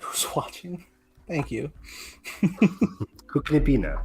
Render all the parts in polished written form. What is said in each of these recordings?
who's watching. Thank you. Who can it be now?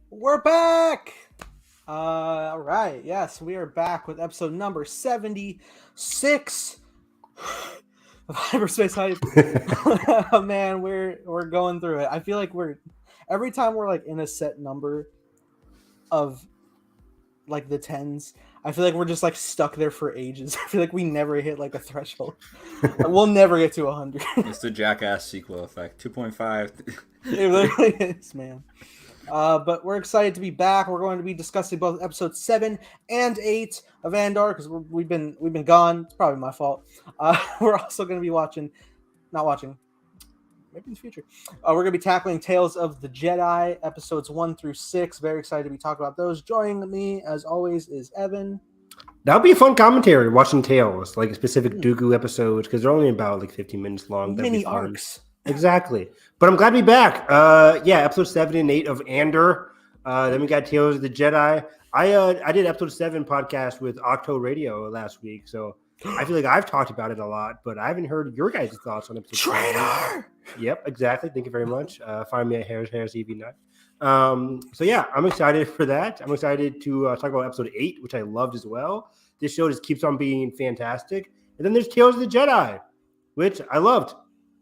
We're back. All right. Yes, we are back with episode number 76 of Hyperspace Hype. Oh, man, we're going through it. I feel like every time we're like in a set number of like the tens, I feel like we're just like stuck there for ages. I feel like we never hit like a threshold. We'll never get to 100. It's the Jackass sequel effect. 2.5. It literally is, man. But we're excited to be back. We're going to be discussing both episodes 7 and 8 of Andor because we've been gone. It's probably my fault. We're also going to be maybe in the future. We're going to be tackling Tales of the Jedi episodes 1 through 6. Very excited to be talking about those. Joining me, as always, is Evan. That'll be a fun commentary watching Tales, like specific Dooku episodes, because they're only about like 15 minutes long. Mini arcs. Exactly. But I'm glad to be back. Episode 7 and 8 of Andor. Then we got Tales of the Jedi. I did episode 7 podcast with Octo Radio last week, so I feel like I've talked about it a lot, but I haven't heard your guys' thoughts on episode 7. Yep, exactly. Thank you very much. Find me at Harris EV9. So yeah, I'm excited for that. I'm excited to talk about episode 8, which I loved as well. This show just keeps on being fantastic. And then there's Tales of the Jedi, which I loved.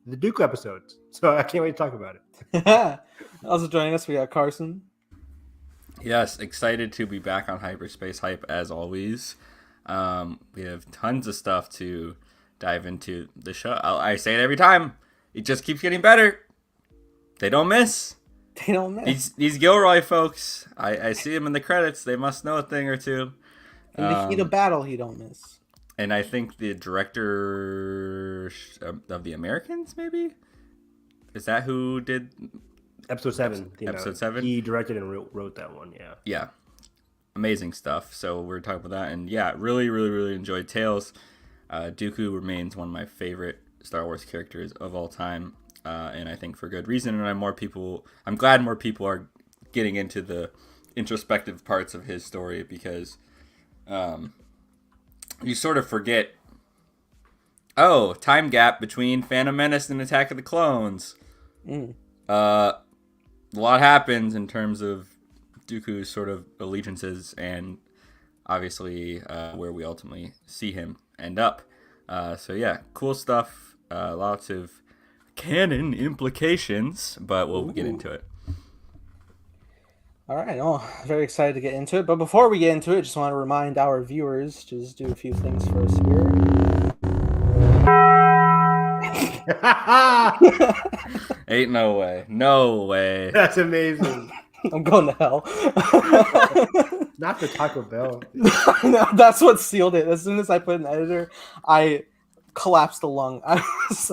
The Dooku episodes. So I can't wait to talk about it. Also joining us, we got Carson. Yes, excited to be back on Hyperspace Hype as always. We have tons of stuff to dive into the show. I say it every time. It just keeps getting better. They don't miss. They don't miss. These Gilroy folks, I see them in the credits. They must know a thing or two. In the heat of battle, he don't miss. And I think the director of The Americans, maybe? Is that who did... Episode 7. Episode 7? He directed and wrote that one, yeah. Yeah. Amazing stuff. So we're talking about that. And yeah, really, really, really enjoyed Tales. Dooku remains one of my favorite Star Wars characters of all time. And I think for good reason. And I'm glad more people are getting into the introspective parts of his story because... you sort of forget, time gap between Phantom Menace and Attack of the Clones. A lot happens in terms of Dooku's sort of allegiances and obviously where we ultimately see him end up. So yeah, cool stuff. Lots of canon implications, but we'll get into it. All right, very excited to get into it. But before we get into it, just want to remind our viewers, just do a few things for us here. Ain't no way. No way. That's amazing. I'm going to hell. Not the Taco Bell. No, that's what sealed it. As soon as I put an editor, I collapsed the lung. I was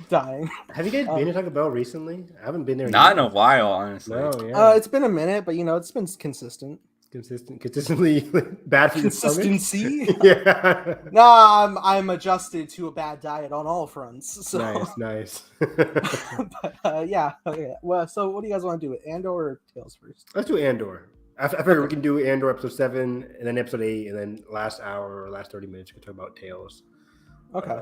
dying. Have you guys been to Taco Bell recently? I haven't been there. Not in a while, honestly. No, yeah. It's been a minute, but it's been consistently bad for consistency. Your stomach? Yeah. No, I'm adjusted to a bad diet on all fronts. So. Nice. But, yeah. Okay. Well, so what do you guys want to do with Andor or Tales first? Let's do Andor. I figure we can do Andor episode 7 and then episode 8 and then last hour or last 30 minutes we can talk about Tales. Okay.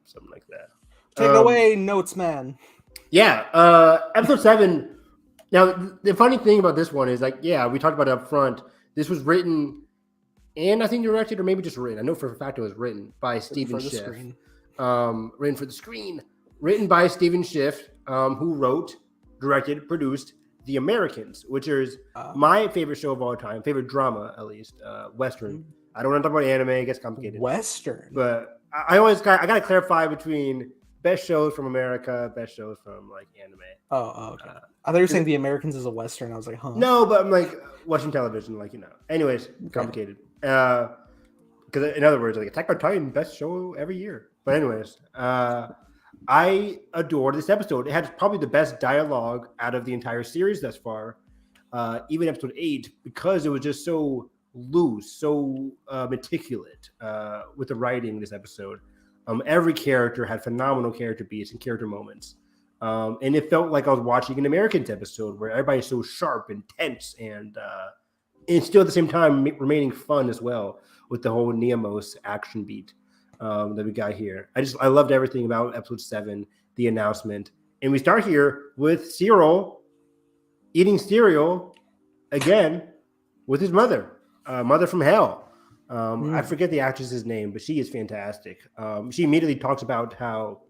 Something like that. Take it away, notes man. Yeah. Episode 7. Now, the funny thing about this one is we talked about it up front. This was written and I think directed or maybe just written. I know for a fact it was written by Stephen Schiff. Written for the screen. Written by Stephen Schiff, who wrote, directed, produced The Americans, which is my favorite show of all time, favorite drama at least, Western. I don't want to talk about anime; it gets complicated. Western, but I got to clarify between best shows from America, best shows from like anime. Okay. I thought you were saying The Americans is a Western. I was like, huh? No, but I'm like watching television, like Anyways, complicated. Because in other words, like Attack on Titan, best show every year. But anyways, I adored this episode. It had probably the best dialogue out of the entire series thus far, even episode 8, because it was just so loose, so meticulous with the writing in this episode. Every character had phenomenal character beats and character moments. And it felt like I was watching an Americans episode where everybody's so sharp and tense and still at the same time remaining fun as well with the whole Neamos action beat that we got here. I loved everything about episode 7, the announcement. And we start here with Cyril eating cereal again with his mother, Mother from Hell. I forget the actress's name, but she is fantastic. She immediately talks about how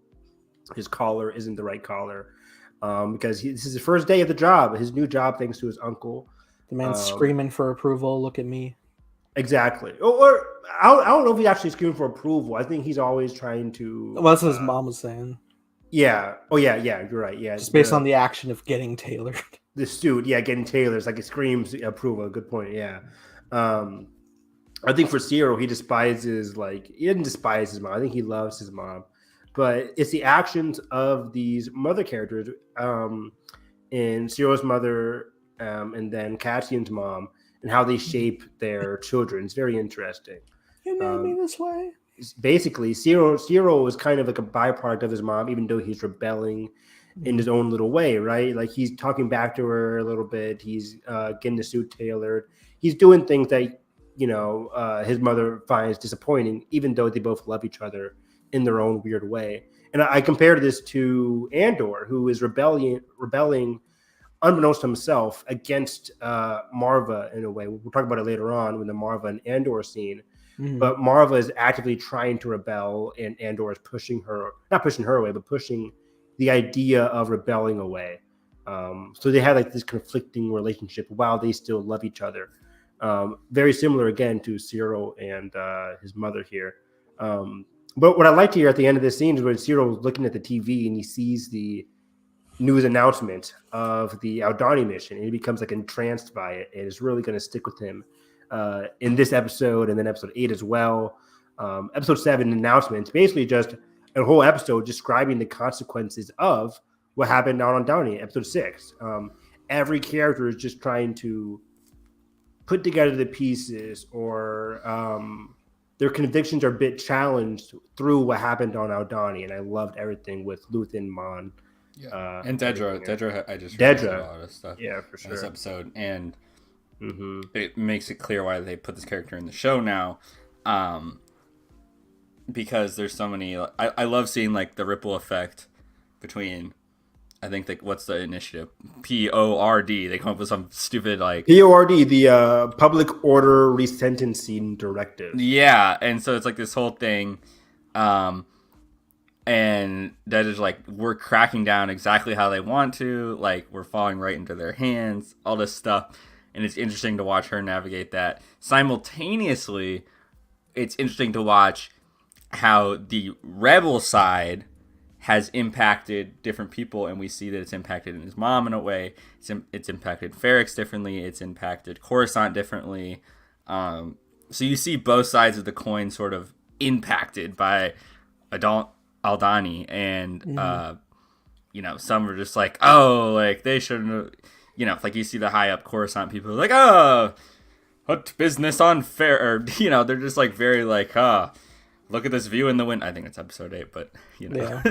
his collar isn't the right collar because this is his first day at the job, his new job, thanks to his uncle. The man's screaming for approval. Look at me. Exactly. Or I don't know if he's actually screaming for approval. I think he's always trying to. Well, that's what his mom was saying. Yeah. Oh, yeah. Yeah. You're right. Yeah. Just based on the action of getting tailored. The suit. Yeah. Getting tailored. It's like it screams approval. Good point. Yeah. I think for Cyril, he despises, he doesn't despise his mom. I think he loves his mom. But it's the actions of these mother characters in Cyril's mother and then Cassian's mom and how they shape their children. It's very interesting. You made me this way. Basically, Cyril is kind of like a byproduct of his mom, even though he's rebelling in his own little way, right? Like he's talking back to her a little bit. He's getting the suit tailored. He's doing things that, his mother finds disappointing, even though they both love each other in their own weird way. And I compared this to Andor, who is rebelling unbeknownst to himself against Marva in a way. We'll talk about it later on when the Marva and Andor scene. Mm-hmm. But Marva is actively trying to rebel, and Andor is not pushing her away, but pushing the idea of rebelling away. So they had this conflicting relationship while they still love each other. Very similar again to Cyril and his mother here. But what I liked here at the end of this scene is when Cyril's looking at the TV and he sees the news announcement of the Aldani mission, and he becomes entranced by it, and it's really going to stick with him in this episode and then episode 8 as well. Episode 7 announcements, basically just a whole episode describing the consequences of what happened on Aldani. Episode 6, every character is just trying to put together the pieces, or their convictions are a bit challenged through what happened on Aldani, and I loved everything with Luthen, Mon, and Dedra. I just Dedra a lot of stuff. Yeah, for sure. This episode, and it makes it clear why they put this character in the show now, because there's so many. I love seeing the ripple effect between. I think what's the initiative? PORD. They come up with some stupid PORD, the Public Order Resentencing Directive. Yeah, and so it's this whole thing, and that is we're cracking down exactly how they want to. We're falling right into their hands. All this stuff, and it's interesting to watch her navigate that. Simultaneously, it's interesting to watch how the rebel side has impacted different people, and we see that it's impacted in his mom in a way. It's impacted Ferrix differently. It's impacted Coruscant differently. So you see both sides of the coin sort of impacted by Aldani, and some are just they shouldn't. You see the high up Coruscant people what business on fair? Or they're just very look at this view in the wind. I think it's episode 8, but Yeah.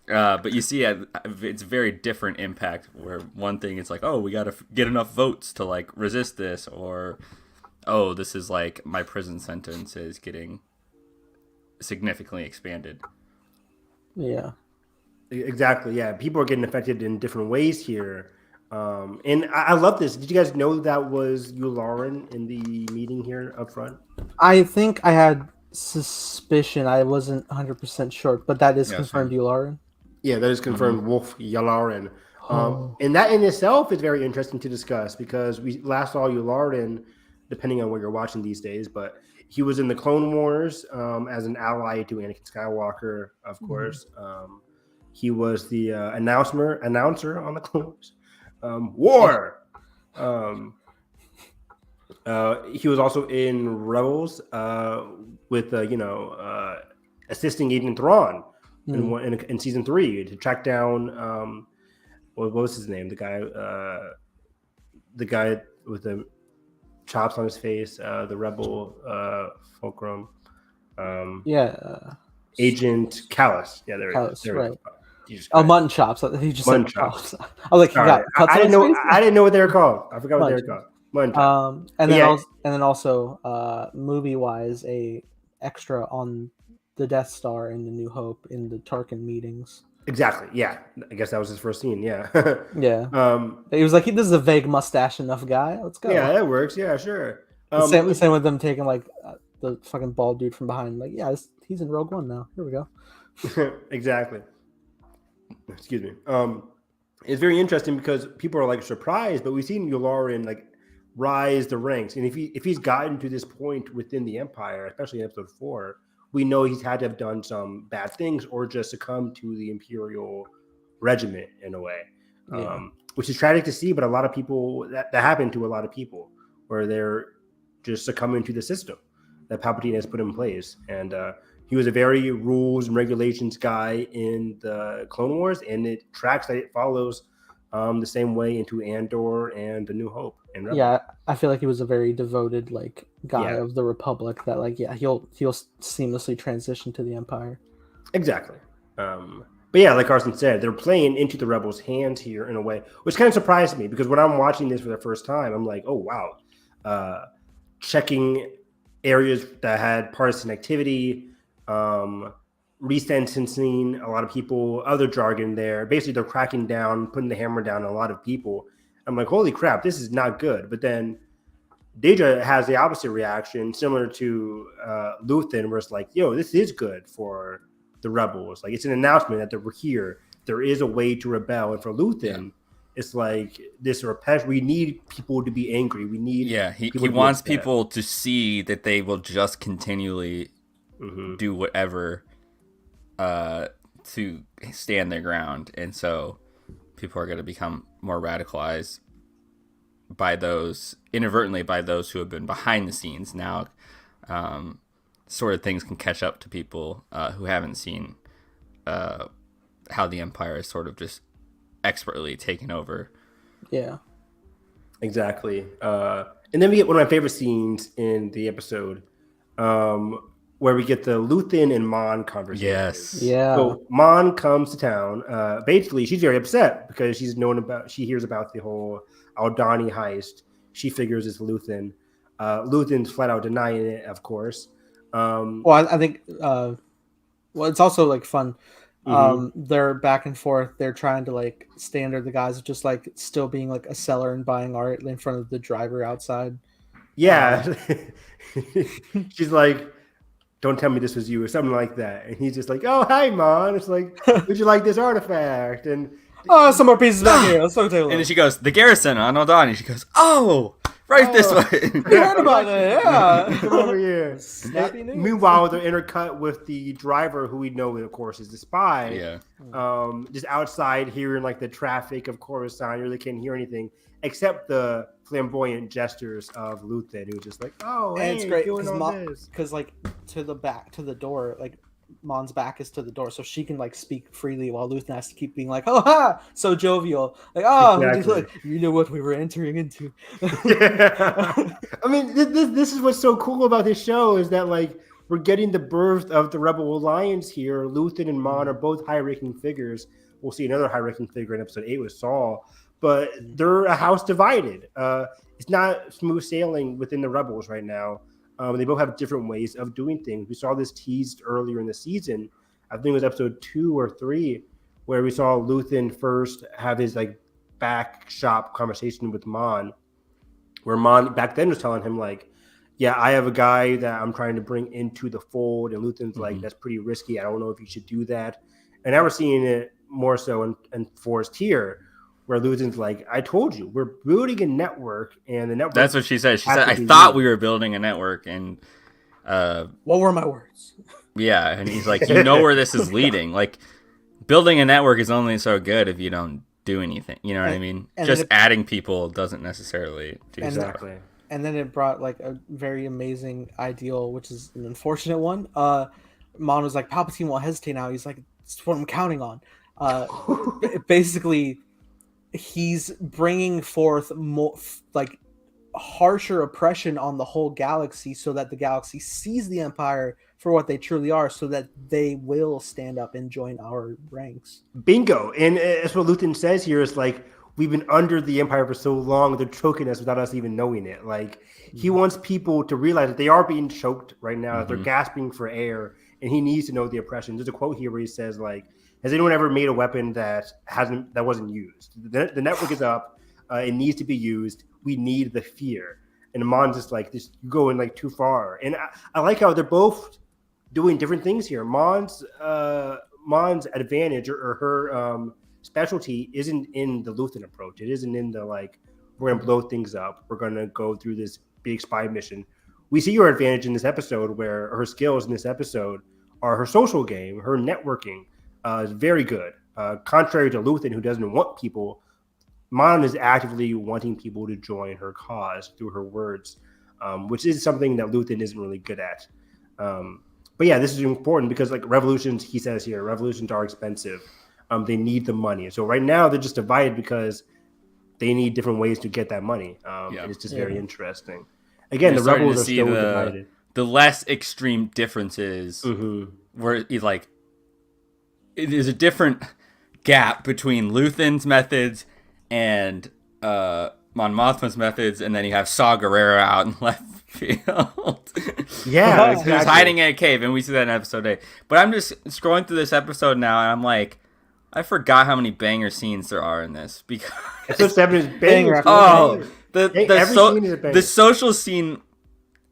But you see it's very different impact, where one thing it's we got to get enough votes to resist this, or this is my prison sentence is getting significantly expanded. Yeah, exactly. Yeah, people are getting affected in different ways here. And I love this. Did you guys know that was Yularen in the meeting here up front? I think I had suspicion. I wasn't 100% sure, but that is confirmed. Yularen. Yeah, that is confirmed. Wolf Yularen. And that in itself is very interesting to discuss, because we last saw Yularen, depending on what you're watching these days, but He was in the Clone Wars as an ally to Anakin Skywalker, of course. He was the announcer on the Clone Wars. War. He was also in Rebels with assisting Agent Thrawn in season 3 to track down what was his name? The guy with the chops on his face, the rebel fulcrum. Agent Callus. Yeah, there Callus, it is. right. Mutton chops. He just mutton said chops. chops. I was like, I didn't know. I didn't know what they were called. I forgot what they were called. Mutton chops. And then also, movie wise, a extra on the Death Star in the New Hope in the Tarkin meetings. Exactly. Yeah, I guess that was his first scene. Yeah. Yeah. He was like, "This is a vague mustache enough guy. Let's go." Yeah, that works. Yeah, sure. Same with them taking like the fucking bald dude from behind. Like, yeah, he's in Rogue One now. Here we go. Exactly. Excuse me. It's very interesting because people are like surprised, but we've seen Yularen like rise the ranks, and if he's gotten to this point within the Empire, especially in Episode 4, we know he's had to have done some bad things or just succumb to the Imperial regiment in a way, which is tragic to see. But a lot of people that happened to a lot of people where they're just succumbing to the system that Palpatine has put in place, and he was a very rules and regulations guy in the Clone Wars, and it tracks that it follows the same way into Andor and The New Hope. And Rebels. Yeah, I feel like he was a very devoted like guy of the Republic. That like he'll seamlessly transition to the Empire. Exactly. But yeah, like Carson said, they're playing into the Rebels' hands here in a way, which kind of surprised me because when I'm watching this for the first time, I'm like, oh wow, checking areas that had partisan activity. Resentencing a lot of people, other jargon there. Basically, they're cracking down, putting the hammer down on a lot of people. I'm like, holy crap, this is not good. But then Deja has the opposite reaction, similar to Luthen, where it's like, yo, this is good for the rebels. Like, it's an announcement that we're here. There is a way to rebel. And for Luthen, it's like this repetition. We need people to be angry. We need he wants people to see that they will just continually do whatever to stand their ground, and so people are going to become more radicalized by those inadvertently by those who have been behind the scenes. Now sort of things can catch up to people who haven't seen how the Empire is sort of just expertly taken over. Exactly. And then we get one of my favorite scenes in the episode, where we get the Luthen and Mon conversation. Yes. Yeah. So Mon comes to town. Basically, she's very upset because she hears about the whole Aldani heist. She figures it's Luthen. Luthen's flat out denying it, of course. Well, I think it's also like fun. They're back and forth. They're trying to like standard the guys of just like still being like a seller and buying art in front of the driver outside. Yeah. She's like, don't tell me this was you or something like that. And he's just like, oh, hi, Mon. It's like, would you like this artifact? And some more pieces back here. Let's take a look. And then she goes, the garrison on Aldani. She goes, this way. We heard about it, yeah. Come over here. Snappy news. Meanwhile, they're intercut with the driver, who we know, of course, is the spy. Yeah. Just outside hearing like the traffic of Coruscant. You really can't hear anything except the flamboyant gestures of Luthen, who's just like, oh, and hey, it's great because like to the door, like Mon's back is to the door, so she can like speak freely while Luthen has to keep being like, oh ha, so jovial, like, oh, exactly. You know what we were entering into. Yeah. I mean, this is what's so cool about this show is that like we're getting the birth of the Rebel Alliance here. Luthen and Mon are both high-ranking figures. We'll see another high-ranking figure in episode 8 with Saul, but they're a house divided. It's not smooth sailing within the Rebels right now. They both have different ways of doing things. We saw this teased earlier in the season. I think it was episode 2 or 3, where we saw Luthen first have his like back shop conversation with Mon, where Mon back then was telling him like, yeah, I have a guy that I'm trying to bring into the fold. And Luthen's like, that's pretty risky. I don't know if you should do that. And now we're seeing it more so in Forest here, where Luthen's like, I told you, we're building a network, and the network. That's what she said. She said, I thought we were building a network, and What were my words? Yeah, and he's like, you know where this is leading. Like, building a network is only so good if you don't do anything. You know what I mean? Just adding people doesn't necessarily do Exactly. And then it brought like a very amazing ideal, which is an unfortunate one. Mon was like, Palpatine won't hesitate now. He's like, it's what I'm counting on. Basically, he's bringing forth more like harsher oppression on the whole galaxy so that the galaxy sees the Empire for what they truly are, so that they will stand up and join our ranks. Bingo. And that's what Luthen says here is like, we've been under the Empire for so long, they're choking us without us even knowing it. Like, he wants people to realize that they are being choked right now. They're gasping for air, and he needs to know the oppression. There's a quote here where he says, like, has anyone ever made a weapon that wasn't used? The network is up. It needs to be used. We need the fear. And Mon's just like, this, you're going like too far. And I like how they're both doing different things here. Mon's advantage or her specialty isn't in the Luthen approach. It isn't in the like, we're gonna blow things up. We're gonna go through this big spy mission. We see her advantage in this episode, where her skills in this episode are her social game, her networking is very good. Contrary to Luthen, who doesn't want people, Mon is actively wanting people to join her cause through her words, which is something that Luthen isn't really good at. But yeah, this is important because like revolutions, he says here, revolutions are expensive. They need the money. So right now they're just divided because they need different ways to get that money. And it's just very interesting. Again, the rebels are still divided. The less extreme differences where he's like, it is a different gap between Luthen's methods and Mon Mothma's methods, and then you have Saw Gerrera out in left field. Yeah, exactly. Who's hiding in a cave, and we see that in episode 8. But I'm just scrolling through this episode now, and I'm like, I forgot how many banger scenes there are in this, because episode 7 is banger. Oh, the social scene.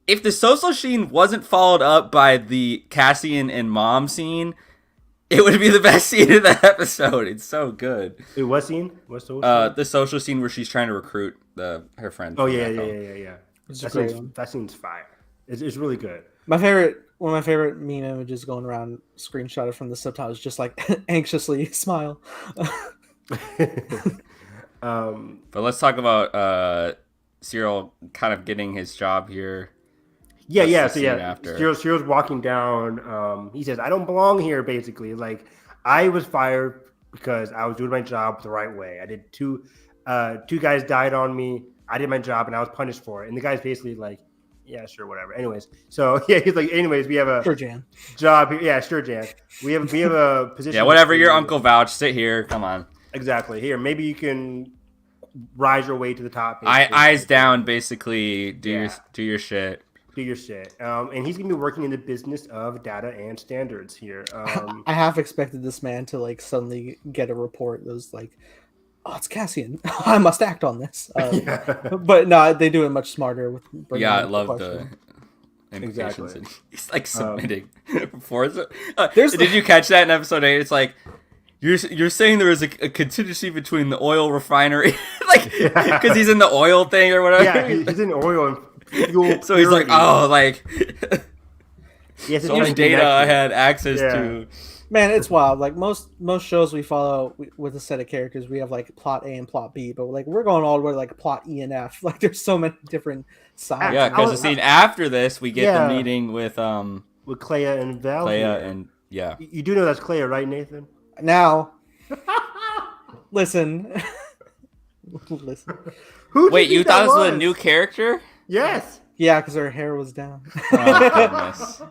If the social scene wasn't followed up by the Cassian and Mom scene, it would be the best scene of the episode. It's so good. Wait, what scene? What social scene? The social scene where she's trying to recruit her friend. Oh yeah. That scene's fire. It's really good. One of my favorite meme images going around, screenshotted from the subtitles, just like anxiously smile. But let's talk about Cyril kind of getting his job here. Yeah. Cyril's walking down. He says, "I don't belong here." Basically, like, I was fired because I was doing my job the right way. I did two guys died on me. I did my job and I was punished for it. And the guy's basically like, "Yeah, sure, whatever." Anyways, so yeah, he's like, "Anyways, we have a job here." Yeah, sure, Jan. We have a position. Yeah, whatever. Your uncle vouched. Sit here. Come on. Exactly. Here, maybe you can rise your way to the top. Eyes down, basically. Do your shit. Do your shit. And he's gonna be working in the business of data and standards here. I half expected this man to like suddenly get a report that was like, "Oh, it's Cassian. I must act on this." But no, they do it much smarter. I love the implications. Exactly. He's like submitting before. Did you catch that in episode 8? It's like, You're saying there was a contingency between the oil refinery, like, because he's in the oil thing or whatever. Yeah, he's in oil and fuel. So he's like, oh, like, so much data I had access to. Man, it's wild. Like most shows we follow with a set of characters, we have like plot A and plot B, but like we're going all the way to like plot E and F. Like there's so many different sides. Yeah, because the scene after this, we get the meeting with Clea and Val. You do know that's Clea, right, Nathan? Now, listen. Wait, you thought this was a new character? Yes. Yeah, because her hair was down. Oh, goodness.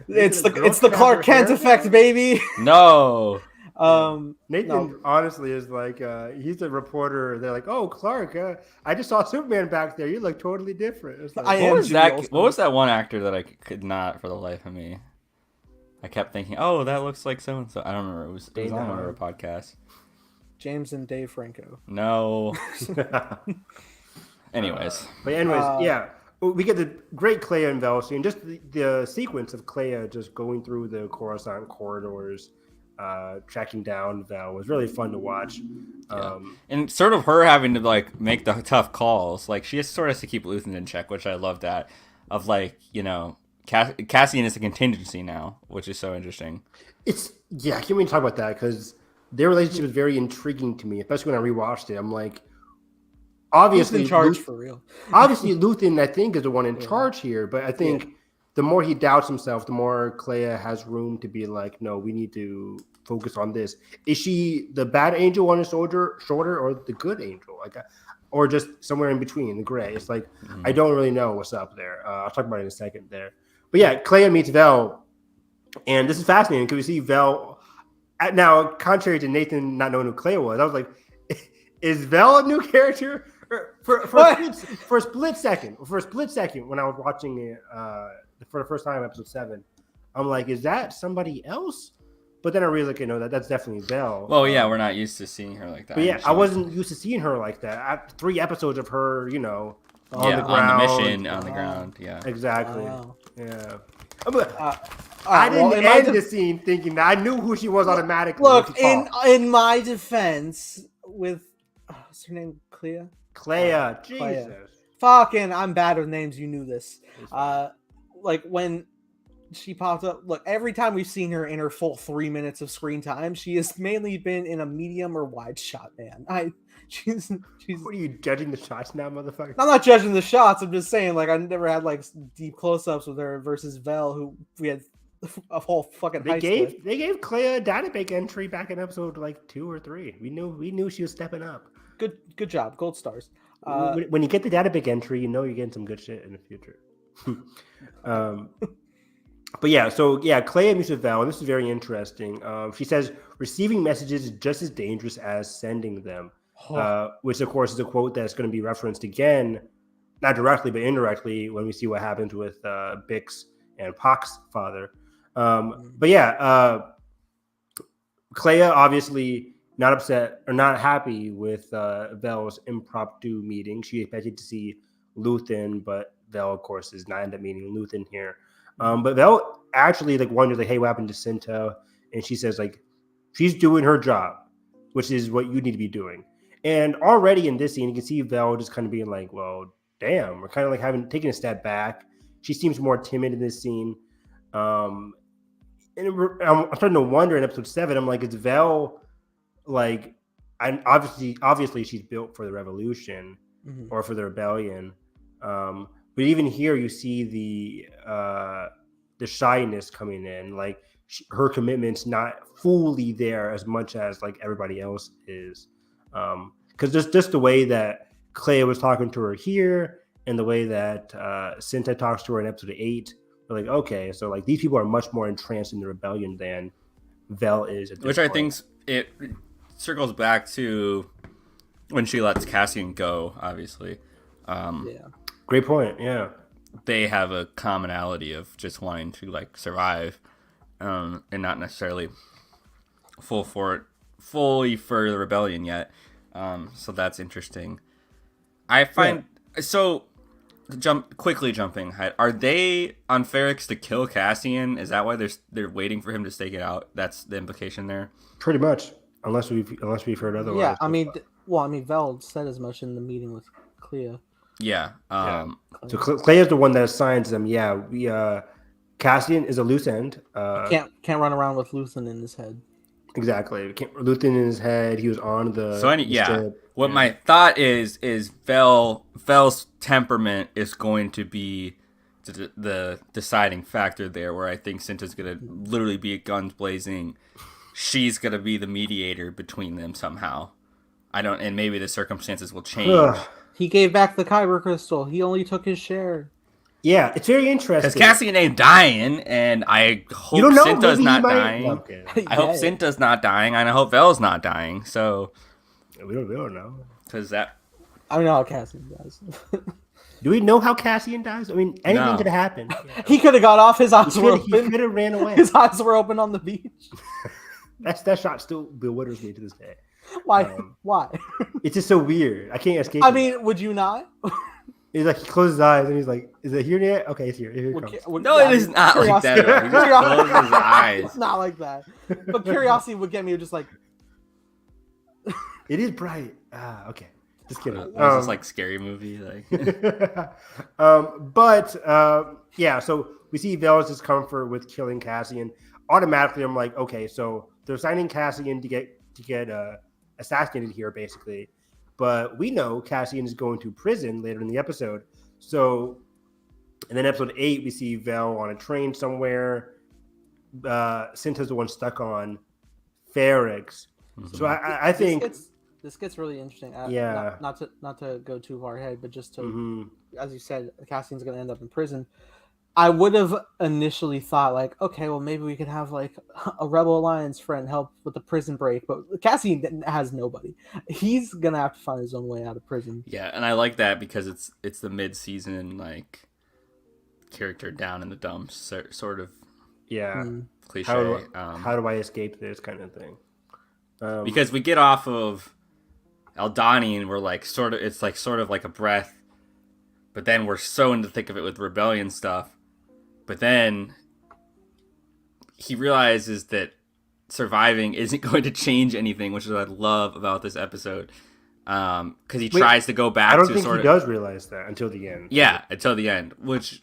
It's the Clark Kent effect, baby. No. Nathan honestly is like, he's a reporter. They're like, "Oh, Clark, I just saw Superman back there. You look totally different." It's like, what was that one actor that I could not for the life of me? I kept thinking, "Oh, that looks like so and so." I don't remember. It was on one of our podcasts. James and Dave Franco. No. Anyways, yeah. We get the great Clea and Vel scene. Just the sequence of Clea just going through the Coruscant corridors, tracking down Vel was really fun to watch. And sort of her having to like make the tough calls. Like she sort of has to keep Luthen in check, which I love that. Of like, Cassian is a contingency now, which is so interesting. I can't even talk about that because their relationship is very intriguing to me, especially when I rewatched it. I'm like, obviously, Who's in charge for real? Obviously, Luthen, I think, is the one in charge here, but I think the more he doubts himself, the more Clea has room to be like, no, we need to focus on this. Is she the bad angel on his shoulder, or the good angel? Or just somewhere in between, the gray? It's like, I don't really know what's up there. I'll talk about it in a second there. But yeah, Clea meets Vel, and this is fascinating because we see Vel. Now, contrary to Nathan not knowing who Clea was, I was like, is Vel a new character? For a split second, when I was watching it for the first time, episode 7, I'm like, is that somebody else? But then I realized, okay, no, that's definitely Vel. Well, yeah, we're not used to seeing her like that. But yeah, I wasn't used to seeing her like that. 3 episodes of her, on the ground. On the mission, on the ground, yeah. Exactly. Wow. Yeah. I didn't end the scene thinking that I knew who she was automatically. Look, in my defense, with what's her name, Clea? Jesus. Fucking, I'm bad with names. You knew this. Like when she popped up. Look, every time we've seen her in her full 3 minutes of screen time, she has mainly been in a medium or wide shot. Man, she's. What are you judging the shots now, motherfucker? I'm not judging the shots. I'm just saying, like, I never had like deep close-ups with her versus Vel, who we had a whole fucking. They gave Clea a database entry back in episode like 2 or 3. We knew she was stepping up. Good job, gold stars. When you get the database entry, you know you're getting some good shit in the future. But yeah, Clea meets with Val, and this is very interesting. She says receiving messages is just as dangerous as sending them, which of course is a quote that's going to be referenced again, not directly but indirectly, when we see what happens with Bix and Pac's father. But yeah, Clea obviously not upset or not happy with Vel's impromptu meeting. She expected to see Luthen, but Vel, of course, does not end up meeting Luthen here. But Vel actually wonders hey, what happened to Cinta? And she says she's doing her job, which is what you need to be doing. And already in this scene, you can see Vel just kind of being like, well, damn, we're kind of taking a step back. She seems more timid in this scene. And I'm starting to wonder in episode 7, I'm like, is Vel and obviously she's built for the revolution or for the rebellion. But even here, you see the shyness coming in. Her commitment's not fully there as much as everybody else is. Because just the way that Clea was talking to her here, and the way that Cinta talks to her in episode 8, we're like, okay, so these people are much more entranced in the rebellion than Vel is. Which I think it circles back to when she lets Cassian go. Obviously, great point. Yeah, they have a commonality of just wanting to survive, and not necessarily fully for the rebellion yet. So that's interesting. I find jumping ahead. Are they on Ferrix to kill Cassian? Is that why they're waiting for him to stake it out? That's the implication there. Pretty much, unless we've heard otherwise. Yeah, I mean, Vel said as much in the meeting with Clea. Yeah. So Clea is the one that assigns them. Yeah, we Cassian is a loose end. Can't run around with Luthen in his head. Exactly. Luthen in his head. He was on the. My thought is Vel's temperament is going to be the deciding factor there, where I think Cinta's gonna literally be guns blazing. She's gonna be the mediator between them somehow. And maybe the circumstances will change. He gave back the Kyber crystal. He only took his share. Yeah, it's very interesting. Because Cassian ain't dying, and I hope Cinta's not dying. I hope Cinta's not dying, and I hope Vel's not dying. So we don't know. Because I don't know how Cassian dies. Do we know how Cassian dies? I mean, anything could have happened. Yeah. He could have got off. His eyes were open. He could have ran away. His eyes were open on the beach. That shot still bewilders me to this day. Why? Why? It's just so weird. I can't escape. I mean, would you not? He's he closes his eyes and he's like, "Is it here yet? Okay, it's here. Here it comes." No, it is not like that. He just closes his eyes. It's not like that. But curiosity would get me just It is bright. Okay. Just kidding. Was this like scary movie? Like, yeah. So we see Vel's discomfort with killing Cassian. Automatically, I'm like, okay, so they're signing Cassian to get assassinated here, basically. But we know Cassian is going to prison later in the episode. So, and then episode 8, we see Vel on a train somewhere. Cinta's the one stuck on Ferrix. Mm-hmm. So I think this gets really interesting. Yeah. Not to go too far ahead, but just to, mm-hmm. as you said, Cassian's going to end up in prison. I would have initially thought like, okay, well maybe we could have like a Rebel Alliance friend help with the prison break, but Cassian has nobody. He's gonna have to find his own way out of prison. Yeah, and I like that because it's the mid-season like character down in the dumps sort of cliche. How do I escape this kind of thing? Because we get off of Aldani and we're like sort of like a breath, but then we're so in the thick of it with rebellion stuff. But then he realizes that surviving isn't going to change anything, which is what I love about this episode. Because he tries to go back. I don't think he does realize that until the end. Yeah, until the end, which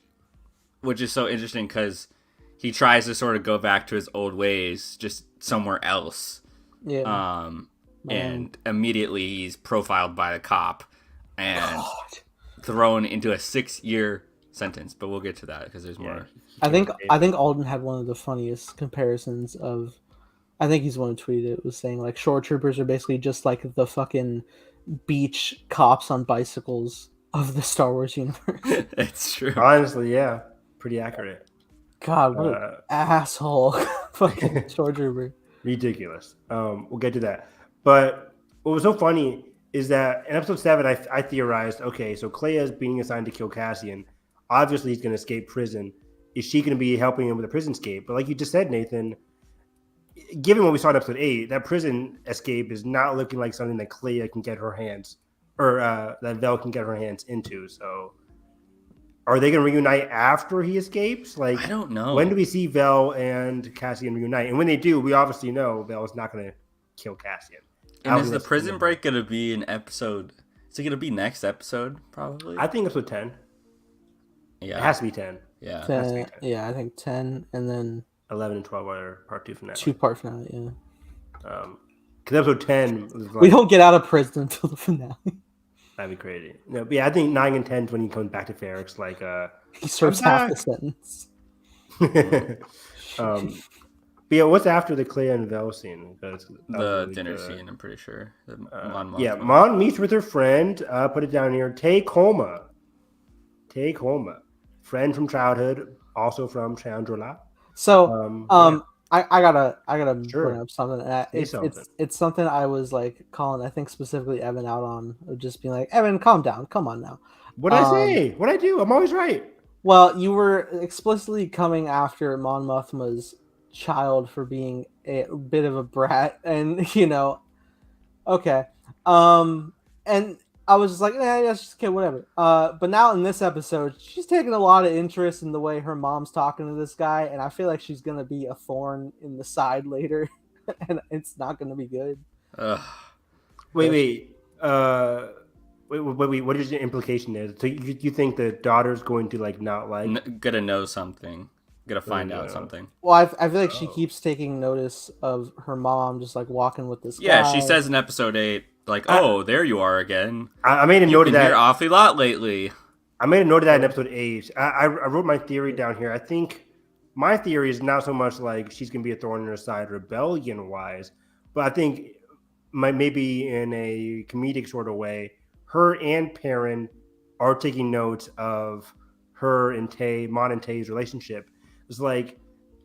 is so interesting because he tries to sort of go back to his old ways, just somewhere else. Yeah. And immediately he's profiled by a cop and thrown into a 6-year sentence. But we'll get to that because there's more. I think Alden had one of the funniest comparisons of. I think he's the one who tweeted it. Was saying like shore troopers are basically just like the fucking beach cops on bicycles of the Star Wars universe. It's true. Honestly, yeah, pretty accurate. God, what an asshole! Fucking shore trooper. Ridiculous. We'll get to that. But what was so funny is that in episode 7, I theorized, okay, so Clea is being assigned to kill Cassian. Obviously, he's going to escape prison. Is she going to be helping him with a prison escape? But like you just said, Nathan, given what we saw in episode 8, that prison escape is not looking like something that Clea can get her hands, or that Vel can get her hands into. So are they going to reunite after he escapes? Like, I don't know. When do we see Vel and Cassian reunite? And when they do, we obviously know Vel is not going to kill Cassian. And is the prison break going to be an episode? Is it going to be next episode, probably? I think episode 10. Yeah. It has to be 10. Yeah. 10, yeah, I think 10, and then 11 and 12 are part 2 finale. 2-part finale, yeah. Because episode 10 was like, we don't get out of prison until the finale. That'd be crazy. No, but yeah, I think 9 and 10 is when he comes back to Ferrix. Like, he serves half the sentence. But yeah, what's after the Clea and Vel scene? The really dinner scene, I'm pretty sure. Mon meets with her friend. Put it down here. Take Homa. Friend from childhood, also from Chandrila. So, I gotta Sure. bring up something. It's something I was like calling, I think specifically Evan out on, of just being like, Evan, calm down, come on now. What'd I say? What'd I do? I'm always right. Well, you were explicitly coming after Mon Mothma's child for being a bit of a brat, and okay, and I was just like, that's just okay, whatever. But now in this episode, she's taking a lot of interest in the way her mom's talking to this guy, and I feel like she's gonna be a thorn in the side later, and it's not gonna be good. Wait. What is the implication there? So you think the daughter's going to like not like? Gonna know something. Gonna find out something. Well, I feel like she keeps taking notice of her mom just like walking with this guy. Yeah, she says in episode 8, like, "Oh, there you are again." I made a note of that. You've been here awfully lot lately. I made a note of that in episode 8. I wrote my theory down here. I think my theory is not so much like she's gonna be a thorn in her side rebellion wise, but I think maybe in a comedic sort of way, her and Perrin are taking notes of her and Mon and Tay's relationship. It's like,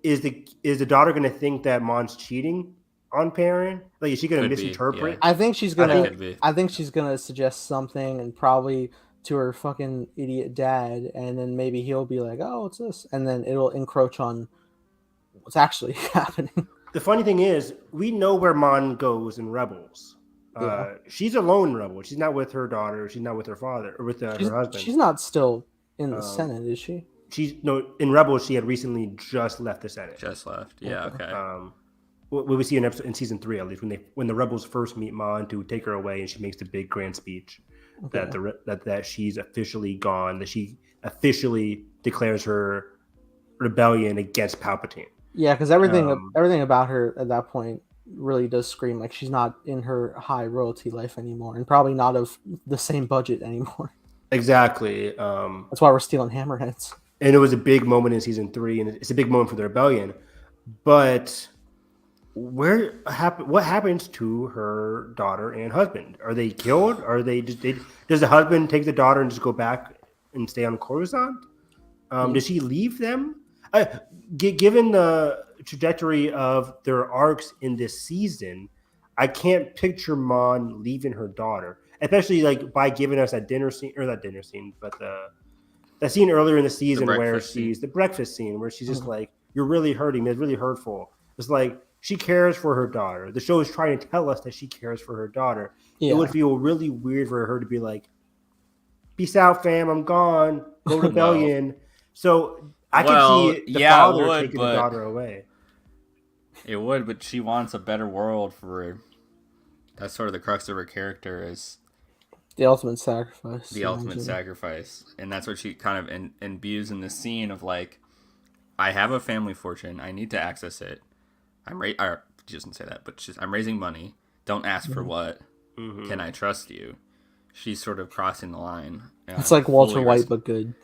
is the daughter going to think that Mon's cheating on Perrin? Like, is she going to misinterpret? I think she's gonna. I think she's gonna suggest something, and probably to her fucking idiot dad, and then maybe he'll be like, "Oh, what's this?" And then it'll encroach on what's actually happening. The funny thing is, we know where Mon goes in Rebels. Yeah. She's a lone rebel. She's not with her daughter. She's not with her father or with her husband. She's not still in the Senate, is she? In Rebels, she had recently just left the Senate. Just left. Yeah. Okay. What we see in season 3, at least, when the rebels first meet Mon to take her away, and she makes the big grand speech. Okay. that she's officially gone, that she officially declares her rebellion against Palpatine. Yeah, because everything about her at that point really does scream like she's not in her high royalty life anymore, and probably not of the same budget anymore. Exactly. That's why we're stealing hammerheads. And it was a big moment in season 3, and it's a big moment for the rebellion. But what happens to her daughter and husband? Are they killed? Are they just? Does the husband take the daughter and just go back and stay on Coruscant? Does she leave them? Given the trajectory of their arcs in this season, I can't picture Mon leaving her daughter, especially like by giving us that dinner scene, or not dinner scene, but that scene earlier in the season where she's the breakfast scene where she's just like, "You're really hurting me. It's really hurtful." It's like she cares for her daughter. The show is trying to tell us that she cares for her daughter. Yeah. It would feel really weird for her to be like, "Peace out, fam. I'm gone. Go rebellion." No. So I can see the father taking the daughter away. It would, but she wants a better world for her. That's sort of the crux of her character, is the ultimate sacrifice. The ultimate sacrifice. And that's what she kind of imbues in this scene of like, I have a family fortune. I need to access it. She doesn't say that, but I'm raising money. Don't ask for what. Mm-hmm. Can I trust you? She's sort of crossing the line. It's like Walter White, but good.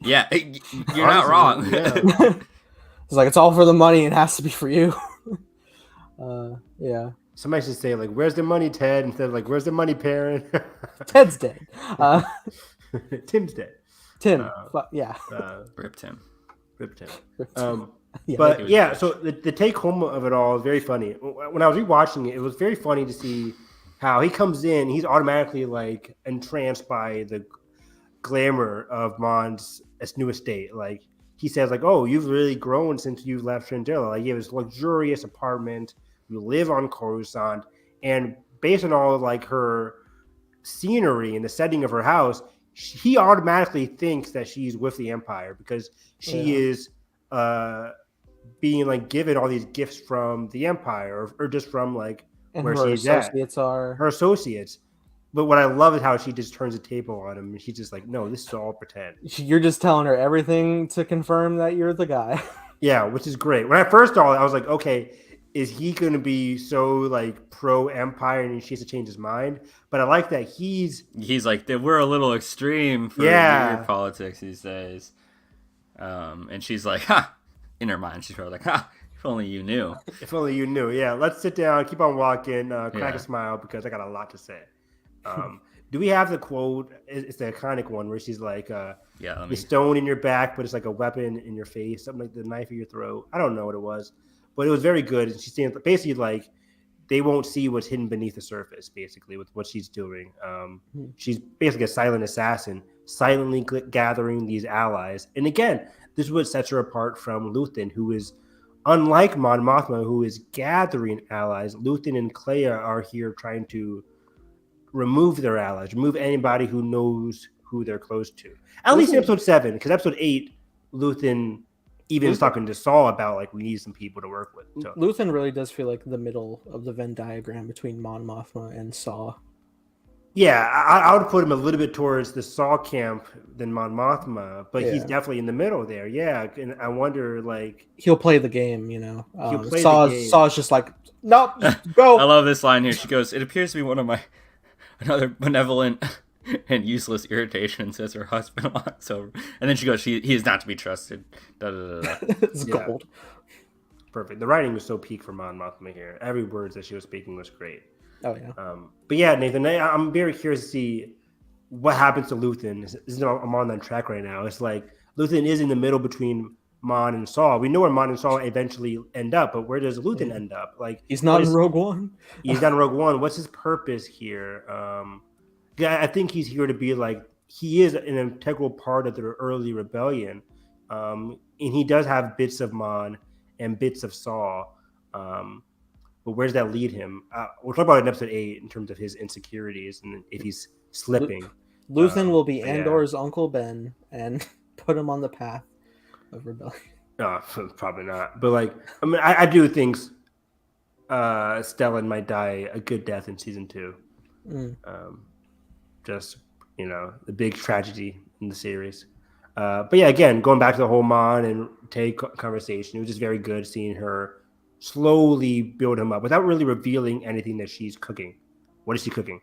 Yeah, you're not wrong. Yeah. It's like, it's all for the money. It has to be for you. Yeah. Somebody should say, like, "Where's the money, Ted?" Instead of like, "Where's the money, parent?" Ted's dead. Tim's dead. Tim. Yeah. Rip Tim. Yeah, but yeah, so the take home of it all is very funny. When I was rewatching it, it was very funny to see how he comes in. He's automatically like entranced by the glamour of Mon's new estate. Like he says, like, "Oh, you've really grown since you've left Shandela. Like you have this luxurious apartment. You live on Coruscant." And based on all of like her scenery and the setting of her house, he automatically thinks that she's with the Empire because she is being like given all these gifts from the Empire or just from like and where her she's associates at. Her associates. But what I love is how she just turns the table on him and she's just like, "No, this is all pretend." You're just telling her everything to confirm that you're the guy. Yeah, which is great. When I first saw it, I was like, okay, is he going to be so like pro Empire and she has to change his mind? But I like that he's like, we're a little extreme for your politics these days. And she's like, "Ha!" In her mind, she's probably like, "Ha! If only you knew." If only you knew. Yeah, let's sit down, keep on walking, crack a smile because I got a lot to say. Do we have the quote? It's the iconic one where she's like, the stone in your back, but it's like a weapon in your face, something like the knife in your throat. I don't know what it was, but it was very good. And she's saying basically like they won't see what's hidden beneath the surface, basically with what she's doing. She's basically a silent assassin, silently gathering these allies. And again, this is what sets her apart from Luthen, who is unlike Mon Mothma, who is gathering allies. Luthen and Clea are here trying to remove their allies, remove anybody who knows who they're close to. At least in episode 7, because episode 8, Luthen is talking to Saul about like we need some people to work with. So Luthen really does feel like the middle of the Venn diagram between Mon Mothma and Saw. Yeah, I would put him a little bit towards the Saw camp than Mon Mothma, but he's definitely in the middle there. Yeah, and I wonder like he'll play the game, you know. Saw's just like, "Nope, go." I love this line here. She goes, "It appears to be one of my another benevolent and useless irritation," says her husband wants over. And then she goes, he is not to be trusted. Da, da, da, da. It's gold. Perfect. The writing was so peak for Mon Mothma here. Every word that she was speaking was great. Oh, yeah. But yeah, Nathan, I'm very curious to see what happens to Luthen. I'm on that track right now. It's like Luthen is in the middle between Mon and Saw. We know where Mon and Saw eventually end up, but where does Luthen end up? Like he's not in Rogue One. He's not in Rogue One. What's his purpose here? I think he's here to be like he is an integral part of the early rebellion, and he does have bits of Mon and bits of Saw. But where does that lead him? We'll talk about it in episode 8 in terms of his insecurities and if he's slipping. Luthen will be Andor's Uncle Ben and put him on the path of rebellion. No, probably not. But like, I mean, I do think Stellan might die a good death in season 2. Just the big tragedy in the series. But yeah, again, going back to the whole Mon and Tay conversation, it was just very good seeing her slowly build him up without really revealing anything that she's cooking. What is she cooking?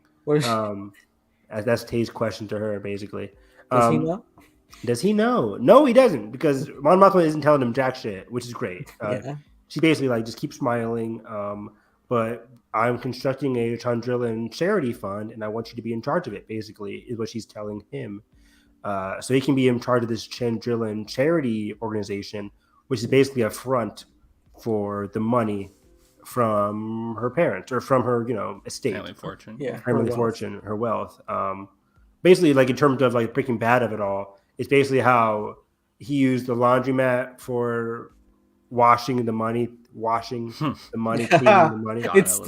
That's Tay's question to her, basically. Does he know? Does he know? No, he doesn't, because Mon Mothma isn't telling him jack shit, which is great. She basically like just keeps smiling. But I'm constructing a Chandrillan charity fund, and I want you to be in charge of it. Basically, is what she's telling him. So he can be in charge of this Chandrillan charity organization, which is basically a front for the money from her parents or from her, estate, family fortune. Yeah, her wealth. Basically, like in terms of like Breaking Bad of it all, it's basically how he used the laundromat for washing the money, cleaning the money. God, it's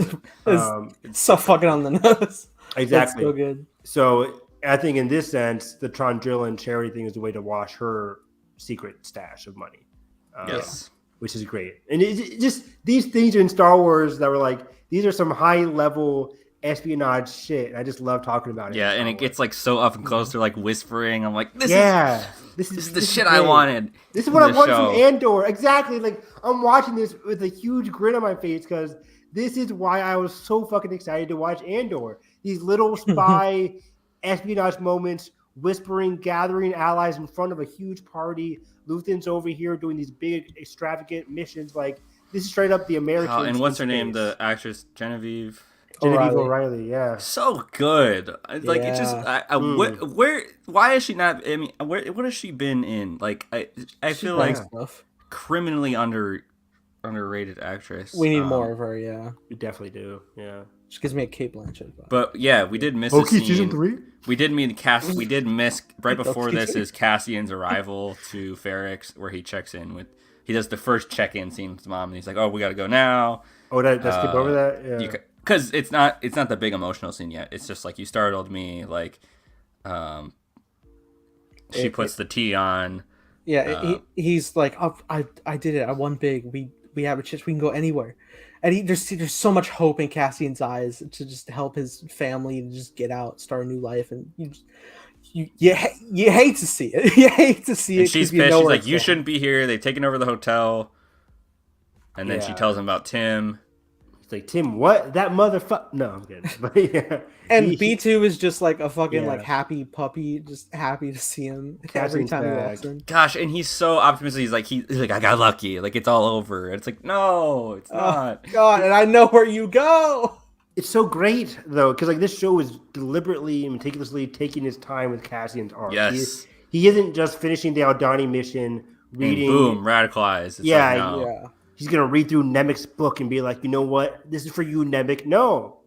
so fucking on the nose. Exactly. That's so good. So I think in this sense, the Chandrillan charity thing is a way to wash her secret stash of money. Yes. Which is great. And it just these things in Star Wars that were like, these are some high level espionage shit. I just love talking about it. Yeah, and it gets like so up and close to like whispering. I'm like, this is the shit great. I wanted. This is what I wanted from Andor. Exactly. Like I'm watching this with a huge grin on my face because this is why I was so fucking excited to watch Andor. These little spy espionage moments, whispering, gathering allies in front of a huge party. Luthen's over here doing these big, extravagant missions. Like this is straight up the American. Oh, and what's her name? The actress Genevieve O'Reilly. Yeah, so good. Like it's just, why is she not? I mean, what has she been in? Like I feel like criminally underrated actress. We need more of her. Yeah, we definitely do. Yeah. She gives me a Kate Blanchett vibe. But yeah, we did miss a scene. Season 3? We did miss right before this is Cassian's arrival to Ferrix, where he checks in with. He does the first check-in scene with his mom, and he's like, "Oh, we got to go now." Oh, let's skip over that. Yeah. Because it's not the big emotional scene yet. It's just like you startled me. Like, she puts the tea on. Yeah, he's like, oh, I did it. I won big. We have a chance. We can go anywhere. And there's so much hope in Cassian's eyes to just help his family to just get out, start a new life, and you hate to see it. You hate to see it. She's pissed. She's like, you shouldn't be here. They've taken over the hotel. And then she tells him about Tim. It's like, Tim, what? That motherfucker. No, I'm kidding. But yeah. And B2 is just like a fucking like happy puppy, just happy to see him every time he walks in. Gosh, and he's so optimistic. He's like, I got lucky. Like, it's all over. And it's like, no, it's not. God, and I know where you go. It's so great, though, because like this show is deliberately and meticulously taking his time with Cassian's arc. Yes. He isn't just finishing the Aldani mission, reading. And boom, radicalized. It's yeah. He's going to read through Nemec's book and be like, you know what? This is for you, Nemec. No.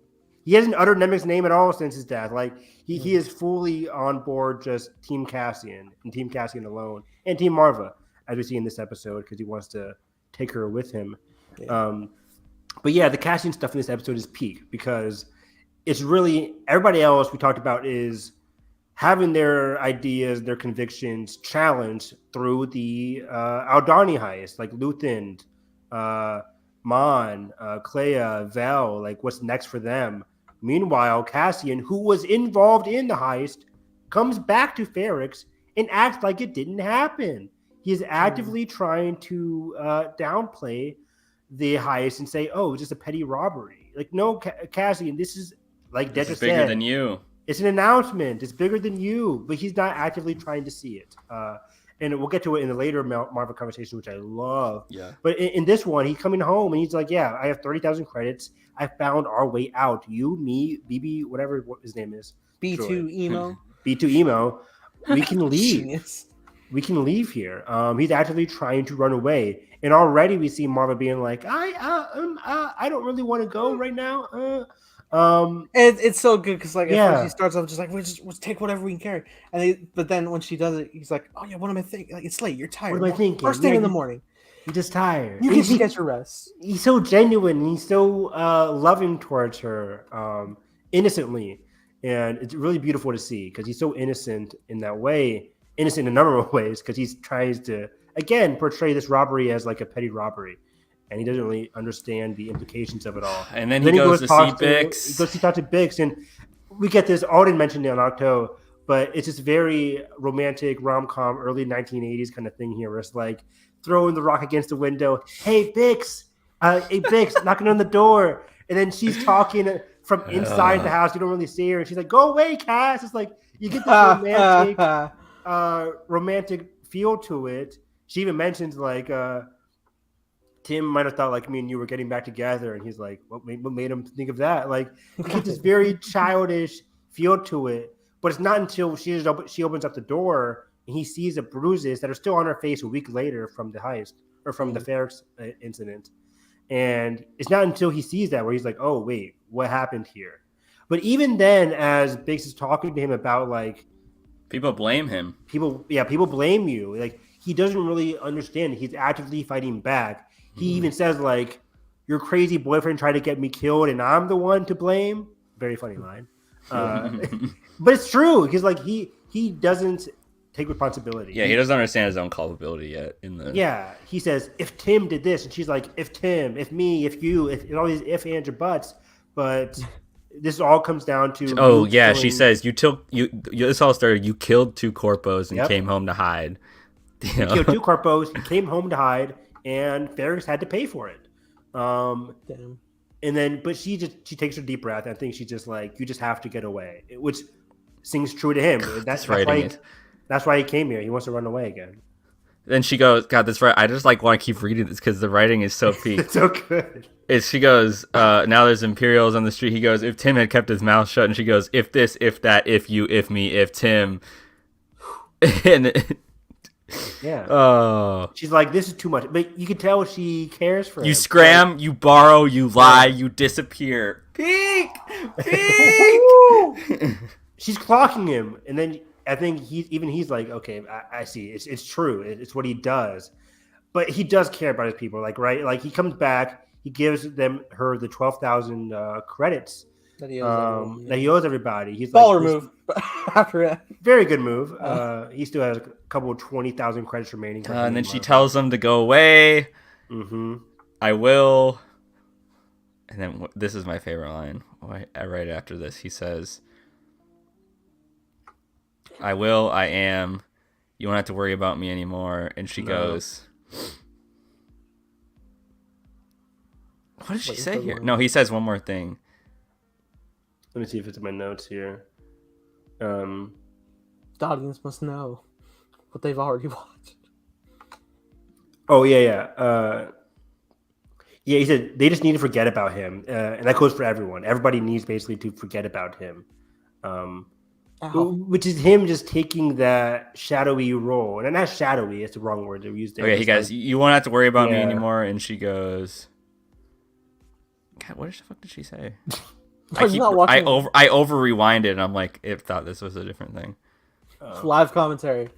He hasn't uttered Nemec's name at all since his death. Like, he is fully on board just Team Cassian and Team Cassian alone. And Team Marva, as we see in this episode, because he wants to take her with him. Yeah. But yeah, the Cassian stuff in this episode is peak because it's really everybody else we talked about is having their ideas, their convictions challenged through the Aldani heist, like Luthen, Mon, Clea, Vel, like what's next for them. Meanwhile, Cassian, who was involved in the heist, comes back to Ferrix and acts like it didn't happen. He is actively trying to downplay the heist and say, oh, it's just a petty robbery. Like, no, Cassian, this is, like Dedra said, bigger than you. It's an announcement. It's bigger than you, but he's not actively trying to see it. And we'll get to it in the later Marvel conversation, which I love. Yeah. But in this one, he's coming home and he's like, yeah, I have 30,000 credits. I found our way out. You, me, BB, whatever his name is. B2 Emo. B2 Emo. We can leave. Genius. We can leave here. He's actively trying to run away. And already we see Marva being like, I don't really want to go right now. And it's so good because like at first he starts off just like let's take whatever we can carry, but then when she does it, he's like, oh yeah, what am I thinking? Like it's late, you're tired. What am I thinking? First thing in the morning, you're just tired. You can get your rest. He's so genuine. And he's so loving towards her, innocently, and it's really beautiful to see because he's so innocent in that way. Innocent in a number of ways because he tries to again portray this robbery as like a petty robbery. And he doesn't really understand the implications of it all. And then he goes to see Bix. He goes to talk to Bix, and we get this. Alden mentioned it on Octo, but it's this very romantic rom-com, early 1980s kind of thing here, where it's like throwing the rock against the window. Hey Bix, knocking on the door, and then she's talking from inside the house. You don't really see her, and she's like, "Go away, Cass." It's like you get this romantic feel to it. She even mentions like Tim might have thought like me and you were getting back together, and he's like, what made him think of that? Like you get this very childish feel to it, but it's not until she opens up the door and he sees the bruises that are still on her face a week later from the heist or from the Ferrex incident, and it's not until he sees that where he's like, oh wait, what happened here? But even then, as Biggs is talking to him about like people blame him, people blame you, like he doesn't really understand. He's actively fighting back. He even says like, your crazy boyfriend tried to get me killed and I'm the one to blame. Very funny line. But it's true because like he doesn't take responsibility. Yeah, he doesn't understand his own culpability yet. He says, if Tim did this, and she's like, if Tim, if me, if you, if all these if, ands, or buts. But this all comes down to she says this all started, you killed 2 corpos and came home to hide. You killed 2 corpos, he came home to hide, and Ferris had to pay for it. Damn. And then, but she takes a deep breath. I think she's just like, you just have to get away, which sings true to him. That's why he came here. He wants to run away again. Then she goes, God, that's right. I just like want to keep reading this because the writing is so peak. It's so good. She goes, now there's Imperials on the street. He goes, if Tim had kept his mouth shut. And she goes, if this, if that, if you, if me, if Tim. And yeah. Oh. She's like, this is too much. But you can tell she cares for him. You scram, you borrow, you lie, you disappear. Peak! She's clocking him. And then I think he's like, okay, I see. It's true. It's what he does. But he does care about his people. Like, right? Like, he comes back. He gives her the 12,000 credits that he owes everybody. He's baller like, move. After it, very good move. He still has a couple of 20,000 credits remaining. And then she tells him to go away. Mm-hmm. I will. And then this is my favorite line. Right after this, he says, I will, I am. You won't have to worry about me anymore. And she goes, what did she say here? No, he says one more thing. Let me see if it's in my notes here. The audience must know what they've already watched. Oh, yeah. He said they just need to forget about him. And that goes for everyone. Everybody needs basically to forget about him. Which is him just taking that shadowy role. And not shadowy, it's the wrong word to use there. Okay, he goes, you won't have to worry about me anymore. And she goes, God, what the fuck did she say? I over rewinded and I'm like, it thought this was a different thing. Live commentary.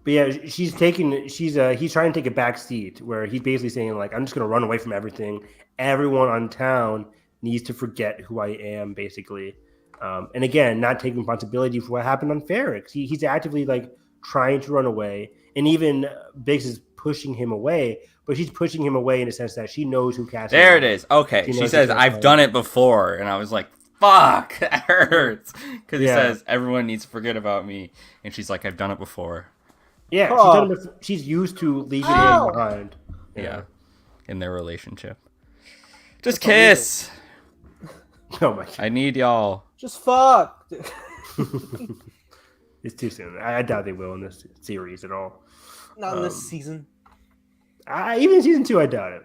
But yeah, he's trying to take a back seat where he's basically saying like, I'm just gonna run away from everything. Everyone on town needs to forget who I am, basically. And again, not taking responsibility for what happened on Ferrex. He's actively like trying to run away, and even Biggs is pushing him away. But she's pushing him away in the sense that she knows who Cassidy is. There it is. Okay. She says, I've done it before. And I was like, fuck, that hurts. Because he says, everyone needs to forget about me. And she's like, I've done it before. Yeah, she's used to leaving him behind. Yeah. In their relationship. Just kiss. Oh my God. I need y'all. Just fuck. It's too soon. I doubt they will in this series at all. Not in this season. Even in season 2, I doubt it.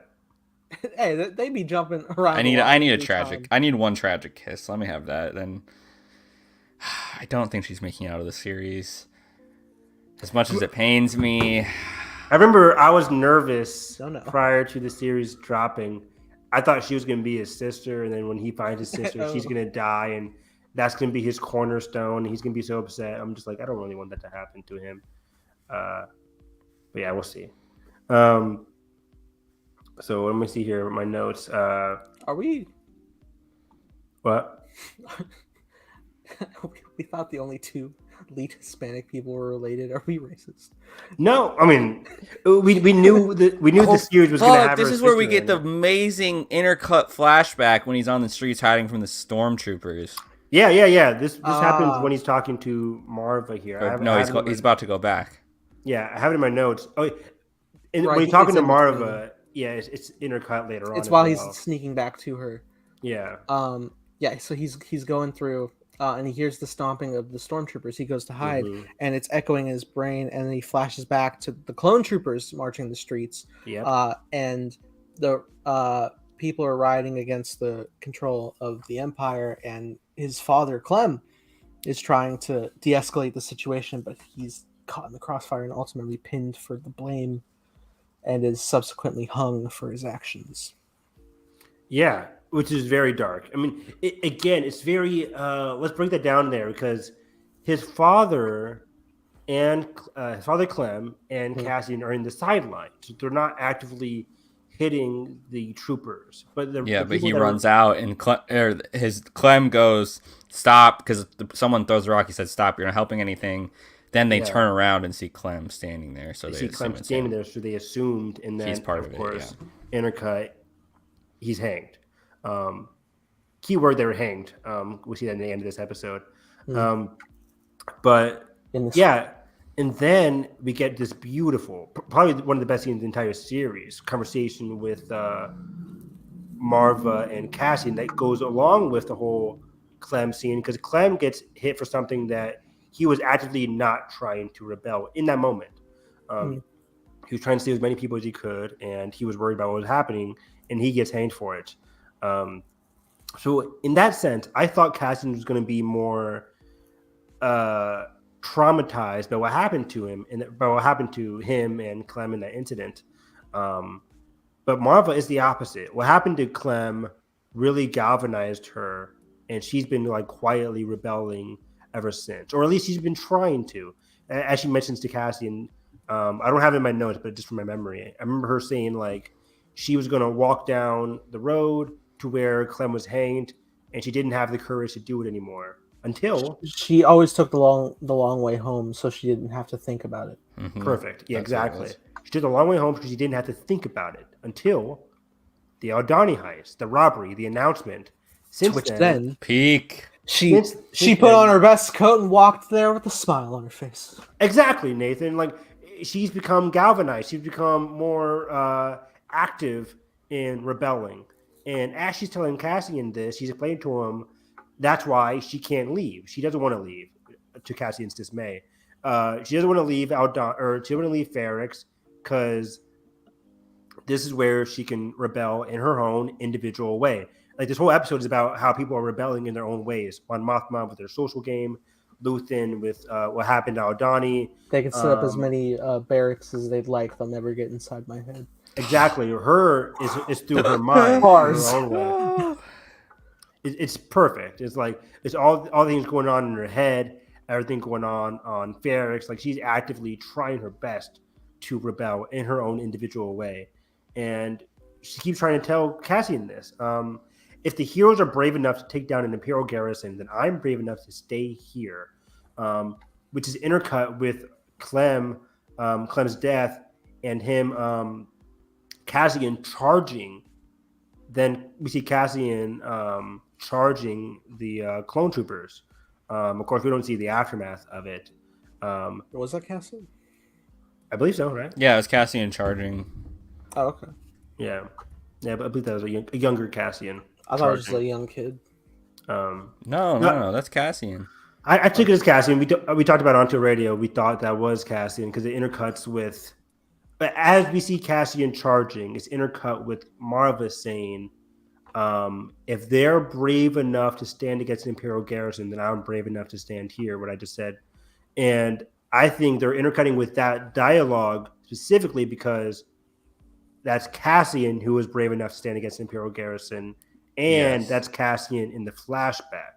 Hey, they be jumping around. I need a tragic. Time. I need one tragic kiss. Let me have that. Then I don't think she's making out of the series. As much as it pains me. I remember I was nervous prior to the series dropping. I thought she was going to be his sister, and then when he finds his sister, she's going to die, and that's going to be his cornerstone. He's going to be so upset. I'm just like, I don't really want that to happen to him. But yeah, we'll see. So let me see here my notes. Are we? What? We thought the only 2 lead Hispanic people were related. Are we racist? No, I mean we knew the series was going to have. This is where we get the amazing intercut flashback when he's on the streets hiding from the stormtroopers. Yeah. This happens when he's talking to Marva here. He's about to go back. Yeah, I have it in my notes. Oh, and Right, when he's talking to it's in Marva, it's intercut later on. It's while he's well. sneaking back to her. Yeah. Yeah. So he's going through, and he hears the stomping of the stormtroopers. He goes to hide, and it's echoing in his brain. And then he flashes back to the clone troopers marching the streets. Yeah. And the people are rioting against the control of the Empire, and his father Clem is trying to de-escalate the situation, but he's caught in the crossfire and ultimately pinned for the blame, and is subsequently hung for his actions. Yeah, which is very dark. I mean, it's very. Let's break that down there, because his father and his father Clem and Cassian are in the sidelines. So they're not actively hitting the troopers, but but he runs out, and Clem goes stop, because someone throws a rock. He said stop. You're not helping anything. Then they turn around and see Clem standing there. So they see Clem standing there. So they assumed, and then he's part of course, intercut. He's hanged. Keyword, they were hanged. We see that in the end of this episode. And then we get this beautiful, probably one of the best scenes in the entire series, conversation with Marva and Cassian that goes along with the whole Clem scene, because Clem gets hit for something that he was actively not trying to rebel in that moment. He was trying to save as many people as he could, and he was worried about what was happening, and he gets hanged for it. So in that sense, I thought Cassian was going to be more traumatized by what happened to him, and by what happened to him and Clem in that incident. But Marva is the opposite. What happened to Clem really galvanized her, and she's been like quietly rebelling ever since, or at least she's been trying to. As she mentions to Cassian, I don't have it in my notes, but just from my memory, I remember her saying like she was going to walk down the road to where Clem was hanged, and she didn't have the courage to do it anymore until she always took the long way home, so she didn't have to think about it. Perfect. Yeah, exactly. She took the long way home because she didn't have to think about it until the Aldani heist, the robbery, the announcement. Since then, peak. She put on her best coat and walked there with a smile on her face. Exactly, Nathan. Like, she's become galvanized. She's become more active in rebelling. And as she's telling Cassian this, she's explaining to him that's why she can't leave. She doesn't want to leave, to Cassian's dismay. She doesn't want to leave she doesn't want to leave Ferrix, because this is where she can rebel in her own individual way. Like, this whole episode is about how people are rebelling in their own ways. Mon Mothma with their social game, Luthen with what happened to Aldani. They can set up as many barracks as they'd like. They'll never get inside my head. Exactly. Her is through her mind. Her own way. It's perfect. It's like it's all things going on in her head, everything going on Ferrix. Like, she's actively trying her best to rebel in her own individual way, and she keeps trying to tell Cassian this. If the heroes are brave enough to take down an Imperial garrison, then I'm brave enough to stay here, which is intercut with Clem's death, and him, Cassian charging. Then we see Cassian charging the clone troopers. Of course, we don't see the aftermath of it. Was that Cassian? I believe so, right? Yeah, it was Cassian charging. Oh, okay. Yeah, but I believe that was a younger Cassian. I thought it was just a young kid. No, that's Cassian. I took it as Cassian. We talked about Onto Radio. We thought that was Cassian because it intercuts with. But as we see Cassian charging, it's intercut with Marva saying, if they're brave enough to stand against an Imperial garrison, then I'm brave enough to stand here, what I just said. And I think they're intercutting with that dialogue specifically because that's Cassian who was brave enough to stand against an Imperial garrison, and that's Cassian in the flashback.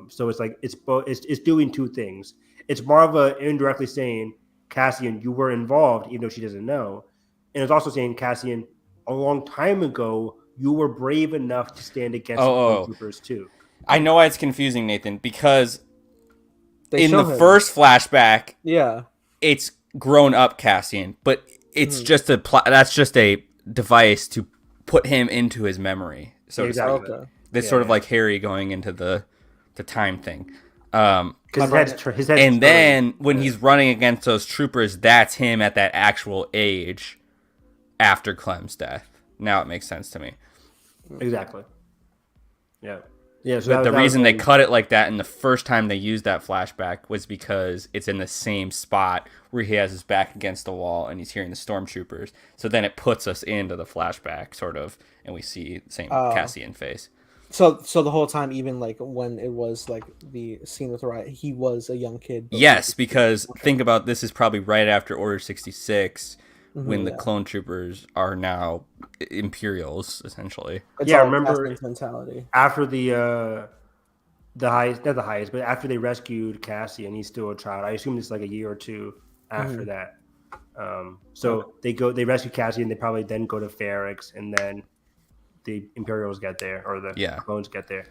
So it's like it's doing two things. It's Marva indirectly saying, Cassian, you were involved, even though she doesn't know. And it's also saying, Cassian, a long time ago, you were brave enough to stand against the troopers too. I know why it's confusing, Nathan, because in the first flashback, it's grown up Cassian, but it's just that's just a device to put him into his memory. So exactly. it's sort of like Harry going into the the time thing. Because his head's And then when he's running against those troopers, that's him at that actual age after Clem's death. Now it makes sense to me. Exactly. Yeah. Yeah. So But the reason they cut it like that, and the first time they used that flashback was because it's in the same spot where he has his back against the wall and he's hearing the stormtroopers. So then it puts us into the flashback, sort of, and we see the same Cassian face. So the whole time, even like when it was like the scene with Riot, he was a young kid. Yes, because think about this is probably right after Order 66, when the clone troopers are now Imperials, essentially. It's I all remember Cassian's mentality. after the highest, not the highest, but after they rescued Cassie and he's still a child. I assume it's like a year or two after that. So they rescue Cassie and they probably then go to Ferrix and then the Imperials get there or the clones get there.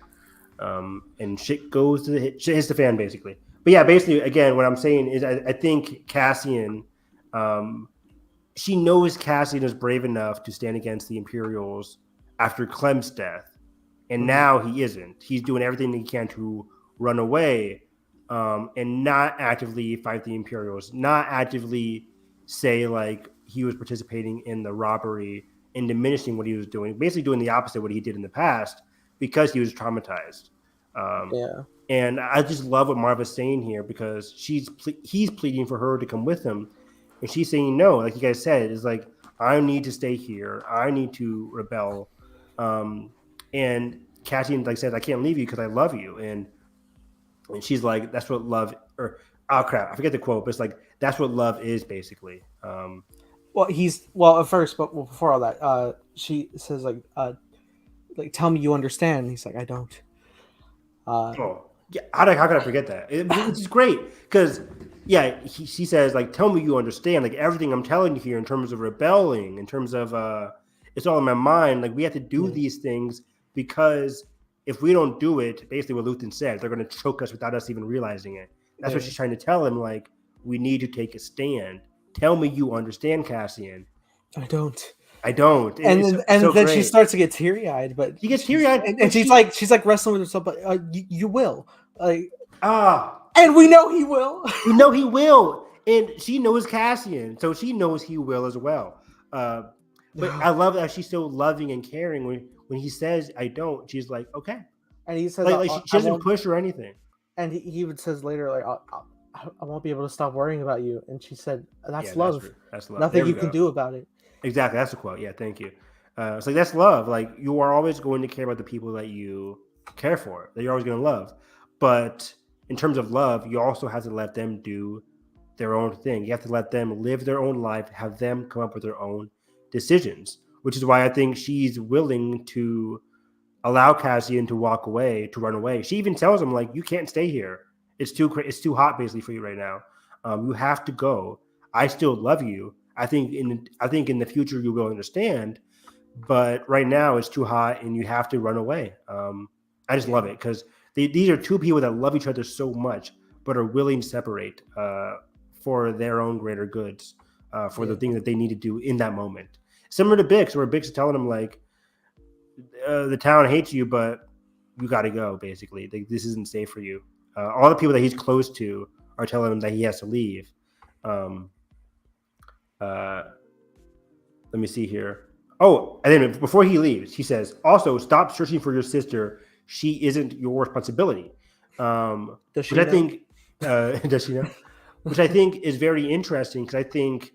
And shit goes to shit hits the fan basically. But yeah, basically again, what I'm saying is I think Cassian, she knows Cassian is brave enough to stand against the Imperials after Clem's death. And now he isn't. He's doing everything he can to run away and not actively fight the Imperials, not actively say like he was participating in the robbery and diminishing what he was doing, basically doing the opposite of what he did in the past because he was traumatized. And I just love what Marva's saying here because he's pleading for her to come with him. And she's saying no, like you guys said, is like, I need to stay here. I need to rebel. And Cassian like says, I can't leave you because I love you. And she's like, that's what love, or oh crap, I forget the quote, but it's like, that's what love is basically. At first, but before all that, she says like, tell me you understand. And he's like, I don't. Yeah, how could I forget that? Which is great because, she says like, tell me you understand. Like everything I'm telling you here in terms of rebelling, in terms of it's all in my mind. Like we have to do these things because if we don't do it, basically what Luthen said, they're going to choke us without us even realizing it. That's what she's trying to tell him. Like we need to take a stand. Tell me you understand, Cassian. I don't. And then she starts to get teary-eyed, but she gets teary-eyed, and she's like wrestling with herself. But you will, and we know he will. We know he will, and she knows Cassian, so she knows he will as well. But I love that she's so loving and caring. When he says I don't, she's like okay, and he says like she doesn't push or anything. And he even says later like I won't be able to stop worrying about you. And she said that's love. That's love. Nothing you can do about it. Exactly, that's the quote. Yeah, thank you. It's like that's love. Like you are always going to care about the people that you care for, that you're always going to love. But in terms of love, you also have to let them do their own thing. You have to let them live their own life, have them come up with their own decisions. Which is why I think she's willing to allow Cassian to walk away, to run away. She even tells him like, "You can't stay here. It's too hot basically for you right now. You have to go. I still love you. I think in the future you will understand, but right now it's too hot and you have to run away." I just love it because these are two people that love each other so much, but are willing to separate for their own greater goods, for the thing that they need to do in that moment. Similar to Bix, where Bix is telling him like, the town hates you, but you got to go. Basically, like, this isn't safe for you. All the people that he's close to are telling him that he has to leave. Let me see here. Oh, and then before he leaves, he says, also stop searching for your sister. She isn't your responsibility. Does she know? I think, does she know? Which I think is very interesting because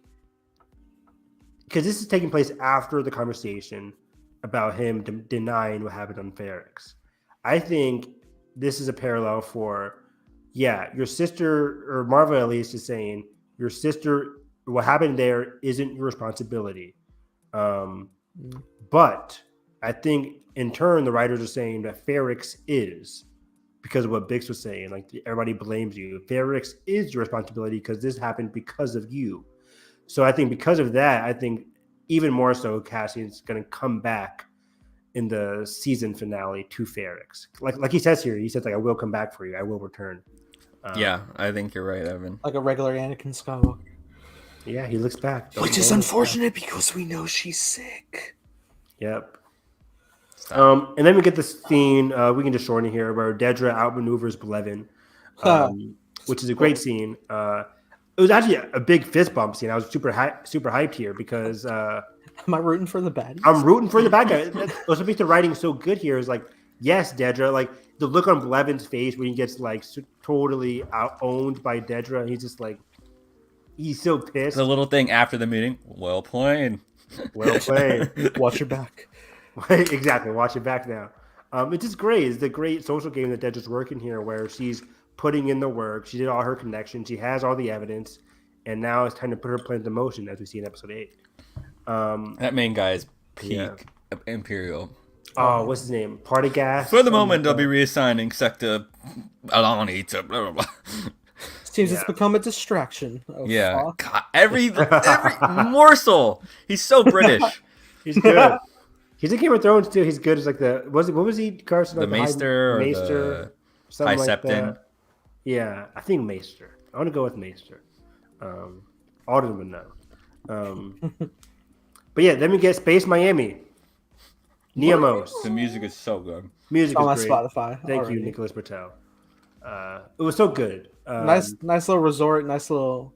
this is taking place after the conversation about him denying what happened on Ferrix. I think this is a parallel for, your sister, or Marva at least is saying, your sister, what happened there isn't your responsibility. But I think in turn, the writers are saying that Ferrix is, because of what Bix was saying, like everybody blames you. Ferrix is your responsibility because this happened because of you. So I think because of that, I think even more so, Cassian's going to come back in the season finale to Ferrix. Like he says here, he says like, I will come back for you. I will return. Yeah, I think you're right, Evan. Like a regular Anakin Skywalker. Yeah, he looks back. Which is unfortunate because we know she's sick. Yep. And then we get this scene. We can just shorten it here, where Dedra outmaneuvers Blevin, which is a great scene. It was actually a big fist bump scene. I was super hyped here because Am I rooting for the baddies? I'm rooting for the bad guy. What's makes the writing so good here is like, yes, Dedra. Like the look on Blevin's face when he gets like totally owned by Dedra. He's just like, he's so pissed. The little thing after the meeting. Well played. Well played. Watch your back. Exactly. Watch it back now. It's just great. It's the great social game that Dedra's working here, where she's putting in the work. She did all her connections. She has all the evidence, and now it's time to put her plan into motion, as we see in episode 8. That main guy is peak Imperial. Oh, what's his name? Partygas. For the moment, I'll be reassigning Sector Alani to blah blah blah. Seems it's become a distraction. Oh, Yeah, God, every morsel. He's so British. He's good. He's in Game of Thrones too. He's good as like what was he, Carson? The Like Maester or Maester, the something High like Septon. that. Yeah, I think Maester. I want to go with Maester. Alden would know. But yeah, then we get Space Miami. Neamos. The music is so good. Music on my is great. Spotify. Thank you, Nicholas Bertel. It was so good. Nice little resort. Nice little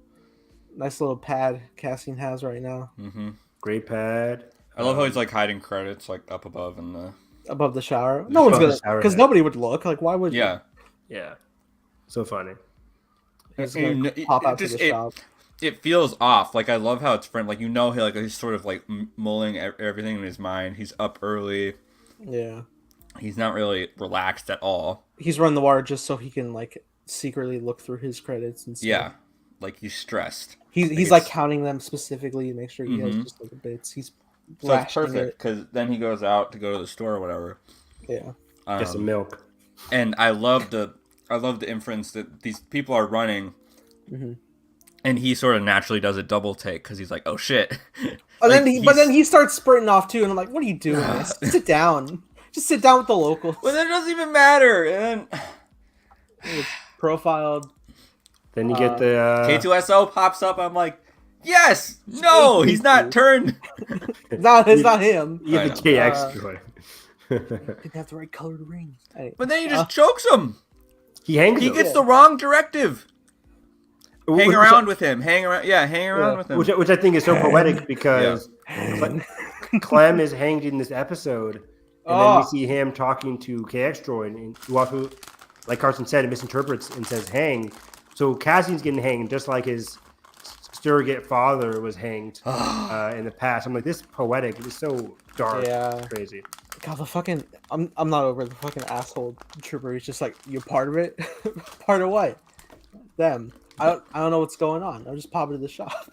pad Cassian has right now. Mm-hmm. Great pad. I love how he's like hiding credits like up above in the Above the shower. No one's gonna, because nobody would look. Like, why would? yeah. Yeah, so funny. He's gonna pop out to the shop. It feels off. Like I love how it's friend. Like he's sort of like mulling everything in his mind. He's up early. Yeah. He's not really relaxed at all. He's running the water just so he can like secretly look through his credits and stuff. Yeah, like he's stressed. He's like counting them specifically to make sure he has just like the bits. He's so it's perfect because then he goes out to go to the store or whatever. Yeah. Get some milk. And I love the inference that these people are running, and he sort of naturally does a double take because he's like, "Oh shit!" But then he starts sprinting off too, and I'm like, "What are you doing? Sit down. Just sit down with the locals." Well, that doesn't even matter. And then profiled. Then you get the K2SO pops up. I'm like, "Yes, no, he's not turned." It's not him. You get the KX joy. Didn't have the right colored rings. But then he just chokes him. He hangs. He him. gets the wrong directive. Hang around with him. Hang around with him. Which I think is so poetic because Clem is hanged in this episode, and then we see him talking to KX Droid, who also, like Carson said, misinterprets and says "hang." So Cassian's getting hanged just like his surrogate father was hanged in the past. I'm like, this is poetic. It's so dark. Yeah, it's crazy. God, the fucking I'm not over the fucking asshole trooper. He's just like, you're part of it. Part of what? Them. I don't know what's going on. I'm just popping to the shop.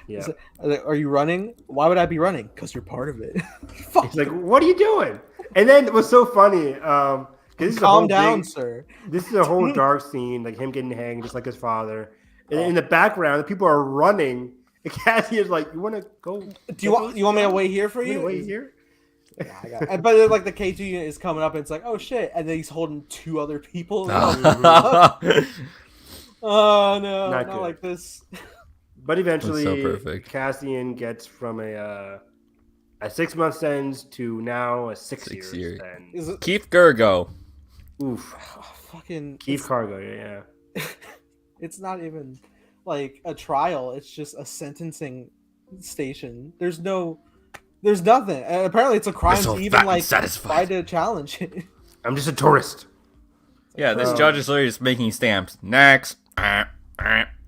Yeah. Are you running? Why would I be running? Because you're part of it. He's like, what are you doing? And then it was so funny. Calm down, sir. This is a whole dark scene, like him getting hanged, just like his father. And in the background, the people are running. And Cassie is like, "You want to go? Do you want me to wait here for you? Wait here." Yeah, I got it. But then, like the K2 unit is coming up, and it's like, "Oh shit!" And then he's holding 2 other people. Oh no, not like this. But eventually, so Cassian gets from a 6-month sentence to now a 6 years sentence. Keith Gergo. Oof. Fucking Keith Cargo, yeah. It's not even like a trial. It's just a sentencing station. There's nothing. And apparently, it's a crime to even like try to challenge it. I'm just a tourist. Yeah, this judge is literally just making stamps. Next. It's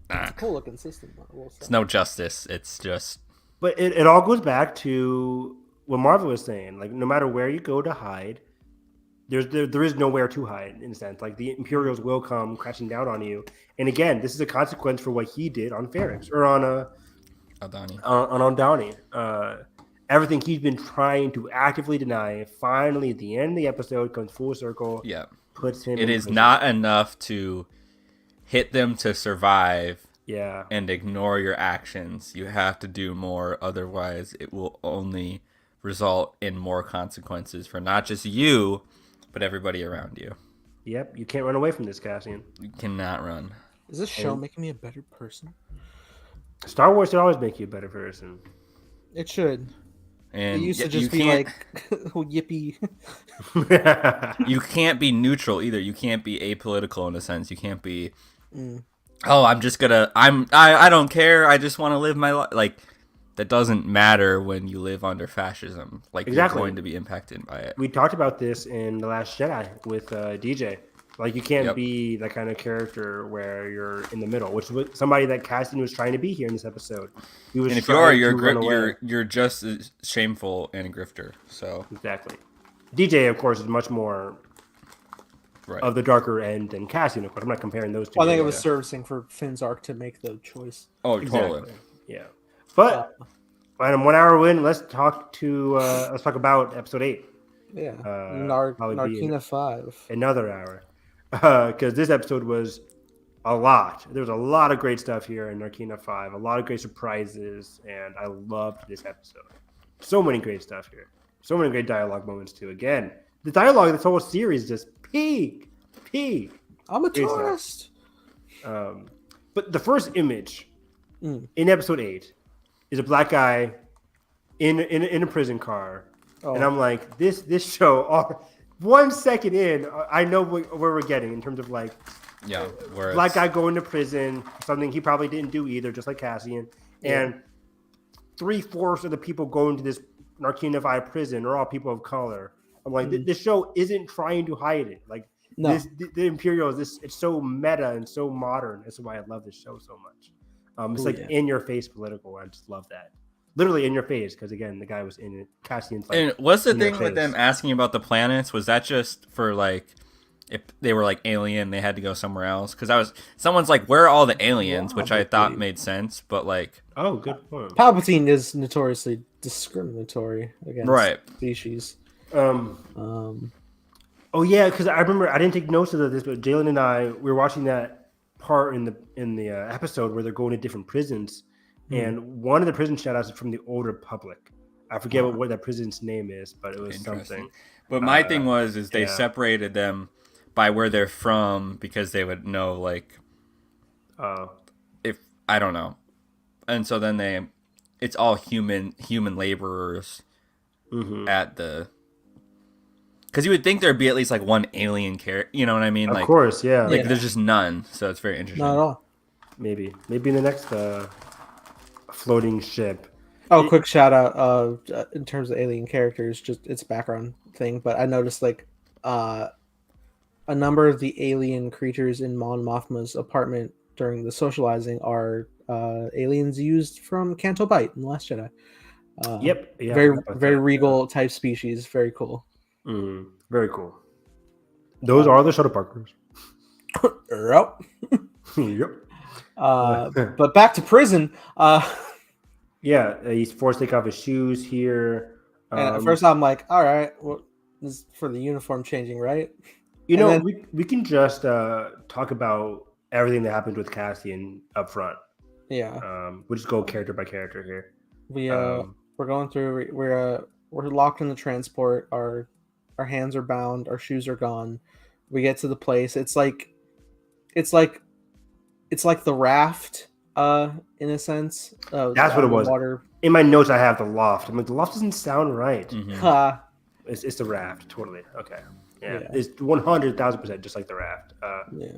a cool looking system. It's no justice. It's just. But it all goes back to what Marvel was saying. Like, no matter where you go to hide, there is nowhere to hide, in a sense. Like, the Imperials will come crashing down on you. And again, this is a consequence for what he did on Ferrix or on Aldhani. Everything he's been trying to actively deny, finally at the end of the episode comes full circle. Yeah, puts him. It is not enough to hit them to survive. Yeah, and ignore your actions. You have to do more, otherwise it will only result in more consequences for not just you, but everybody around you. Yep, you can't run away from this, Cassian. You cannot run. Is this show making me a better person? Star Wars should always make you a better person. It should. And used to you just be can't, like, oh, yippee. you can't be neutral either. You can't be apolitical in a sense. You can't be, Mm. oh, I'm just gonna, I don't care. I just want to live my life. Like, that doesn't matter when you live under fascism. Like, Exactly. you're going to be impacted by it. We talked about this in The Last Jedi with DJ. Like, you can't be that kind of character where you're in the middle, which was somebody that Cassian was trying to be here in this episode. He was And if you are, run away. you're just as shameful and a grifter. So Exactly. DJ, of course, is much more of the darker end than Cassian. Of course, I'm not comparing those two. Well, I think it was servicing for Finn's arc to make the choice. Oh, totally. Exactly. Yeah. But in 1 hour win, let's talk about episode 8. Yeah. Probably Narkina 5. Another hour. Because this episode was a lot. There was a lot of great stuff here in Narkina 5, a lot of great surprises, and I loved this episode. So many great stuff here. So many great dialogue moments, too. Again, the dialogue of this whole series just peak. I'm a tourist. But the first image in episode 8 is a black guy in a prison car. Oh. And I'm like, this show, 1 second in, I know where we're getting in terms of like, black guy going to prison, something he probably didn't do either, just like Cassian. Yeah. And 3/4 of the people going to this Narkina 5 prison are all people of color. I'm like, this show isn't trying to hide it. Like, the Imperials, it's so meta and so modern. That's why I love this show so much. It's in your face political. I just love that. Literally in your face, because again, the guy was in it. Cassian's like, and what's the thing with them asking about the planets? Was that just for like, if they were like alien, they had to go somewhere else? Because someone's like, where are all the aliens? Which I thought made sense, but like, good point. Palpatine is notoriously discriminatory against species. Oh yeah, because I remember I didn't take notes of this, but Jalen and I we were watching that part in the episode where they're going to different prisons. And one of the prison shoutouts is from the Old Republic. I forget what that prison's name is, but it was something. But my thing is they separated them by where they're from because they would know, like, if I don't know, and so then it's all human laborers at the. Because you would think there'd be at least like one alien character, you know what I mean? Of course, yeah. Like there's just none, so it's very interesting. Not at all. Maybe in the next. Floating ship. Oh, quick shout out in terms of alien characters, just its background thing. But I noticed like a number of the alien creatures in Mon Mothma's apartment during the socializing are aliens used from Canto Bight in The Last Jedi. Yep. Yeah, very regal type species. Very cool. Very cool. Those are the shuttle parkers. Yep. But back to prison. He's forced to take off his shoes here. And at first I'm like, all right, well, this is for the uniform changing, right? We can just talk about everything that happened with Cassian up front. Yeah. We'll just go character by character here. We're going through. We're locked in the transport. Our hands are bound. Our shoes are gone. We get to the place. It's like the raft, in a sense. That's what it was. Water. In my notes, I have the loft. I'm like, the loft doesn't sound right. It's the raft, totally. Okay, yeah. It's 100,000% just like the raft. Yeah.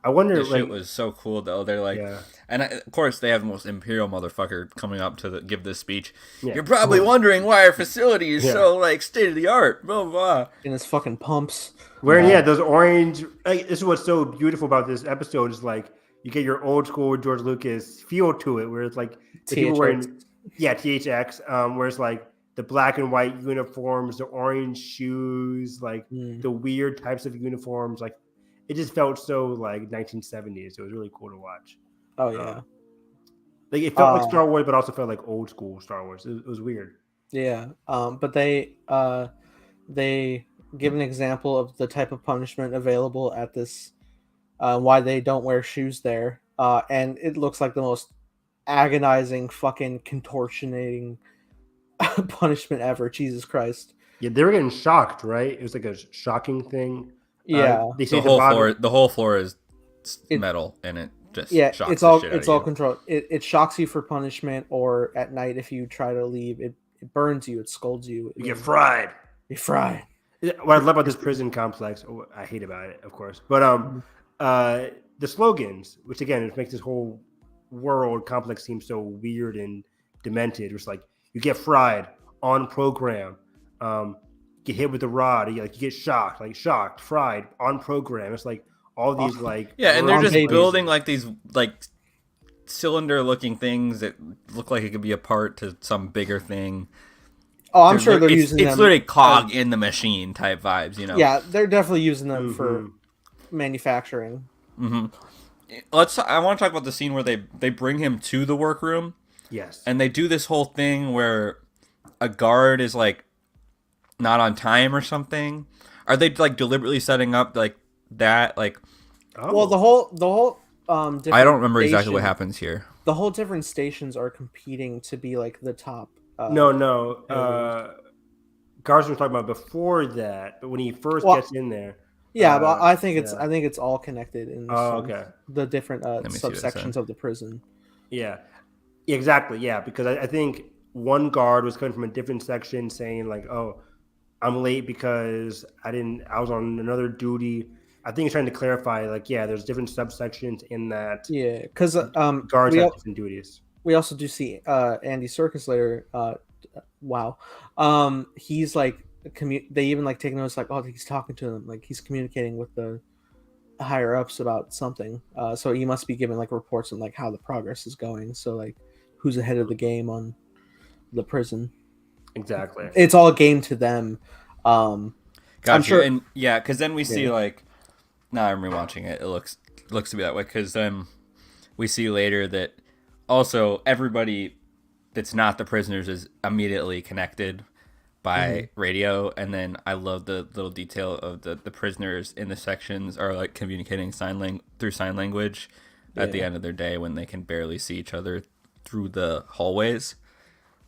I wonder. This shit was so cool though. They're like, and of course they have the most imperial motherfucker coming up to give this speech. Yeah. You're probably wondering why our facility is so like state of the art. Blah blah blah. In his fucking pumps. Where those orange. This is what's so beautiful about this episode is like you get your old school George Lucas feel to it, where it's like people wearing THX, where it's like the black and white uniforms, the orange shoes, like the weird types of uniforms, like. It just felt so like 1970s. It was really cool to watch. Oh yeah, like it felt like Star Wars, but also felt like old school Star Wars. It was weird. Yeah, but they give an example of the type of punishment available at this. Why they don't wear shoes there, and it looks like the most agonizing, fucking contortionating punishment ever. Jesus Christ! Yeah, they were getting shocked, right? It was like a shocking thing. Yeah, the whole floor is metal, and it just shocks it's all controlled. It shocks you for punishment, or at night if you try to leave, it it burns you, it scalds you. You get fried. You're fried. What I love about this prison complex, I hate about it, of course, but the slogans, which again, it makes this whole world complex seem so weird and demented. It's like you get fried on program, get hit with a rod, you get shocked, fried on program. It's like all these and they're just babies. building like these like cylinder looking things that look like it could be a part to some bigger thing. Oh, I'm sure they're using them. It's literally cog in the machine type vibes, you know. Yeah, they're definitely using them for manufacturing. I want to talk about the scene where they bring him to the workroom. Yes. And they do this whole thing where a guard is like not on time or something. Are they like deliberately setting up like that? Like, well, the whole I don't remember exactly what happens here. The whole different stations are competing to be like the top. No. Garza was talking about before that, but when he first gets in there. Yeah, but I think it's all connected in the different subsections of the prison. Yeah, exactly. Yeah, because I think one guard was coming from a different section saying like, "Oh, I'm late because I was on another duty." I think he's trying to clarify like, yeah, there's different subsections in that. Yeah, because guards have different duties. We also do see Andy Serkis later. Wow, he's like they even like take notice like, oh, he's talking to them, like he's communicating with the higher ups about something. So he must be giving like reports on like how the progress is going. So like who's ahead of the game on the prison. Exactly. It's all a game to them. Gotcha. I'm sure, and yeah, because then we see like now I'm rewatching it. It looks to be that way because then we see later that also everybody that's not the prisoners is immediately connected by radio, and then I love the little detail of the prisoners in the sections are like communicating through sign language at the end of their day when they can barely see each other through the hallways.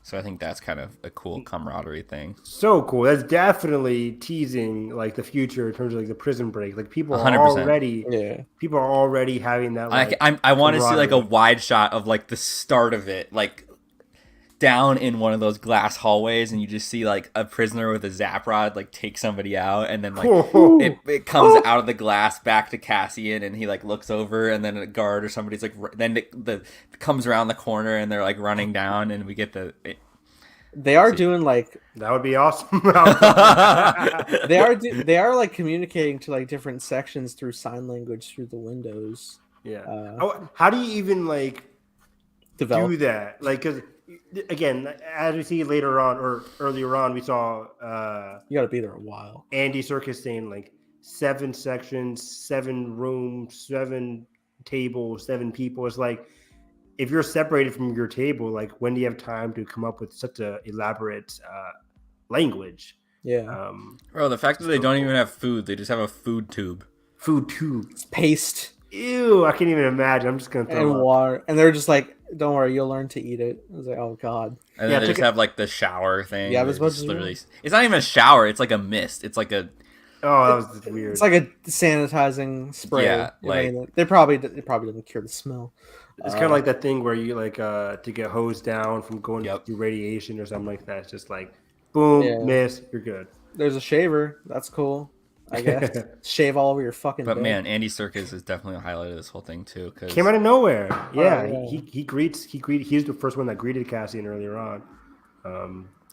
So I think that's kind of a cool camaraderie thing. So cool. That's definitely teasing like the future in terms of like the prison break. Like people are 100%. People are already having that. Like, I want to see like a wide shot of like the start of it, like down in one of those glass hallways, and you just see like a prisoner with a zap rod like take somebody out, and then like it comes out of the glass back to Cassian, and he like looks over, and then a guard or somebody's like then the comes around the corner, and they're like running down, and we get they are doing like that would be awesome. they are like communicating to like different sections through sign language through the windows. Yeah. How do you even like do that? Like, because again, as we see later on or earlier on, we saw you got to be there a while. Andy Serkis saying like 7 sections, 7 rooms, 7 tables, 7 people. It's like if you're separated from your table, like when do you have time to come up with such a elaborate language? Yeah. Bro, the fact that they don't even have food, they just have a food tube. It's paste. Ew, I can't even imagine. I'm just gonna throw and water, and they're just like, "Don't worry, you'll learn to eat it." I was like, "Oh God!" And then they just have like the shower thing. Yeah, as much as literally, it's not even a shower. It's like a mist. It's like a. Oh, that was weird. It's like a sanitizing spray. Yeah, like they probably didn't cure the smell. It's kind of like that thing where you like to get hosed down from going through radiation or something like that. It's just like, boom, mist, you're good. There's a shaver. That's cool. I guess shave all over your fucking. But bed. Man, Andy Serkis is definitely a highlight of this whole thing too. Cause... Came out of nowhere. Yeah, yeah. He's the first one that greeted Cassian earlier on.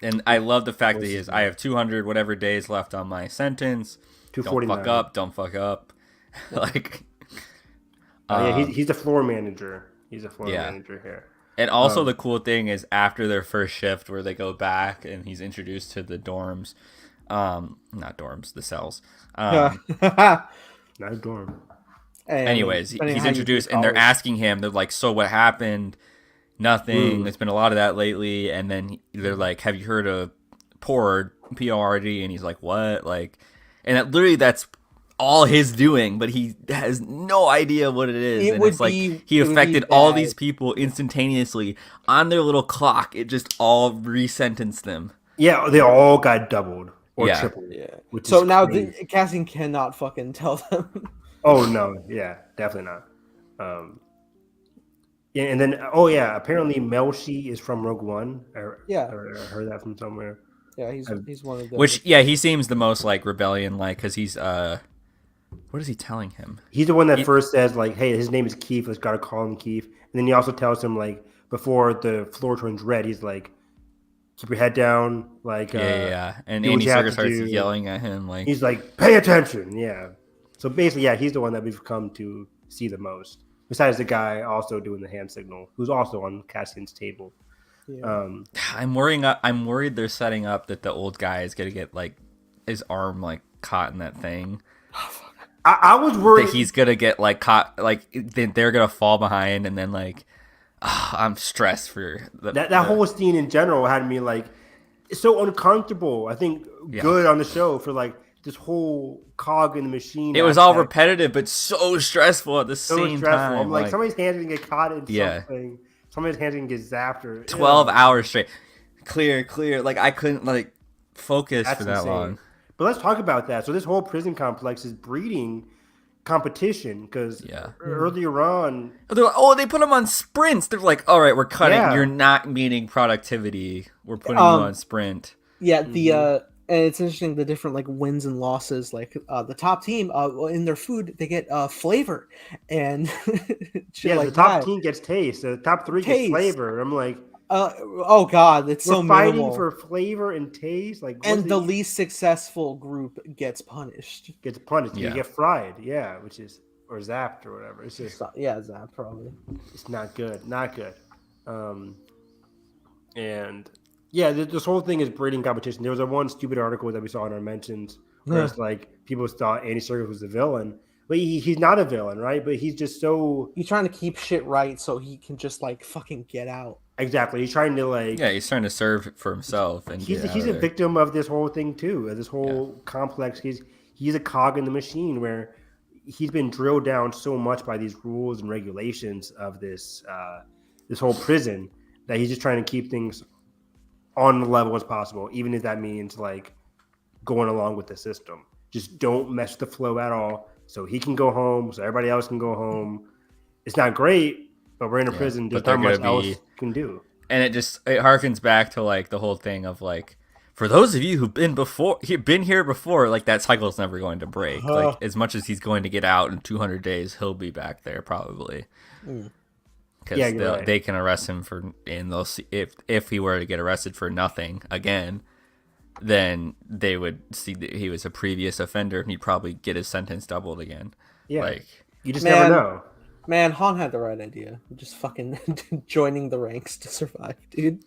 And I love the fact that I have 200 whatever days left on my sentence. 249. Don't fuck up. Like, he's the floor manager. He's a floor manager here. And also the cool thing is after their first shift where they go back and he's introduced to the dorms, not dorms, the cells. Not a dorm. Anyways, he's introduced and they're asking him, they're like, so what happened? Nothing. There's been a lot of that lately. And then they're like, have you heard of PORD, P-O-R-D? And he's like, what? Like, and that's all his doing, but he has no idea what it is. It's like he affected all these people instantaneously on their little clock. It just all resentenced them. Yeah, they all got doubled or tripled. Yeah. So now Cassian cannot fucking tell them. Oh no, yeah, definitely not. Yeah, and then apparently Melshi is from Rogue One. Yeah, I heard that from somewhere. yeah, I've- he's one of the. Which, yeah, he seems the most like rebellion, like, because he's what is he telling him? He's the one that He- first says like, "Hey, his name is Keith. Let's gotta call him Keith." And then he also tells him like before the floor turns red, he's like, "Keep your head down." Like, yeah. And do what Andy you have Serkis to starts do. yelling at him, like, He's like, "Pay attention." Yeah. So basically, yeah, he's the one that we've come to see the most. Besides the guy also doing the hand signal, who's also on Cassian's table. Yeah. I'm worried they're setting up that the old guy is gonna get like his arm like caught in that thing. I was worried That he's gonna get like caught, like they're gonna fall behind, and then like I'm stressed for that whole scene in general had me like so uncomfortable. I think good on the show for like this whole cog in the machine. It was all repetitive, but so stressful at the same time. I'm like somebody's hands gonna get caught in Yeah. something. Somebody's hands gonna get zapped or 12 hours straight, clear. Like I couldn't like focus That's for that insane. long. But let's talk about that. So this whole prison complex is breeding competition because earlier on, They're like, oh, they put them on sprints. They're like, all right, we're cutting. Yeah. You're not meeting productivity. We're putting you on sprint. Yeah, and it's interesting the different like wins and losses. Like the top team, in their food they get flavor, and shit like the top that. team gets taste. The top three Taste. get flavor. I'm like, oh god, it's we're so fighting minimal. for flavor and taste. Like, And the least successful group gets punished. gets punished. Yeah. You get fried. Yeah, which is or zapped or whatever. It's just That probably. it's not good. Not good. And yeah, this whole thing is breeding competition. There was one stupid article that we saw in our mentions where it's like people thought Andy Serkis was a villain, but he's not a villain, right? But he's just so He's trying to keep shit right so he can just like fucking get out. exactly. He's trying to like Yeah, he's trying to serve for himself, and he's get out a of there. victim of this whole thing too. Of this whole complex. He's a cog in the machine where he's been drilled down so much by these rules and regulations of this this whole prison that he's just trying to keep things on the level as possible, even if that means like going along with the system. Just don't mess the flow at all, so he can go home, so everybody else can go home. It's not great, but we're in a prison. There's but not they're much gonna else be- you can do. And it harkens back to like the whole thing of like, for those of you who've been here before, like that cycle's never going to break. Like as much as he's going to get out in 200 days, he'll be back there probably. Because right. they can arrest him and they'll see if he were to get arrested for nothing again, then they would see that he was a previous offender and he'd probably get his sentence doubled again. Yeah, Like, you just never know. Man, Han had the right idea. Just fucking joining the ranks to survive, dude.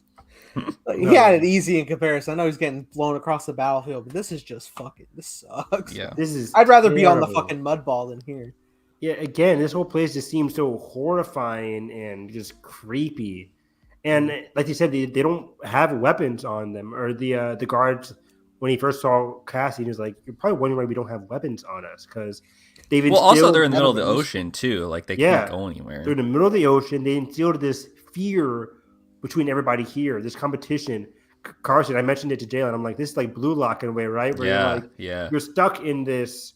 Like, he had it easy in comparison. I know he's getting blown across the battlefield, but this is just fucking. This sucks. yeah. This is I'd rather be on the terrible. fucking mud ball than here. Yeah, again, this whole place just seems so horrifying and just creepy. And like you said, they don't have weapons on them. Or the guards, when he first saw Cassie, he was like, "You're probably wondering why we don't have weapons on us because they've Well, also instilled they're in the middle of the enemies. ocean too. Like they Yeah. can't go anywhere. They're in the middle of the ocean. They instilled this fear between everybody here. This competition. Carson, I mentioned it to Jalen. I'm like, this is like Blue Lock in a way, right? Where you're like, you're stuck in this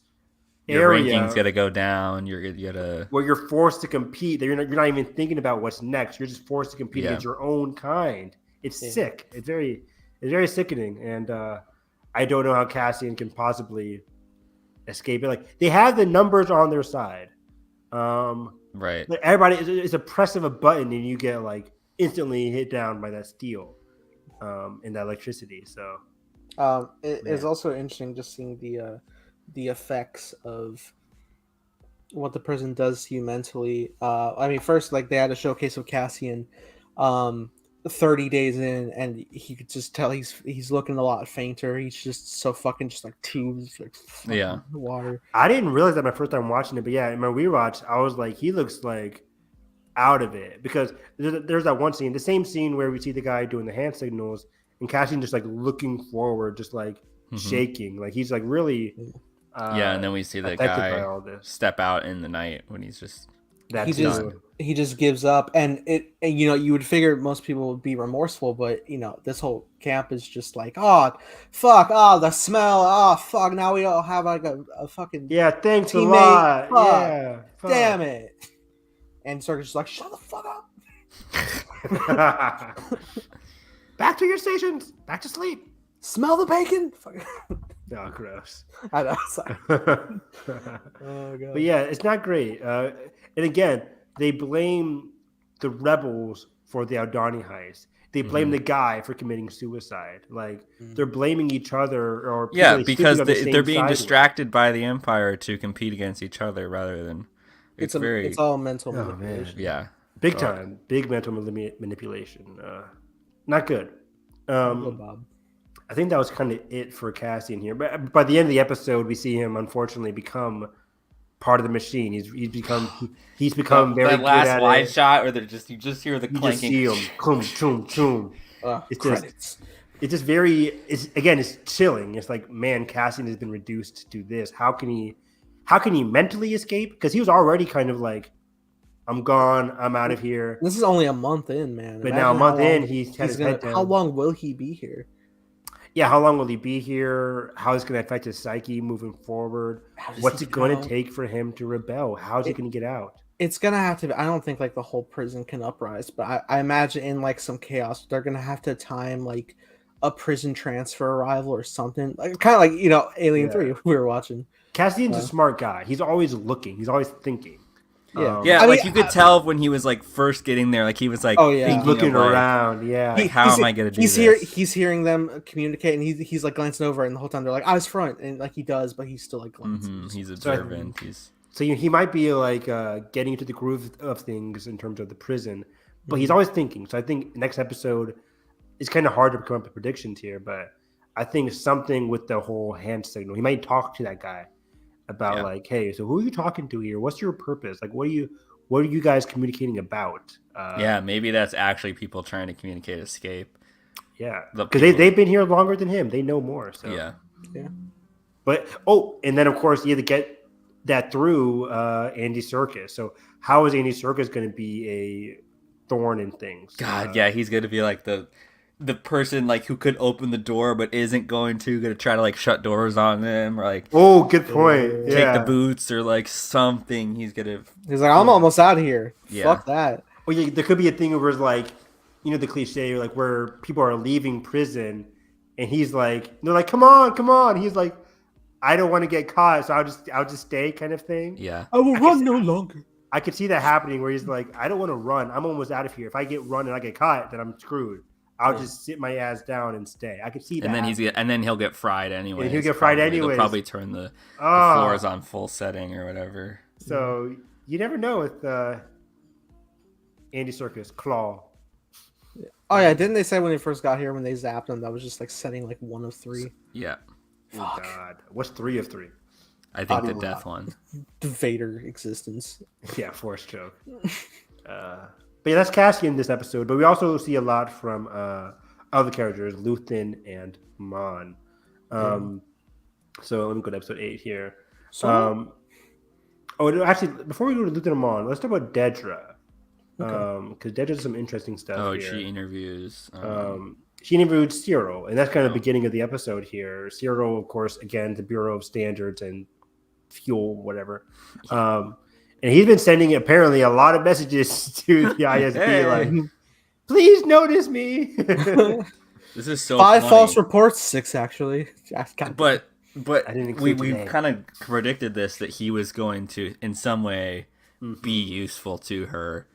Your area ranking's gotta go down. You gotta. where you're forced to compete. That you're not even thinking about what's next. You're just forced to compete against your own kind. It's sick. It's very sickening. And I don't know how Cassian can possibly escape it. Like they have the numbers on their side. Right. But everybody it's a press of a button and you get like instantly hit down by that steel and that electricity. So It's also interesting just seeing the effects of what the prison does to you mentally. I mean, first, like they had a showcase of Cassian 30 days in, and he could just tell he's looking a lot fainter. He's just so fucking just like tubes, like water. I didn't realize that my first time watching it, but yeah, in my rewatch, I was like, he looks like out of it because there's that one scene, the same scene where we see the guy doing the hand signals and Cassian just like looking forward, just like shaking, like he's like really. And then we see the guy step out in the night when he's just. He just gives up, and you would figure most people would be remorseful, but this whole camp is just like, oh fuck, oh the smell, oh fuck, now we don't have like a fucking thanks teammate. a lot, Fuck. Damn it. And Serkis is like, shut the fuck up. Back to your stations. Back to sleep. Smell the bacon. Oh, gross. I know. Sorry. Oh god. But yeah, it's not great. And again, they blame the rebels for the Aldani heist. They blame the guy for committing suicide. Like they're blaming each other, or people Yeah, they sleeping because on the same they're being side with. distracted by the Empire to compete against each other rather than it's very it's all mental Oh, manipulation. man. yeah. Big time, big mental manipulation. Not good. Bob. I think that was kind of it for Cassian here. But by the end of the episode, we see him unfortunately become part of the machine. He's become very that good last at wide it. shot where you just hear the You just clanking. see him, chum, chum, chum. It's Credits. just very. It's chilling. It's like, man, Cassian has been reduced to this. How can he mentally escape? Because he was already kind of like, I'm gone. I'm out of here. This is only a month in, man. But now a month in, he's had his head down. How long will he be here? Yeah, how long will he be here? How is it going to affect his psyche moving forward? What's it going to take for him to rebel? How's he going to get out? It's gonna have to be. I don't think like the whole prison can uprise, but I imagine in like some chaos, they're gonna have to time like a prison transfer arrival or something. Like kind of like Alien 3 we were watching. Cassian's a smart guy. He's always looking. He's always thinking. Yeah, Yeah, you could tell when he was like first getting there, like he was like he's looking around. Yeah, like, how am I gonna do this? He's hearing them communicate, and he's like glancing over, and the whole time they're like eyes front, and like he does, but he's still like glancing. He's observant. So he might be like getting into the groove of things in terms of the prison, but he's always thinking. So I think next episode is kind of hard to come up with predictions here, but I think something with the whole hand signal. He might talk to that guy about like, hey, so who are you talking to here? What's your purpose? Like, what are you guys communicating about? Maybe that's actually people trying to communicate escape. Yeah, because they've been here longer than him. They know more. So Yeah. But and then of course you have to get that through Andy Serkis. So how is Andy Serkis going to be a thorn in things? God, he's going to be like the person like who could open the door but isn't going to try to like shut doors on them or like good point. Take the boots or like something. He's like I'm almost out of here. Yeah. Fuck that. Well, there could be a thing where it's like, the cliche, like where people are leaving prison and he's like, they're like, come on. He's like, I don't want to get caught, so I'll just stay, kind of thing. Yeah, I will run no longer. I could see that happening where he's like, I don't want to run. I'm almost out of here. If I get run and I get caught, then I'm screwed. I'll just sit my ass down and stay. I could see that. And then he'll get fried anyway. And he'll get fried anyway. They'll probably turn the floors on full setting or whatever. So you never know with Andy Serkis Claw. Oh yeah, didn't they say when they first got here when they zapped him that was just like setting like 1 of 3? Yeah. Oh God, what's 3 of 3? I think the death one. The Vader existence. Yeah, force choke. But yeah, that's Cassian this episode. But we also see a lot from other characters, Luthen and Mon. So let me go to episode 8 here. Actually, before we go to Luthen and Mon, let's talk about Dedra. Because Dedra does some interesting stuff here. She interviews. She interviewed Cyril, and that's kind of the beginning of the episode here. Cyril, of course, again, the Bureau of Standards and Fuel, whatever. And he's been sending apparently a lot of messages to the ISB, like, please notice me. This is so 5 funny. false reports, 6 actually. But we today. kind of predicted this, that he was going to, in some way, be useful to her.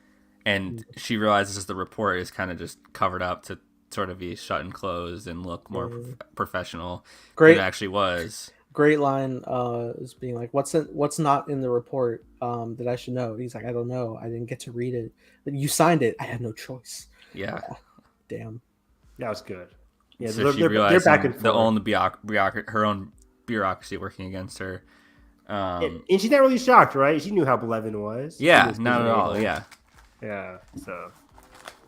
And she realizes the report is kind of just covered up to sort of be shut and closed and look more professional than it actually was. Great line is being like, what's not in the report that I should know? He's like, I don't know. I didn't get to read it. But you signed it. I had no choice. Yeah. Damn. That was good. Yeah, so she realized they're back and forth. her own bureaucaucy working against her. And she's not really shocked, right? She knew how Blevin was. Yeah, not at all. Yeah. Yeah. So,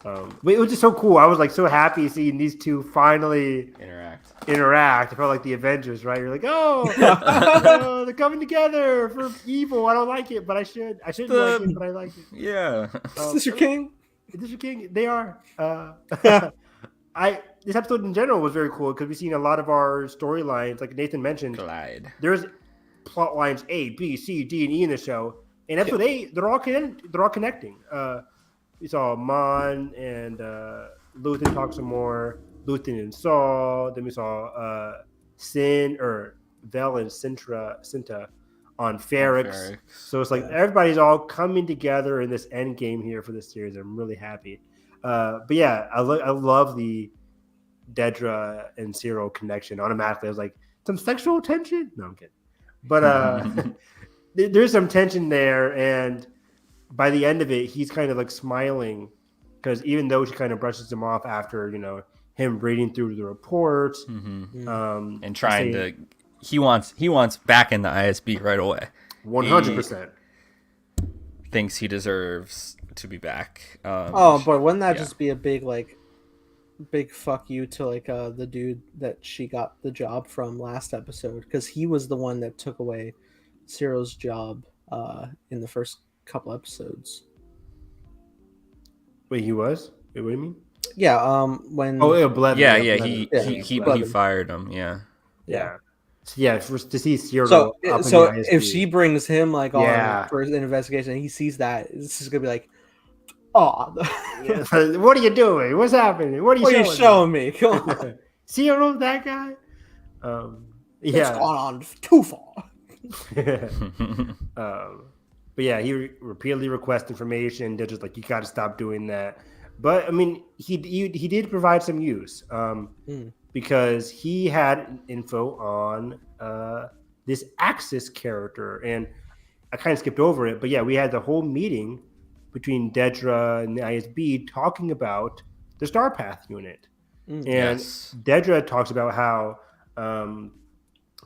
but it was just so cool. I was like so happy seeing these two finally interact. I felt like the Avengers, right? You're like, oh, they're coming together for evil. I don't like it, but I shouldn't like it, but I like it. Yeah. Is this your king? Is this your king? They are. This episode in general was very cool because we've seen a lot of our storylines, like Nathan mentioned. There's plot lines A, B, C, D, and E in the show. In episode 8, they're all connecting. we saw Mon and Luthen talk some more. Luthen and Saul. Then we saw Sin or Vel and Cinta on Ferrix. So it's like everybody's all coming together in this end game here for this series. I'm really happy. But yeah, I love the Dedra and Cyril connection. Automatically, I was like, some sexual tension? No, I'm kidding. But there's some tension there, and by the end of it, he's kind of like smiling because even though she kind of brushes him off after him reading through the report and trying he wants back in the ISB right away. 100%. Thinks he deserves to be back. But wouldn't that just be a big fuck you to the dude that she got the job from last episode, because he was the one that took away Cyril's job in the first couple episodes. Wait, he was? Wait, what do you mean? Yeah, when Blevin. He fired him. Yeah. To see Cyril. So up in the ISB. if she brings him on for an investigation, and he sees that, this is gonna be like, oh, what are you doing? What's happening? What are you showing me? Come on, Cyril, that guy. It's gone on too far. But yeah, he repeatedly requests information. They're just like, you got to stop doing that. But I mean, he did provide some use because he had info on this Axis character, and I kind of skipped over it. But yeah, we had the whole meeting between Dedra and the ISB talking about the Starpath unit, and Dedra talks about how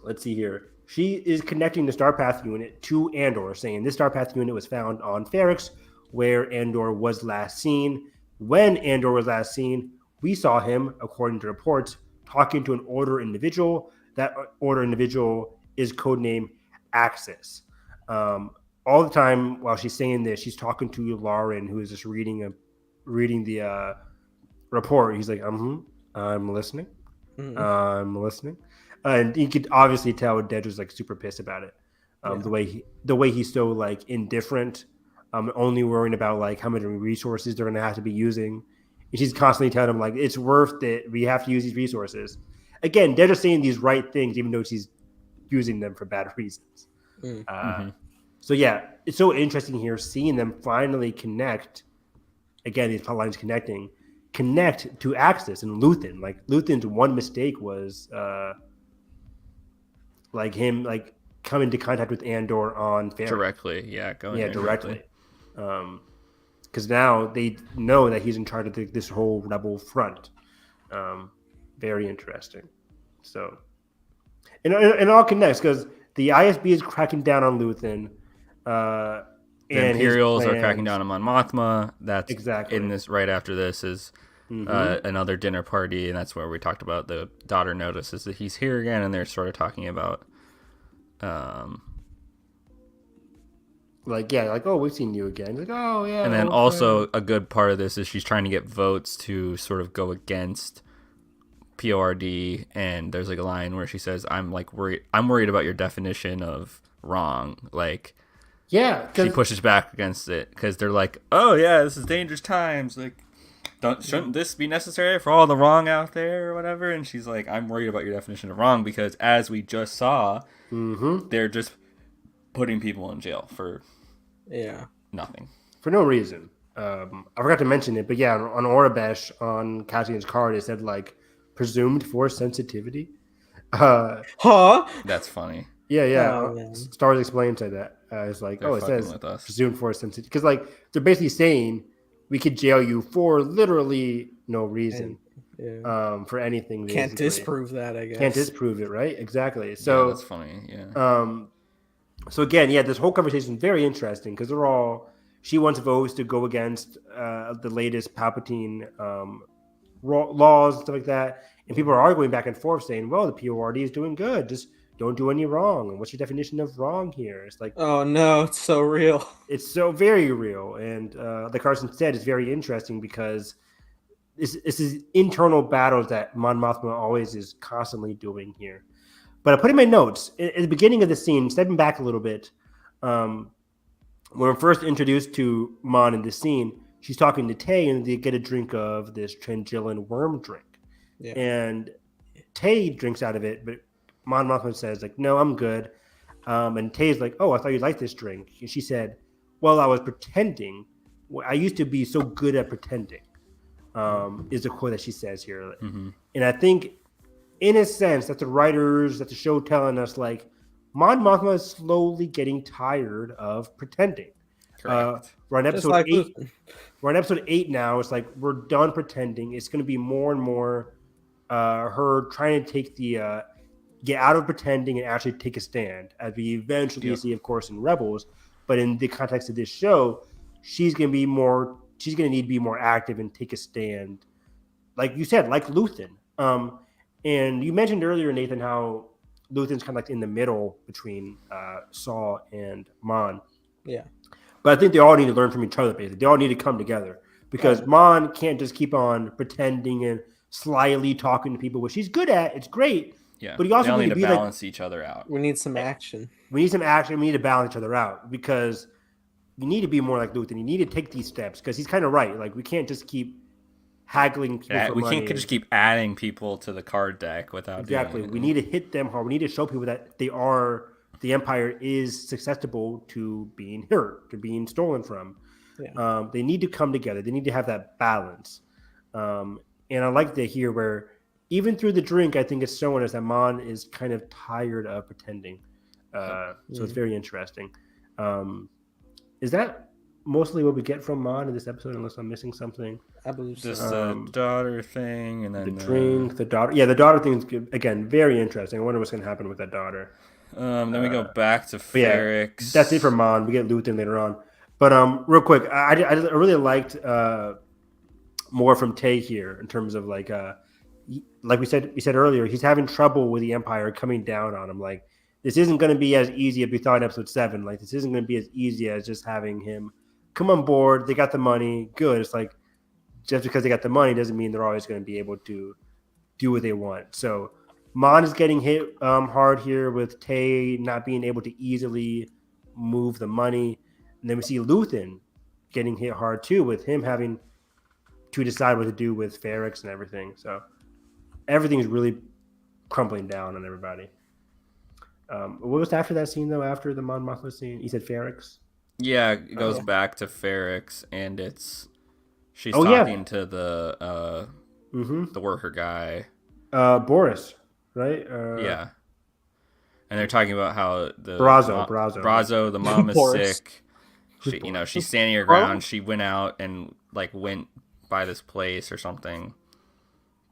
let's see here. She is connecting the Starpath unit to Andor, saying this Starpath unit was found on Ferrix, where Andor was last seen. When Andor was last seen, we saw him, according to reports, talking to an Order individual. That Order individual is codenamed Axis. All the time while she's saying this, she's talking to Lauren, who is just reading the report. He's like, I'm listening. I'm listening. And you could obviously tell Dedra's like super pissed about it. The way he's so like indifferent, only worrying about like how many resources they're gonna have to be using. And she's constantly telling him like it's worth it. We have to use these resources. Again, Dedra's saying these right things, even though she's using them for bad reasons. So yeah, it's so interesting here seeing them finally connect. Again, these plot lines connect to Axis and Luthen. Like Luthen's one mistake was like him like come into contact with Andor on Ferrix. Directly. Because now they know that he's in charge of this whole rebel front. Very interesting. So, and it all connects because the ISB is cracking down on Luthen. The Imperials are cracking down on Mon Mothma. That's exactly in this. Right after this is another dinner party, and that's where we talked about the daughter notices that he's here again, and they're sort of talking about, oh, we've seen you again. Like, oh yeah. And then also a good part of this is she's trying to get votes to sort of go against PORD, and there's like a line where she says, I'm worried about your definition of wrong. Like, yeah, she pushes back against it because they're like, oh yeah, this is dangerous times. Like, shouldn't this be necessary for all the wrong out there or whatever? And she's like, I'm worried about your definition of wrong because as we just saw, they're just putting people in jail for nothing. For no reason. I forgot to mention it, but yeah, on Orabesh, on Cassian's card, it said like presumed force sensitivity. That's funny. Yeah. Star Wars explained to that. It's like, it says presumed force sensitivity. Because like they're basically saying we could jail you for literally no reason. For anything. Basically. Can't disprove that, I guess. Can't disprove it, right? Exactly. So that's funny. Yeah. So again, this whole conversation is very interesting because she wants votes to go against the latest Palpatine laws and stuff like that, and people are arguing back and forth saying, "Well, the PORD is doing good. Just don't do any wrong." And what's your definition of wrong here? It's like, oh no, it's so real. It's so very real, and like Carson said, it's very interesting because this is internal battles that Mon Mothma always is constantly doing here. But I put in my notes at the beginning of the scene, stepping back a little bit, when we're first introduced to Mon in this scene, she's talking to Tay, and they get a drink of this Trangillan worm drink. Yeah. And Tay drinks out of it, but Mon Mothma says, like, no, I'm good. And Tay's like, oh, I thought you liked this drink. And she said, well, I was pretending. I used to be so good at pretending, is the quote that she says here. Mm-hmm. And I think, in a sense, that the writers, that the show telling us, like, Mon Mothma is slowly getting tired of pretending. Correct. We're on Just episode like 8. Luthen. We're on episode 8 now. It's like we're done pretending. It's going to be more and more her trying to take the get out of pretending and actually take a stand, as we eventually see, of course, in Rebels. But in the context of this show, she's going to be more. She's going to need to be more active and take a stand, like you said, like Luthen. And you mentioned earlier, Nathan, how Luthen's kind of like in the middle between Saw and Mon. Yeah. But I think they all need to learn from each other, basically. They all need to come together, because Mon can't just keep on pretending and slyly talking to people, which she's good at. It's great. Yeah. But you also need to be balance each other out. We need some action. We need some action. We need to balance each other out, because you need to be more like Luthen. You need to take these steps, because he's kind of right. Like, we can't just keep haggling people for We money. can't just keep adding people to the card deck without Exactly. doing We need to hit them hard. We need to show people that the Empire is susceptible to being hurt, to being stolen from. Yeah. They need to come together. They need to have that balance. And I like to hear where, even through the drink, I think it's showing us that Mon is kind of tired of pretending. So it's very interesting. Is that mostly what we get from Mon in this episode, unless I'm missing something? I believe so. Just the daughter thing, and then The drink, the daughter. Yeah, the daughter thing is good. Again, very interesting. I wonder what's going to happen with that daughter. Then we go back to Ferrix. Yeah, that's it for Mon. We get Luthen later on. But real quick, I really liked more from Tay here in terms of like we said earlier, he's having trouble with the Empire coming down on him. Like, this isn't going to be as easy as we thought in episode 7. Like, this isn't going to be as easy as just having him come on board. They got the money, good. It's like, just because they got the money doesn't mean they're always going to be able to do what they want. So Mon is getting hit hard here with Tay not being able to easily move the money. And then we see Luthen getting hit hard too, with him having to decide what to do with Ferrix and everything. So everything's really crumbling down on everybody. What was after that scene, though, after the Mon Mothma scene? You said Ferrix? Yeah, it goes back to Ferrix, and she's talking to the worker guy. Boris, right? Yeah. And they're talking about how the Brazo, the mom is Boris. sick. She's standing her ground. She went out and went by this place or something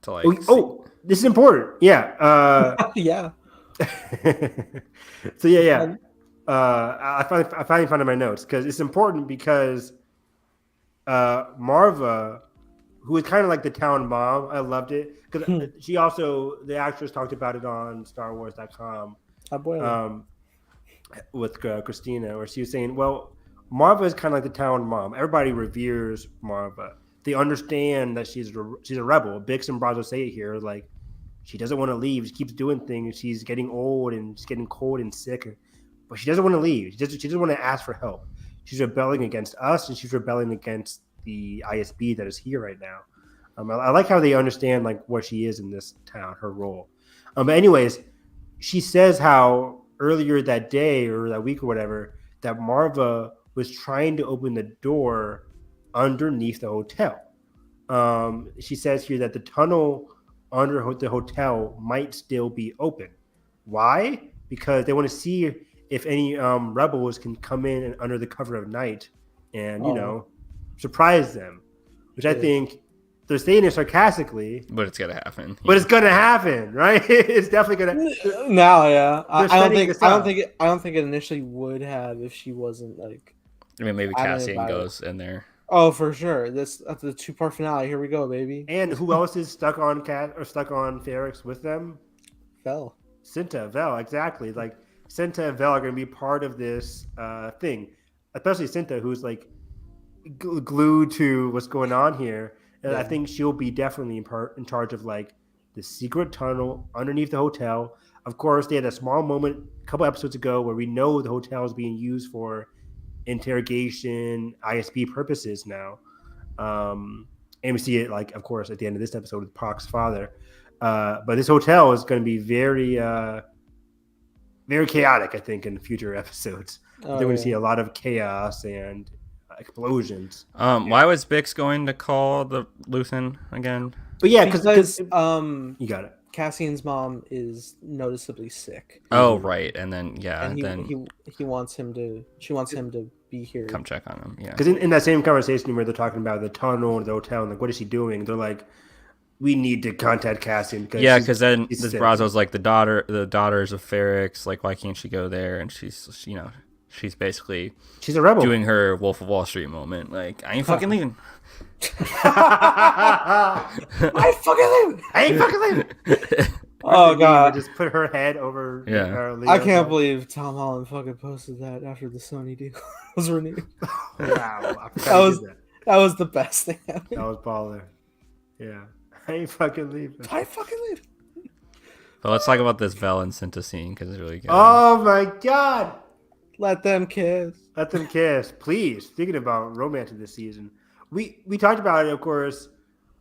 to this is important. Yeah. Yeah. So yeah. I finally found in my notes, because it's important, because Marva, who is kind of like the town mom, I loved it, because she also, the actress talked about it on StarWars.com with Christina, where she was saying, well, Marva is kind of like the town mom. Everybody reveres Marva. They understand that she's a rebel. Bix and Brazo say it here, like, she doesn't want to leave. She keeps doing things. She's getting old and she's getting cold and sick, but she doesn't want to leave. She doesn't want to ask for help. She's rebelling against us, and she's rebelling against the ISB that is here right now. I like how they understand like what she is in this town, her role. But anyways, she says how earlier that day or that week or whatever, that Marva was trying to open the door underneath the hotel. She says here that the tunnel under the hotel might still be open. Why? Because they want to see if any rebels can come in and under the cover of night and surprise them, which I think they're saying it sarcastically, but it's gonna happen. But it's gonna happen, right? It's definitely gonna. Now, yeah, I don't think it initially would have if she wasn't like. I mean, maybe Cassian goes in there. Oh, for sure. That's the 2-part finale. Here we go, baby. And who else is stuck on Ferrix with them? Vel. Cinta, Vel, exactly. Like Cinta and Vel are going to be part of this thing, especially Cinta, who's like glued to what's going on here. And I think she'll be definitely in charge of like the secret tunnel underneath the hotel. Of course, they had a small moment a couple episodes ago where we know the hotel is being used for interrogation, ISB purposes now. And we see it, like, of course, at the end of this episode with Proc's father. But this hotel is going to be very, very chaotic, I think, in future episodes. I think we're going to see a lot of chaos and explosions. Why was Bix going to call the Luthen again? But yeah, because you got it. Cassian's mom is noticeably sick. Oh, right, and then he wants him to. She wants him to be here. Come check on him. Yeah, because in that same conversation where they're talking about the tunnel and the hotel and like, what is she doing? They're like, we need to contact Cassian. Because then this Brazo's like, the daughters of Ferrix. Like, why can't she go there? And she's basically a rebel doing her Wolf of Wall Street moment. Like, I ain't fucking leaving. I ain't fucking leaving. Oh god! Just put her head over. Yeah, I can't believe Tom Holland fucking posted that after the Sony deal was renewed. Wow, that was the best thing ever. That was baller. Yeah, I ain't fucking leaving. But let's talk about this Vel and Cinta scene because it's really good. Oh my god! Let them kiss. Let them kiss, please. Thinking about romance in this season, we talked about it, of course,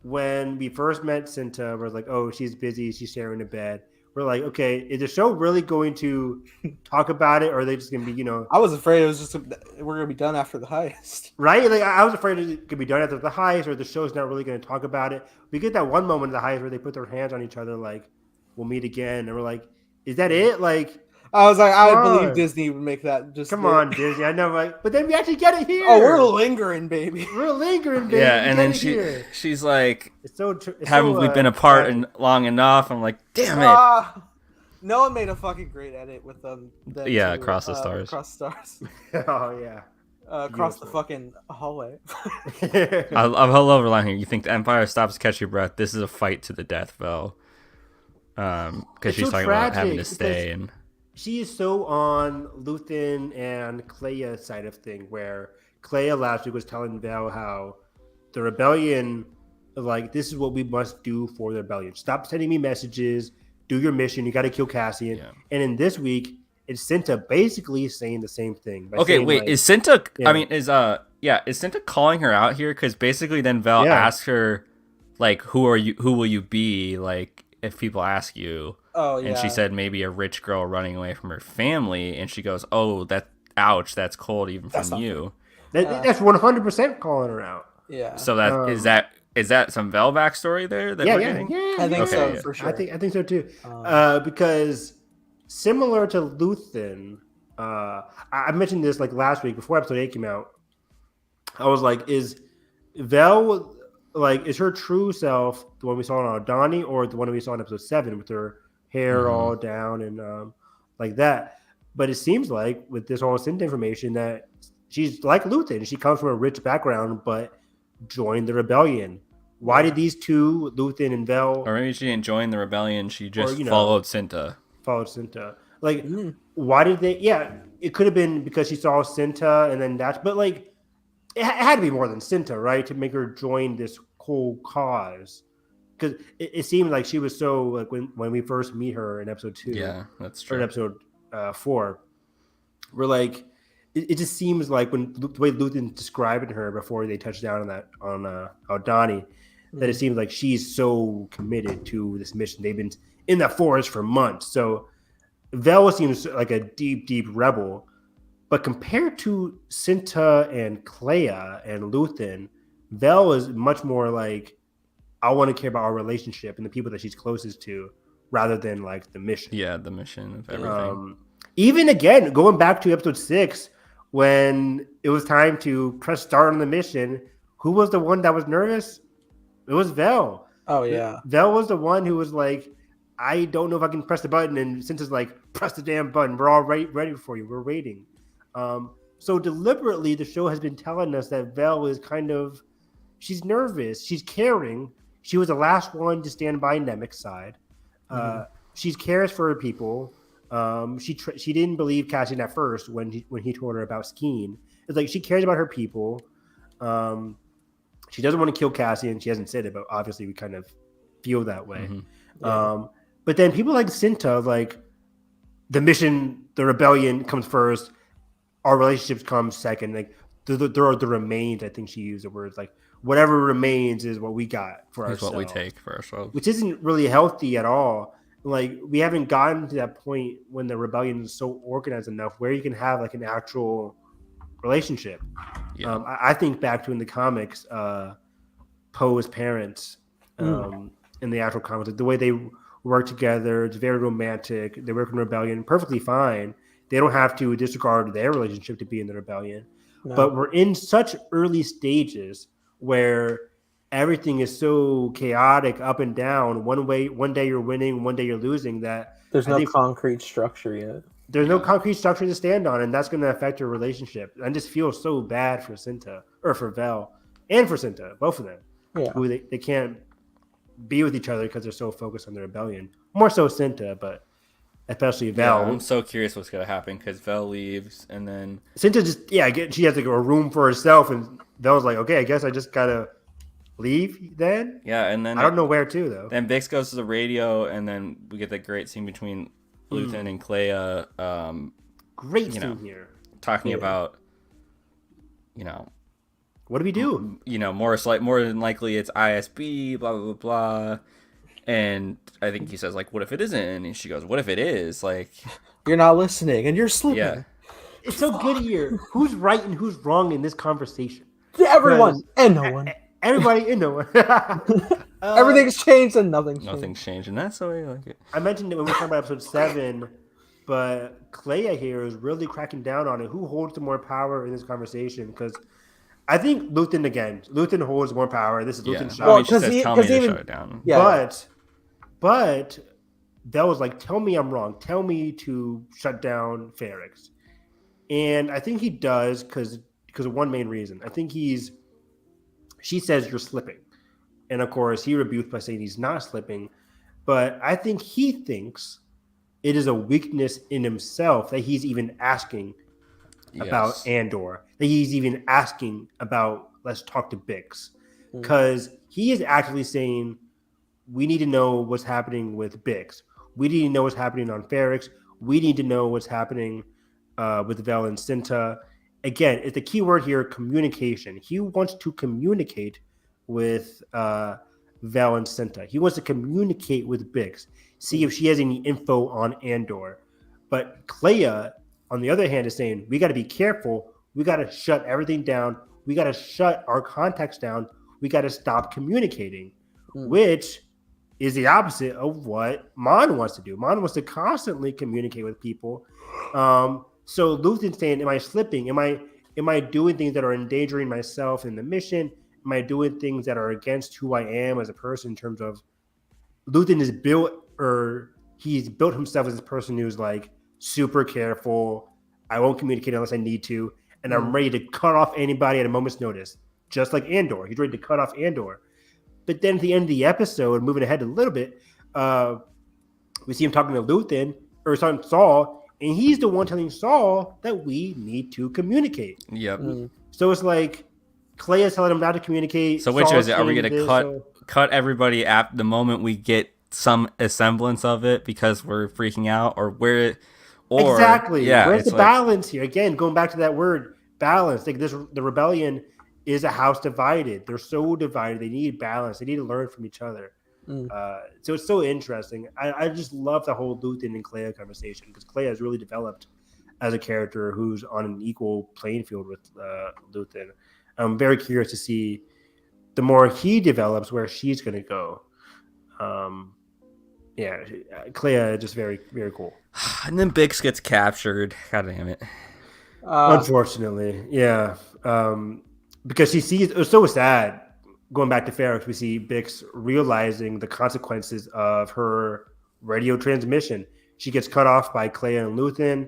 when we first met Cinta. We're like, oh, she's busy, she's sharing a bed. We're like, okay, is the show really going to talk about it, or are they just going to be, I was afraid it was just we're going to be done after the heist, right? Like, I was afraid it could be done after the heist, or the show's not really going to talk about it. We get that one moment of the heist where they put their hands on each other, like, we'll meet again, and we're like, is that it? Like, I was like, I would believe Disney would make that. Just come on, Disney. I know, like, but then we actually get it here. Oh, we're lingering, baby. We're lingering, baby. Yeah, and then she's like, haven't we been apart long enough? I'm like, damn it. Noah made a fucking great edit with them. Across the stars. Across the stars. Oh yeah. Across the fucking hallway. I love her line here. You think the Empire stops, catch your breath. This is a fight to the death, Vel. Because she's talking about having to stay and. She is so on Luthen and Clea's side of thing, where Clea last week was telling Vel how the rebellion, like, this is what we must do for the rebellion. Stop sending me messages. Do your mission. You got to kill Cassian. Yeah. And in this week, it's Cinta basically saying the same thing. Okay, wait. Like, is Cinta? Yeah. I mean, is Cinta calling her out here? Because basically, then Vel asks her, like, who are you? Who will you be? Like, if people ask you. Oh, yeah. And she said maybe a rich girl running away from her family, and she goes, "Oh, ouch, that's cold even from you." That's 100% calling her out. Yeah. So is that some Vel backstory there? Yeah. I think so for sure. I think so too. Because similar to Luthen, I mentioned this like last week before episode 8 came out. I was like, is Vel is her true self the one we saw on Aldani, or the one we saw in episode 7 with her hair all down and like that? But it seems like with this whole Cinta information that she's like Luthen. She comes from a rich background, but joined the rebellion. Why did these two, Luthen and Vel? Or maybe she didn't join the rebellion. She just followed Cinta. Like, why did they? Yeah, it could have been because she saw Cinta and then that. But like, it had to be more than Cinta, right? To make her join this whole cause. Because it seemed like she was so, like, when we first meet her in episode 2. Yeah, that's true. Or in episode 4. We're like, it just seems like when the way Luthen describing her before they touched down on Aldani, that it seems like she's so committed to this mission. They've been in that forest for months. So Vel seems like a deep, deep rebel. But compared to Cinta and Clea and Luthen, Vel is much more like, I want to care about our relationship and the people that she's closest to, rather than like the mission. Yeah, the mission of everything. Even again, going back to episode 6, when it was time to press start on the mission, who was the one that was nervous? It was Vel. Oh yeah, Vel was the one who was like, I don't know if I can press the button, and Cinta's like, press the damn button. We're all ready for you. We're waiting. So deliberately, the show has been telling us that Vel is kind of, she's nervous. She's caring. She was the last one to stand by Nemec's side. She cares for her people. She didn't believe Cassian at first when he told her about Skeen. It's like she cares about her people. She doesn't want to kill Cassian. She hasn't said it, but obviously we kind of feel that way. But then people like Cinta, like, the mission, the rebellion comes first. Our relationships come second. Like, there are the remains. I think she used the words like whatever remains is what we got for Is ourselves. what we take for ourselves. Which isn't really healthy at all. Like we haven't gotten to that point when the rebellion is so organized enough where you can have like an actual relationship. Yeah. I think back to in the comics, Poe's parents in the actual comics, the way they work together, it's very romantic. They work in rebellion perfectly fine. They don't have to disregard their relationship to be in the rebellion. No. But we're in such early stages where everything is so chaotic up and down. One day you're winning, one day you're losing. That there's no concrete structure yet. There's no concrete structure to stand on, and that's going to affect your relationship. I just feel so bad for Cinta, or for Vel, and for Cinta, both of them. Yeah. Who they can't be with each other because they're so focused on the rebellion. More so Cinta, but especially Vel. Yeah, I'm so curious what's going to happen because Vel leaves, and then Cinta she has like a room for herself, and Vel's like, okay, I guess I just gotta leave then. Yeah, and then I don't know where to though. Then Bix goes to the radio, and then we get that great scene between Luthen and Clea. Great scene here, talking about, what do we do? More than likely it's ISB, blah blah blah blah. And I think he says like, "What if it isn't?" And she goes, "What if it is?" Like, you're not listening, and you're sleeping. Yeah, it's so good here. Who's right and who's wrong in this conversation? Everyone and no one. Everybody and no one. Everything's changed and nothing's changed. Nothing's changed, and that's the way I like it. I mentioned it when we were talking about episode 7, but Clea here is really cracking down on it. Who holds the more power in this conversation? Because I think Luthen holds more power. This is Luthen's shot. Well, she says, "Tell me to shut it down." Yeah. But that was like, "Tell me I'm wrong. Tell me to shut down Ferrix." And I think he does because of one main reason. I think she says you're slipping. And of course, he rebuked by saying he's not slipping. But I think he thinks it is a weakness in himself that he's even asking about Andor, that he's even asking about, let's talk to Bix. Because he is actually saying, we need to know what's happening with Bix. We need to know what's happening on Ferrix. We need to know what's happening with Vel and Cinta. Again, it's the key word here, communication. He wants to communicate with Vel and Cinta. He wants to communicate with Bix, see if she has any info on Andor. But Clea, on the other hand, is saying, we got to be careful. We got to shut everything down. We got to shut our contacts down. We got to stop communicating, which is the opposite of what Mon wants to do. Mon wants to constantly communicate with people. So Luthen's saying, am I slipping? Am I doing things that are endangering myself in the mission? Am I doing things that are against who I am as a person in terms of Luthen is he's built himself as a person who's like super careful. I won't communicate unless I need to. And I'm ready to cut off anybody at a moment's notice. Just like Andor. He's ready to cut off Andor. But then at the end of the episode, moving ahead a little bit, we see him talking to Luthen, or talking to Saul, and he's the one telling Saul that we need to communicate. Yep. So it's like Clea's telling him not to communicate. So which is it? Are we going to cut everybody at the moment we get some semblance of it because we're freaking out, or where? Or exactly. Yeah. Where's the balance here? Again, going back to that word balance. Like the rebellion is a house divided. They're so divided. They need balance. They need to learn from each other. So it's so interesting. I just love the whole Luthen and Clea conversation because Clea has really developed as a character who's on an equal playing field with Luthen. I'm very curious to see the more he develops where she's going to go. Clea just very, very cool. And then Bix gets captured. God damn it. Unfortunately, yeah. Because she sees, it was so sad. Going back to Ferrix, we see Bix realizing the consequences of her radio transmission. She gets cut off by Clea and Luthen,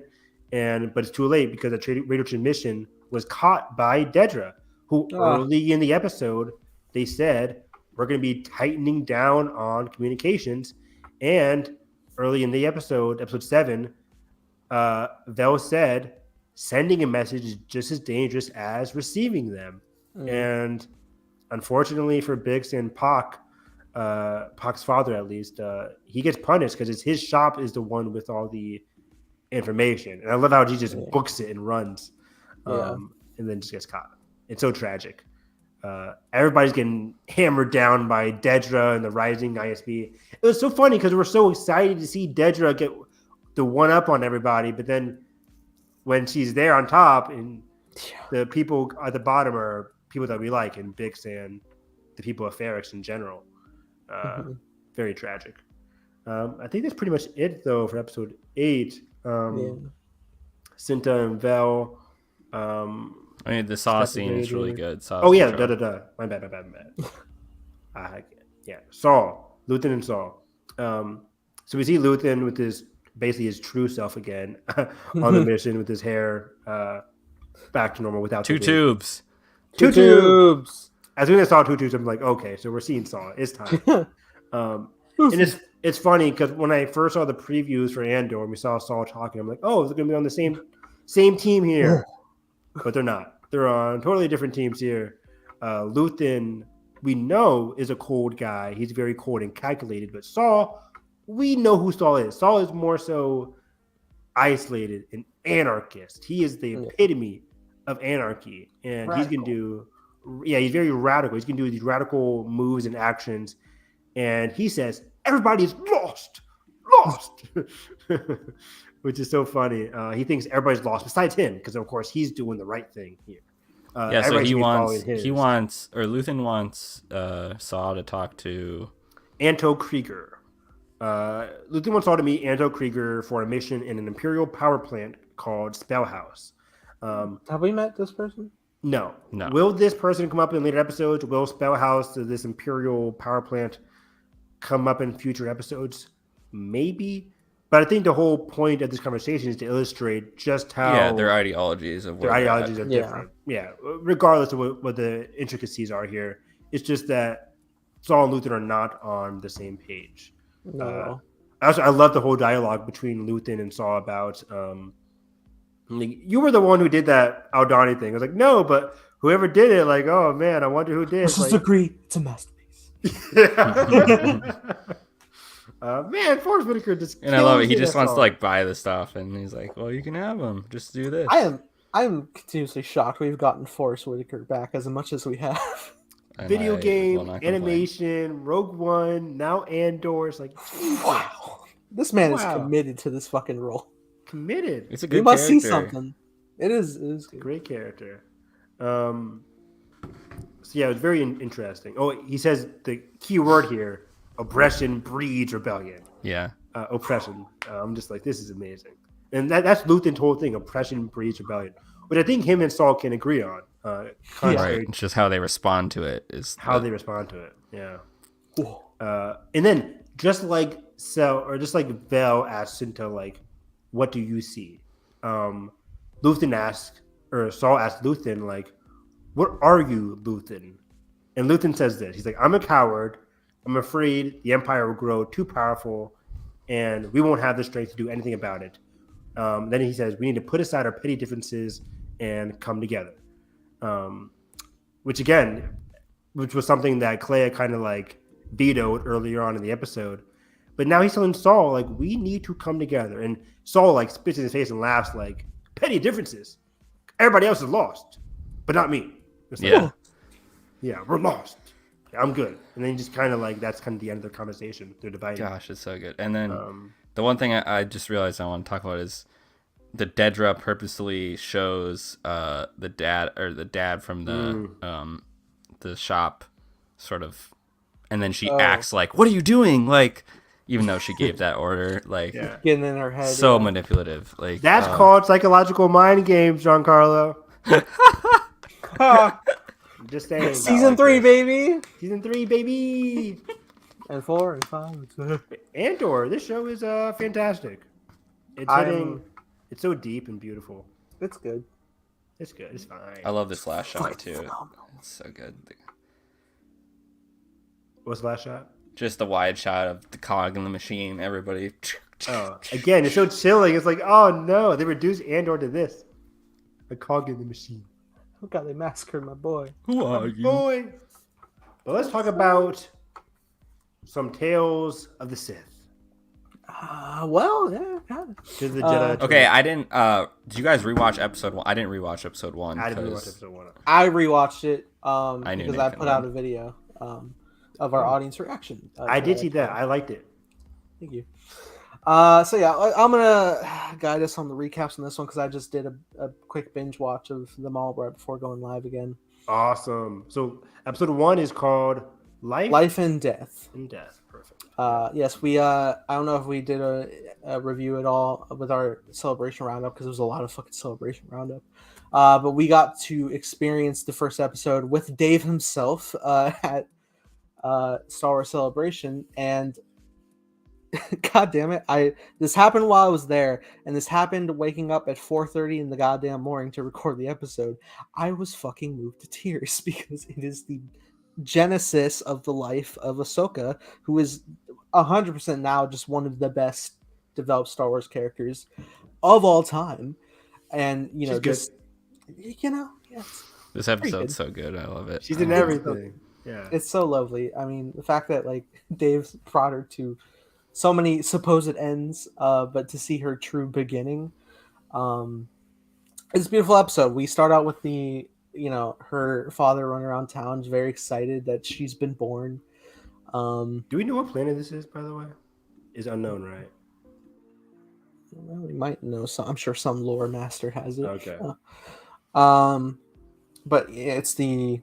but it's too late because the radio transmission was caught by Dedra, who early in the episode, they said, we're going to be tightening down on communications. And early in the episode 7, Vel said, sending a message is just as dangerous as receiving them. And unfortunately for Bix and Pac's father at least, he gets punished because his shop is the one with all the information. And I love how he just books it and runs. and then just gets caught. It's so tragic. Everybody's getting hammered down by Dedra and the Rising ISB. It was so funny because we're so excited to see Dedra get the one up on everybody, but then when she's there on top, and the people at the bottom are people that we like, and Bix and the people of Ferrix in general. Very tragic. I think that's pretty much it, though, for episode 8. Cinta and Vel. I mean, the Saw scene is really good. Saw's Oh, yeah. intro. My bad. Yeah. Saw. Luthen and Saw. So we see Luthen with basically his true self again on the mission with his hair back to normal without Two tubes. Two tubes. As soon as I saw 2 tubes, I'm like, okay, so we're seeing Saw. It's time. And it's funny because when I first saw the previews for Andor and we saw Saw talking, I'm like, oh, they're going to be on the same team here. But they're not. They're on totally different teams here. Luthen, we know, is a cold guy. He's very cold and calculated. But Saw, we know who Saw is. Saw is more so isolated, an anarchist. He is the epitome of anarchy. And he's going to do... Yeah, he's very radical. He's going to do these radical moves and actions. And he says, everybody's lost. Which is so funny. He thinks everybody's lost besides him, because of course he's doing the right thing here. So Luthen wants Saw to talk to Anto Krieger. Luthen wants Saw to meet Anto Krieger for a mission in an Imperial power plant called Spellhouse. Have we met this person? No. Will this person come up in later episodes? Will Spellhouse, this Imperial power plant, come up in future episodes? Maybe. But I think the whole point of this conversation is to illustrate just how their ideologies are different. Yeah, regardless of what the intricacies are here, it's just that Saw and Luthen are not on the same page. No. I love the whole dialogue between Luthen and Saw about you were the one who did that Aldani thing. I was like, no, but whoever did it, like, oh man, I wonder who did. Let's just agree, it's a masterpiece. Man, Forrest Whitaker just... And I love it. He just wants to buy the stuff, and he's like, well, you can have them. Just do this. I am continuously shocked we've gotten Forrest Whitaker back as much as we have. Video game, animation, Rogue One, now Andor. It's like, wow. This man is committed to this fucking role. Committed. It's a good You must character. see something. It is good. Great character. So yeah, it was very interesting. Oh, he says the key word here: oppression breeds rebellion. Yeah. Oppression. I'm just like, this is amazing, and that's Luthen's whole thing: oppression breeds rebellion, which I think him and Saul can agree on. Right. It's just how they respond to it they respond to it. Yeah. And then just like Vel asked Cinta, like, what do you see? Luthen asked, or Saul asked Luthen, like, what are you, Luthen? And Luthen says this. He's like, I'm a coward. I'm afraid the Empire will grow too powerful and we won't have the strength to do anything about it. Then he says, we need to put aside our petty differences and come together. Which was something that Clea kind of like vetoed earlier on in the episode. But now he's telling Saul, like, we need to come together. And Saul, like, spits in his face and laughs, like, petty differences. Everybody else is lost, but not me. It's like, yeah, we're lost. Yeah, I'm good. And then just kind of like, that's kind of the end of their conversation. They're divided. Gosh, it's so good. And then the one thing I just realized I want to talk about is the Dedra purposely shows the dad from the shop sort of, and then she acts like, what are you doing? Like, even though she gave that order, like, getting in her head. So manipulative. Like, that's called psychological mind games, Giancarlo. Just saying. Season 3, baby. Season 3, baby. And 4 and 5 and 6. Andor, this show is fantastic. It's so deep and beautiful. It's good. It's good. It's fine. I love this last shot too. Phenomenal. It's so good. What's the last shot? Just the wide shot of the cog in the machine. Everybody. Oh, again, it's so chilling. It's like, oh no, they reduced Andor to this. A cog in the machine. Oh god, they massacred my boy. Who are you? Boy. But let's talk about some Tales of the Sith. Well, yeah, kind of. To the Jedi. Okay, I didn't. Did you guys rewatch episode 1? I didn't rewatch episode 1 I didn't watch because episode 1. I rewatched it I knew because I Nathan put out would. a video of our audience reaction. I to did see that. I liked it. Thank you. So yeah, I'm gonna guide us on the recaps on this one because I just did a quick binge watch of them all right before going live again. Awesome. So episode 1 is called Life and Death. and Death. Perfect. Yes, we I don't know if we did a review at all with our celebration roundup because there was a lot of fucking celebration roundup. But we got to experience the first episode with Dave himself at Star Wars Celebration, and God damn it, this happened while I was there, and this happened waking up at 4:30 in the goddamn morning to record the episode. I was fucking moved to tears because it is the genesis of the life of Ahsoka, who is 100% now just one of the best developed Star Wars characters of all time. And She's just This good. episode's so good. I love it. She's in everything. Yeah. It's so lovely. I mean, the fact that like Dave's brought her to so many supposed ends, but to see her true beginning, it's a beautiful episode. We start out with her father running around town, very excited that she's been born. Do we know what planet this is, by the way? Is unknown, right? Well, we might know some. I'm sure some lore master has it. Okay. But it's the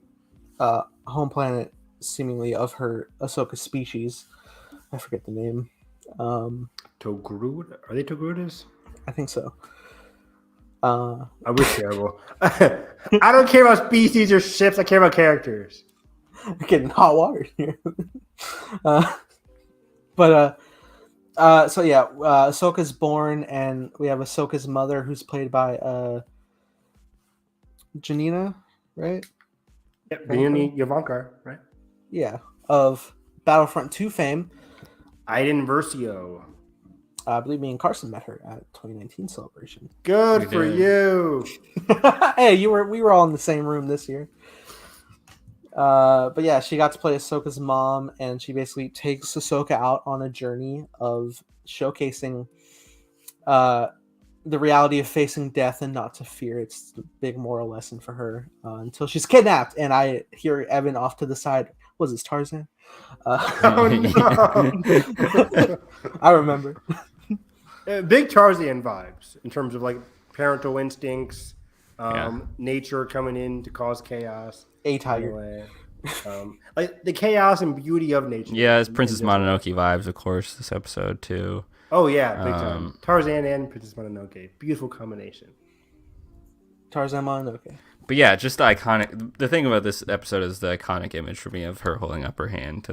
home planet, seemingly, of her Ahsoka species. I forget the name. Togruta? Are they Togrutas? I think so. I wish terrible. I don't care about species or ships. I care about characters. We're getting hot water here. So yeah, Ahsoka's born, and we have Ahsoka's mother, who's played by Janina, right? Yep, Benoni Yavankar, right? Yeah, of Battlefront 2 fame. Aiden Versio. I believe me and Carson met her at 2019 Celebration. Good We for did. you. Hey, we were all in the same room this year. But yeah, she got to play Ahsoka's mom, and she basically takes Ahsoka out on a journey of showcasing the reality of facing death and not to fear. It's the big moral lesson for her until she's kidnapped. And I hear Evan off to the side. Was it Tarzan? Oh, no. I remember. Big Tarzan vibes in terms of like parental instincts, Yeah. nature coming in to cause chaos. A tiger. Anyway, like the chaos and beauty of nature. Yeah, it's Princess And just- Mononoke vibes, of course, this episode, too. Oh yeah, big time. Tarzan and Princess Mononoke, beautiful combination. Tarzan Mononoke. But yeah, just the iconic. The thing about this episode is the iconic image for me of her holding up her hand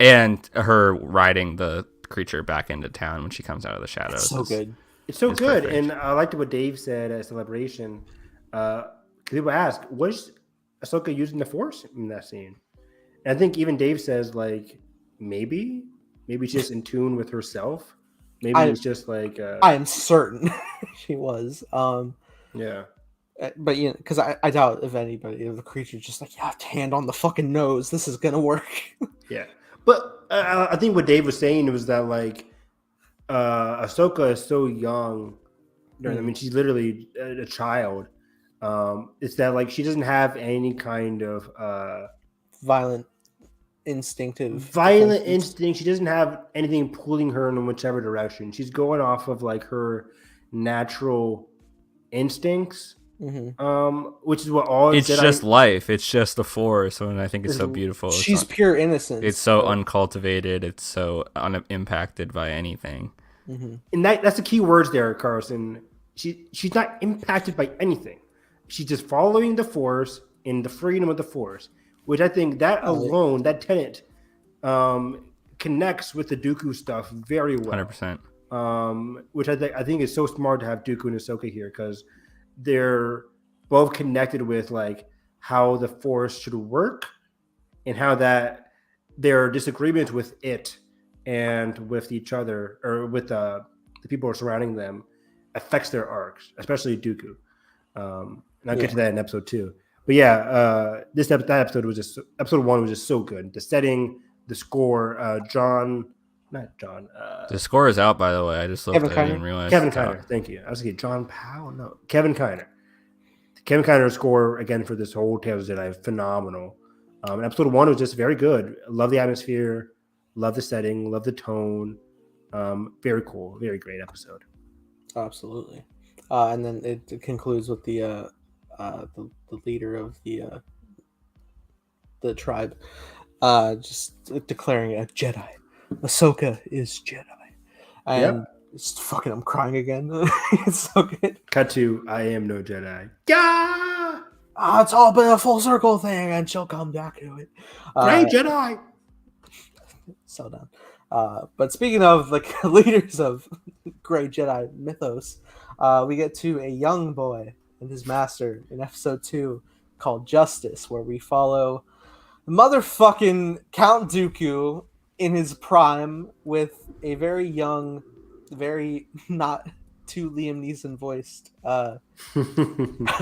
and her riding the creature back into town when she comes out of the shadows. So good. It's so It's good, perfect. and I liked what Dave said at Celebration. People ask, was Ahsoka using the Force in that scene? And I think even Dave says like maybe she's just in tune with herself. Maybe it's just like I am certain she was. yeah. But because I doubt if anybody, if the creature's just like, yeah, hand on the fucking nose, this is gonna work. Yeah, but I think what Dave was saying was that like Ahsoka is so young. I mean, she's literally a child. It's that like she doesn't have any kind of Violent, instinctive, violent defenses. instinct. She doesn't have anything pulling her in whichever direction. She's going off of like her natural instincts. Which is what all It's Jedi- just life. It's just the Force, and I think it's so beautiful. She's pure innocence. It's so uncultivated. It's so unimpacted by anything. and that's the key words there, Carson. She's not impacted by anything. She's just following the Force in the freedom of the Force, which I think that alone, that tenet, connects with the Dooku stuff very well. 100%. Which I think is so smart to have Dooku and Ahsoka here because they're both connected with like how the Force should work and how that their disagreements with it and with each other or with the people who are surrounding them affects their arcs, especially Dooku. And I'll get to that in episode 2. But yeah, that episode was just episode 1 was just so good. The setting, the score, John not John. The score is out, by the way. I just looked. Kevin I didn't Kiner? realize. Kevin it's out. Kiner. Thank you. I was thinking John Powell. No, Kevin Kiner. Kevin Kiner's score again for this whole Tales of the Jedi, phenomenal. And episode 1 was just very good. Love the atmosphere, love the setting, love the tone. Very cool, very great episode. Absolutely. And then it concludes with the leader of the tribe just declaring a Jedi. Ahsoka is Jedi. And it's fucking, I'm crying again. It's so good. Cut to I am no Jedi. Yeah! It's all been a full circle thing, and she'll come back to it. Great Jedi! So done. But speaking of like leaders of Grey Jedi mythos, we get to a young boy and his master in episode 2 called Justice, where we follow motherfucking Count Dooku in his prime with a very young, very not too Liam Neeson voiced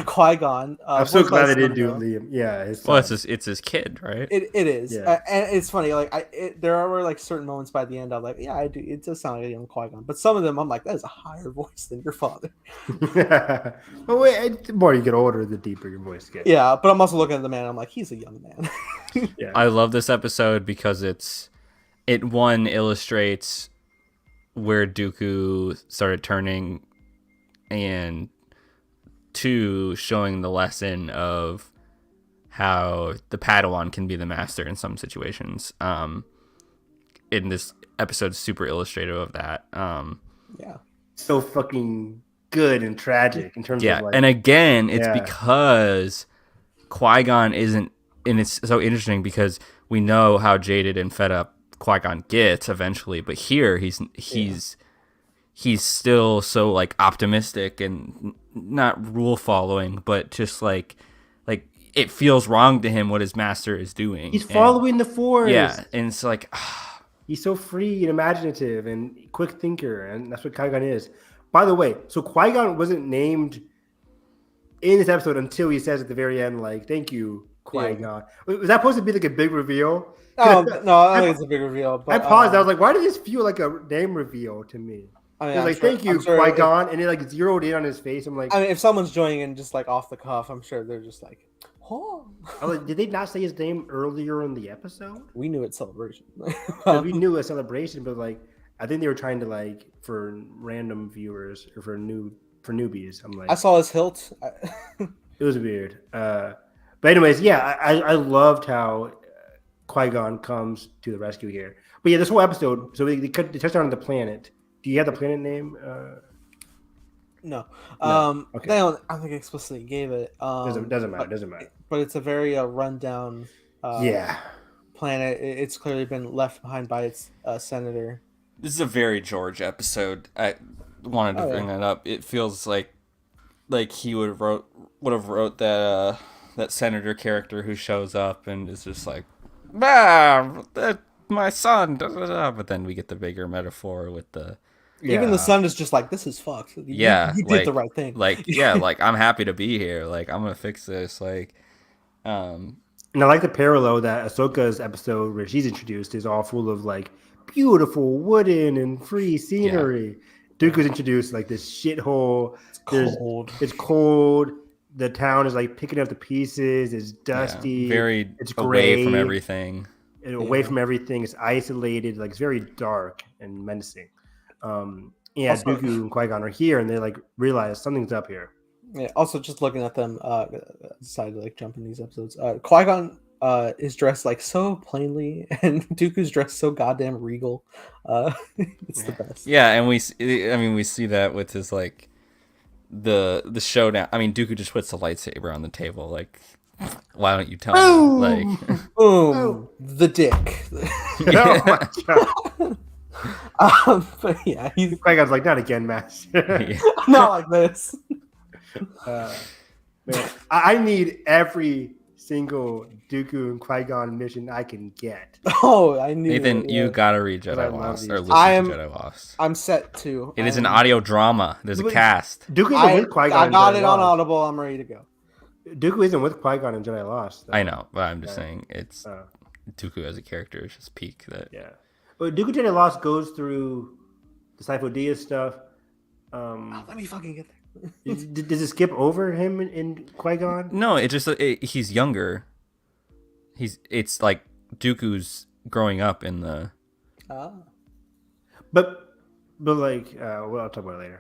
Qui-Gon. I'm so glad they didn't do Liam. Yeah, well, it's his kid, right? It is, Yeah. and it's funny. Like there were like certain moments by the end. I'm like, yeah, I do. It does sound like a young Qui-Gon, but some of them, I'm like, that is a higher voice than your father. But wait, the more you get older, the deeper your voice gets. Yeah, but I'm also looking at the man. I'm like, he's a young man. Yeah. I love this episode because it one illustrates where Dooku started turning, and 2 showing the lesson of how the Padawan can be the master in some situations. In this episode, super illustrative of that. Yeah. So fucking good and tragic in terms of like, and again, it's because Qui-Gon isn't, and it's so interesting because we know how jaded and fed up Qui-Gon gets eventually, but here he's still so like optimistic and not rule following, but just like it feels wrong to him what his master is doing. he's following the Force. Yeah, and it's like he's so free and imaginative and quick thinker, and that's what Qui-Gon is. By the way, so Qui-Gon wasn't named in this episode until he says at the very end, like, "Thank you, Qui-Gon." Yeah. Was that supposed to be like a big reveal? No, I think it's a big reveal. But, I paused. I was like, "Why did this feel like a name reveal to me?" I mean, it was like, "Thank you, Qui-Gon," and it like zeroed in on his face. I'm like, I mean, if someone's joining in just like off the cuff, I'm sure they're just like, "Oh." I was like, did they not say his name earlier in the episode? We knew it's Celebration. We knew a celebration, but like, I think they were trying to like for random viewers or for newbies. I'm like, I saw his hilt. It was weird. But anyways, yeah, I loved how Qui-Gon comes to the rescue here. But yeah, this whole episode, so they touched on the planet. Do you have the planet name? No. Okay. They don't. I think explicitly gave it. Doesn't matter. But it's a very rundown. Planet. It's clearly been left behind by its senator. this is a very George episode. I wanted to bring that up. It feels like he would have wrote that that senator character who shows up and is just like, my son, da, da, da. But then we get the bigger metaphor with the even the son is just like, this is fucked. You did the right thing. I'm happy to be here. Like, I'm gonna fix this. And I like the parallel that Ahsoka's episode where she's introduced is all full of like beautiful wooden and free scenery. Yeah. Dooku's introduced like this shithole. It's cold. The town is like picking up the pieces. It's dusty. It's gray. Away from everything. Away from everything. It's isolated. Like it's very dark and menacing. Dooku and Qui-Gon are here, and they like realize something's up here. Yeah. Also, just looking at them, decided to like jump in these episodes. Qui-Gon is dressed like so plainly, and Dooku's dressed so goddamn regal. It's the best. Yeah, and we see that with his like the showdown. I mean, Dooku just puts the lightsaber on the table. Like, why don't you tell me? Like, boom, the dick. But yeah, Qui-Gon's like, not again, Master. Not like this. Man, I need every single Dooku and Qui-Gon mission I can get. Oh, I need Nathan, you gotta read Jedi Lost or listen to Jedi Lost. I'm set to. It is an audio drama. There's a cast. Dooku isn't with Qui-Gon. I got it on Audible. I'm ready to go. Dooku isn't with Qui-Gon in Jedi Lost. Though. I know, but I'm just saying it's Dooku as a character is just peak. That But Dooku Jedi Lost goes through the Sifo Dyas stuff. Let me fucking get there. Does it skip over him in Qui-Gon? No, it just he's younger. It's like Dooku's growing up in the. But like, well, I'll talk about it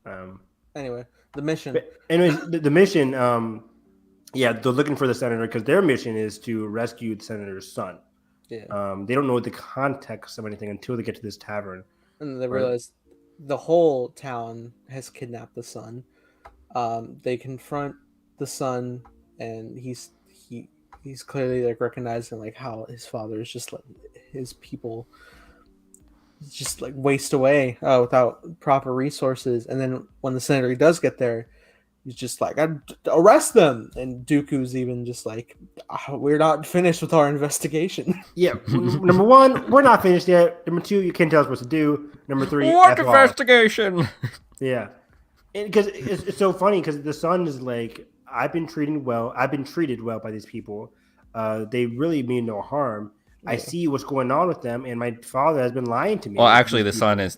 later. Anyway, the mission. But anyways, the mission. Yeah, they're looking for the senator because their mission is to rescue the senator's son. Yeah. They don't know the context of anything until they get to this tavern. And they realize the whole town has kidnapped the son. They confront the son, and he's clearly like recognizing like how his father is just like his people just like waste away without proper resources. And then when the senator does get there, he's just like, I'd arrest them. And Dooku's even just like, we're not finished with our investigation. Yeah. Number one, we're not finished yet. Number two, you can't tell us what to do. Number three, What F off. investigation? Yeah. Because it's so funny because the son is like, I've been treated well by these people. They really mean no harm. Yeah. I see what's going on with them, and my father has been lying to me. Well, actually, the son is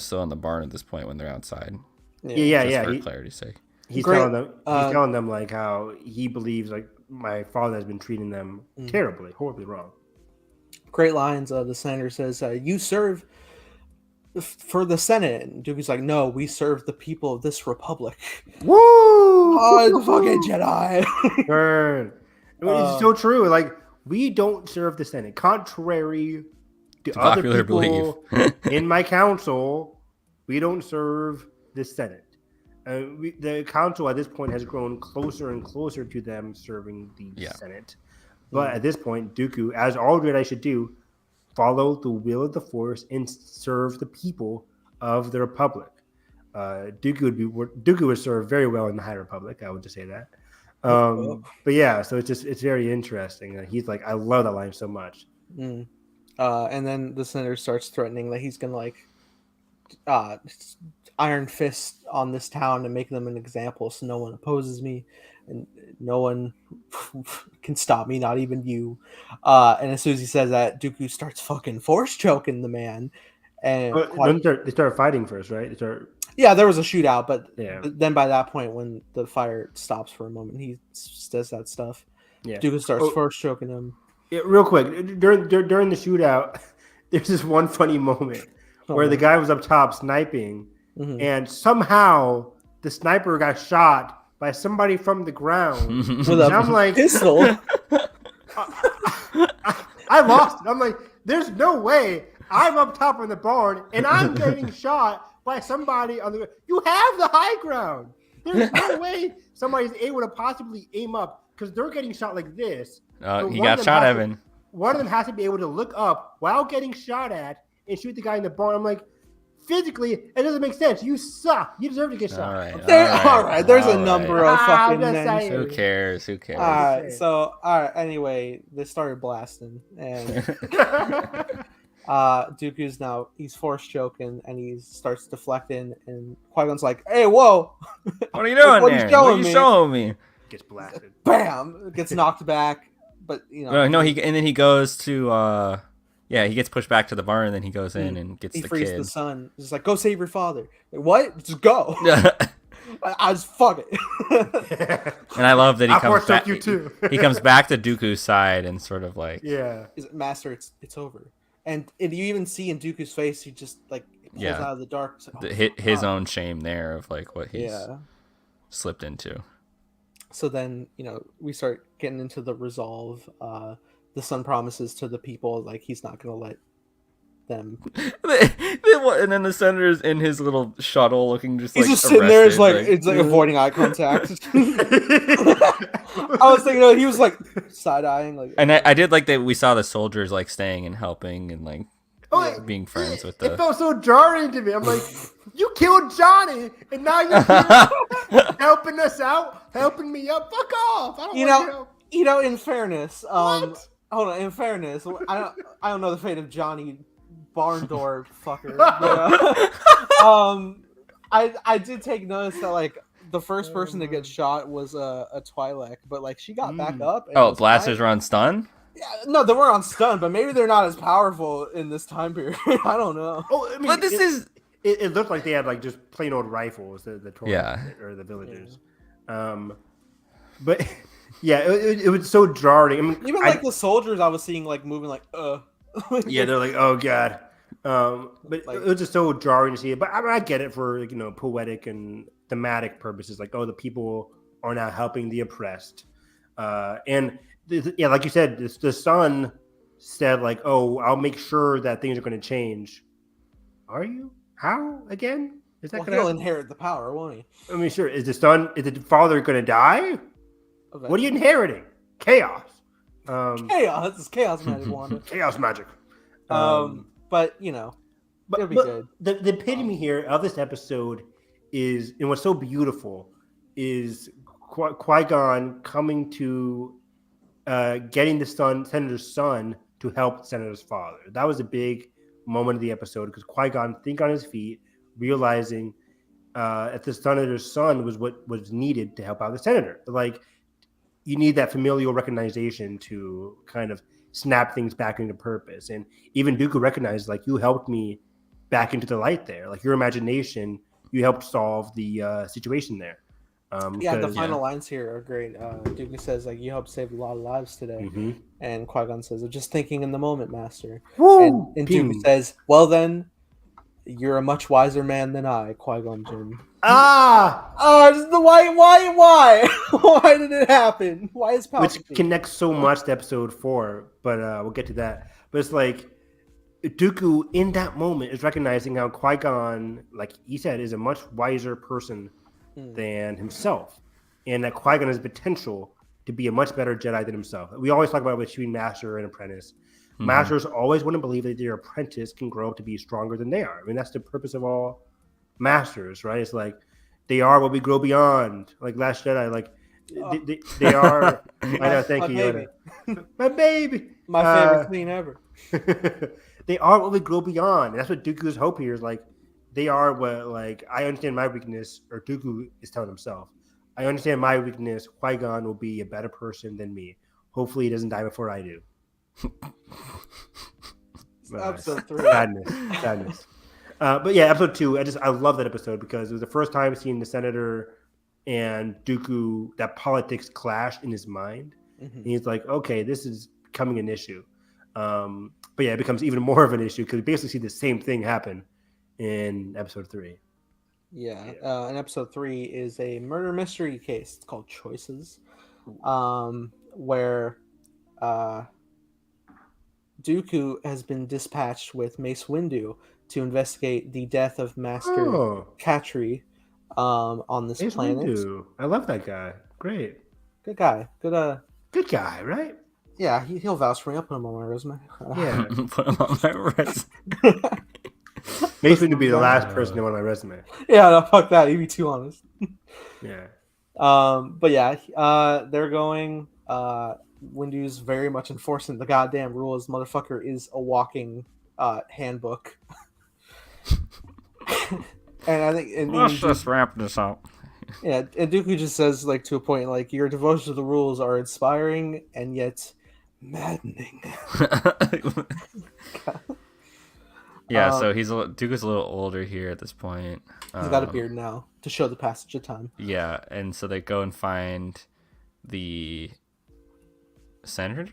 still in the barn at this point when they're outside. Yeah. For clarity's sake. He's telling them like how he believes like my father has been treating them terribly, horribly wrong. Great lines. The senator says, "You serve for the Senate." And Dooku's like, "No, we serve the people of this republic." Woo! Oh, the fucking Jedi. Burn. It's so true. Like, we don't serve the Senate, contrary to other people in my council. We don't serve the Senate. The council at this point has grown closer and closer to them serving the Senate. But at this point, Dooku, as all Jedi should do, follow the will of the Force and serve the people of the Republic. Dooku would serve very well in the High Republic. I would just say that. But yeah, so it's very interesting. He's like, I love that line so much. And then the senator starts threatening that he's gonna like iron fist on this town and make them an example, so no one opposes me and no one can stop me, not even you. And as soon as he says that, Dooku starts fucking force choking the man. And they start fighting first, right? Yeah, there was a shootout, but then by that point, when the fire stops for a moment, he says that stuff. Yeah. Dooku starts force choking him. Yeah, real quick, during the shootout, there's this one funny moment where the guy was up top sniping, and somehow the sniper got shot by somebody from the ground. With a pistol. I lost it. I'm like, there's no way I'm up top in the barn and I'm getting shot by somebody on the. You have the high ground. There's no way somebody's able to possibly aim up because they're getting shot like this. He got shot, Evan. One of them has to be able to look up while getting shot at and shoot the guy in the barn. I'm like, physically, it doesn't make sense. You suck. You deserve to get shot. All right. There's a number of fucking men. Who cares? All right. Anyway, they started blasting, and Dooku's he's force choking, and he starts deflecting, and Qui-Gon's like, "Hey, whoa! What are you doing there? What are you showing me?" Gets blasted. Bam! Gets knocked back, but he goes to. Yeah, he gets pushed back to the barn, and then he goes in and gets the kid. He frees the son. He's like, go save your father. Like, what? Just go. I just fuck it. And I love that he comes back. You too. He comes back to Dooku's side and sort of like, Master, it's over. And you even see in Dooku's face, he just like pulls out of the dark. Like, his own shame there of like what he's slipped into. So then, we start getting into the resolve. The son promises to the people like he's not gonna let them. And then the senator's in his little shuttle, looking just he's like just sitting there, it's like avoiding eye contact. I was thinking he was like side eyeing, like. And I did like that we saw the soldiers like staying and helping and like being friends with the. It felt so jarring to me. I'm like, you killed Johnny, and now you're here helping us out, helping me up. Fuck off! I don't want to help. In fairness, what? Hold on. In fairness, I don't know the fate of Johnny barn door fucker. But, I did take notice that like the first person to get shot was a Twi'lek, but like she got back up. And blasters are on stun. Yeah, no, they weren't on stun, but maybe they're not as powerful in this time period. I don't know. Oh, I mean, But this is it looked like they had like just plain old rifles, the Taurans or the villagers. But yeah, it was so jarring. I mean, Even like the soldiers I was seeing like moving like yeah, they're like, oh god. But Like- it was just so jarring to see it. But I get it for poetic and thematic purposes. Like, oh, the people are now helping the oppressed, and yeah, like you said, the son said like, oh, I'll make sure that things are going to change. Are you? How again? Is that well, going he'll to? inherit the power, won't he? I mean, sure. Is the father going to die? What are you inheriting? Chaos. Chaos. This is chaos magic, Wanda. Chaos magic. But it'll be good. The epitome here of this episode is, and what's so beautiful is Qui-Gon coming to getting the senator's son to help the senator's father. That was a big moment of the episode because Qui-Gon think on his feet, realizing that the senator's son was what was needed to help out the senator. Like, you need that familial recognition to kind of snap things back into purpose. And even Dooku recognized, like, you helped me back into the light there. Like, your imagination, you helped solve the situation there. The final lines here are great. Dooku says, like, you helped save a lot of lives today. Mm-hmm. And Qui-Gon says, just thinking in the moment, Master. Woo! And Dooku says, well then, you're a much wiser man than I, Qui-Gon Jinn. Why? Why did it happen? Why is Palpatine? Which connects so much to episode 4, but we'll get to that. But it's like, Dooku in that moment is recognizing how Qui-Gon, like he said, is a much wiser person than himself, and that Qui-Gon has potential to be a much better Jedi than himself. We always talk about between master and apprentice. Mm-hmm. Masters always want to believe that their apprentice can grow up to be stronger than they are. I mean, that's the purpose of all masters, right? It's like they are what we grow beyond. Like Last Jedi, like they are. I know, thank you, baby. My baby, my favorite scene ever. They are what we grow beyond. And that's what Dooku's hope here is. Like, they are what, like, I understand my weakness, or Dooku is telling himself, I understand my weakness. Qui-Gon will be a better person than me. Hopefully, he doesn't die before I do. Episode 3. Sadness. But yeah, episode 2. I love that episode because it was the first time seeing the senator and Dooku, that politics clash in his mind. Mm-hmm. And he's like, okay, this is becoming an issue. But yeah, it becomes even more of an issue because we basically see the same thing happen in episode 3. Yeah. And episode 3 is a murder mystery case. It's called Choices, where Dooku has been dispatched with Mace Windu to investigate the death of Master Katri on this Mace planet. Windu. I love that guy. Great. Good guy. Good guy, right? Yeah, he'll vouch for me. I'll put him on my resume. Yeah. Put him on my resume. Mace Windu would be the last person to want my resume. Yeah, no, fuck that. You'd be too honest. Yeah. But yeah, they're going. Windu's very much enforcing the goddamn rules. Motherfucker is a walking handbook. And I think, Let's just wrap this up. Yeah, and Dooku just says, like, to a point, like, your devotion to the rules are inspiring and yet maddening. Yeah, so Dooku's a little older here at this point. He's got a beard now to show the passage of time. Yeah, and so they go and find the senator?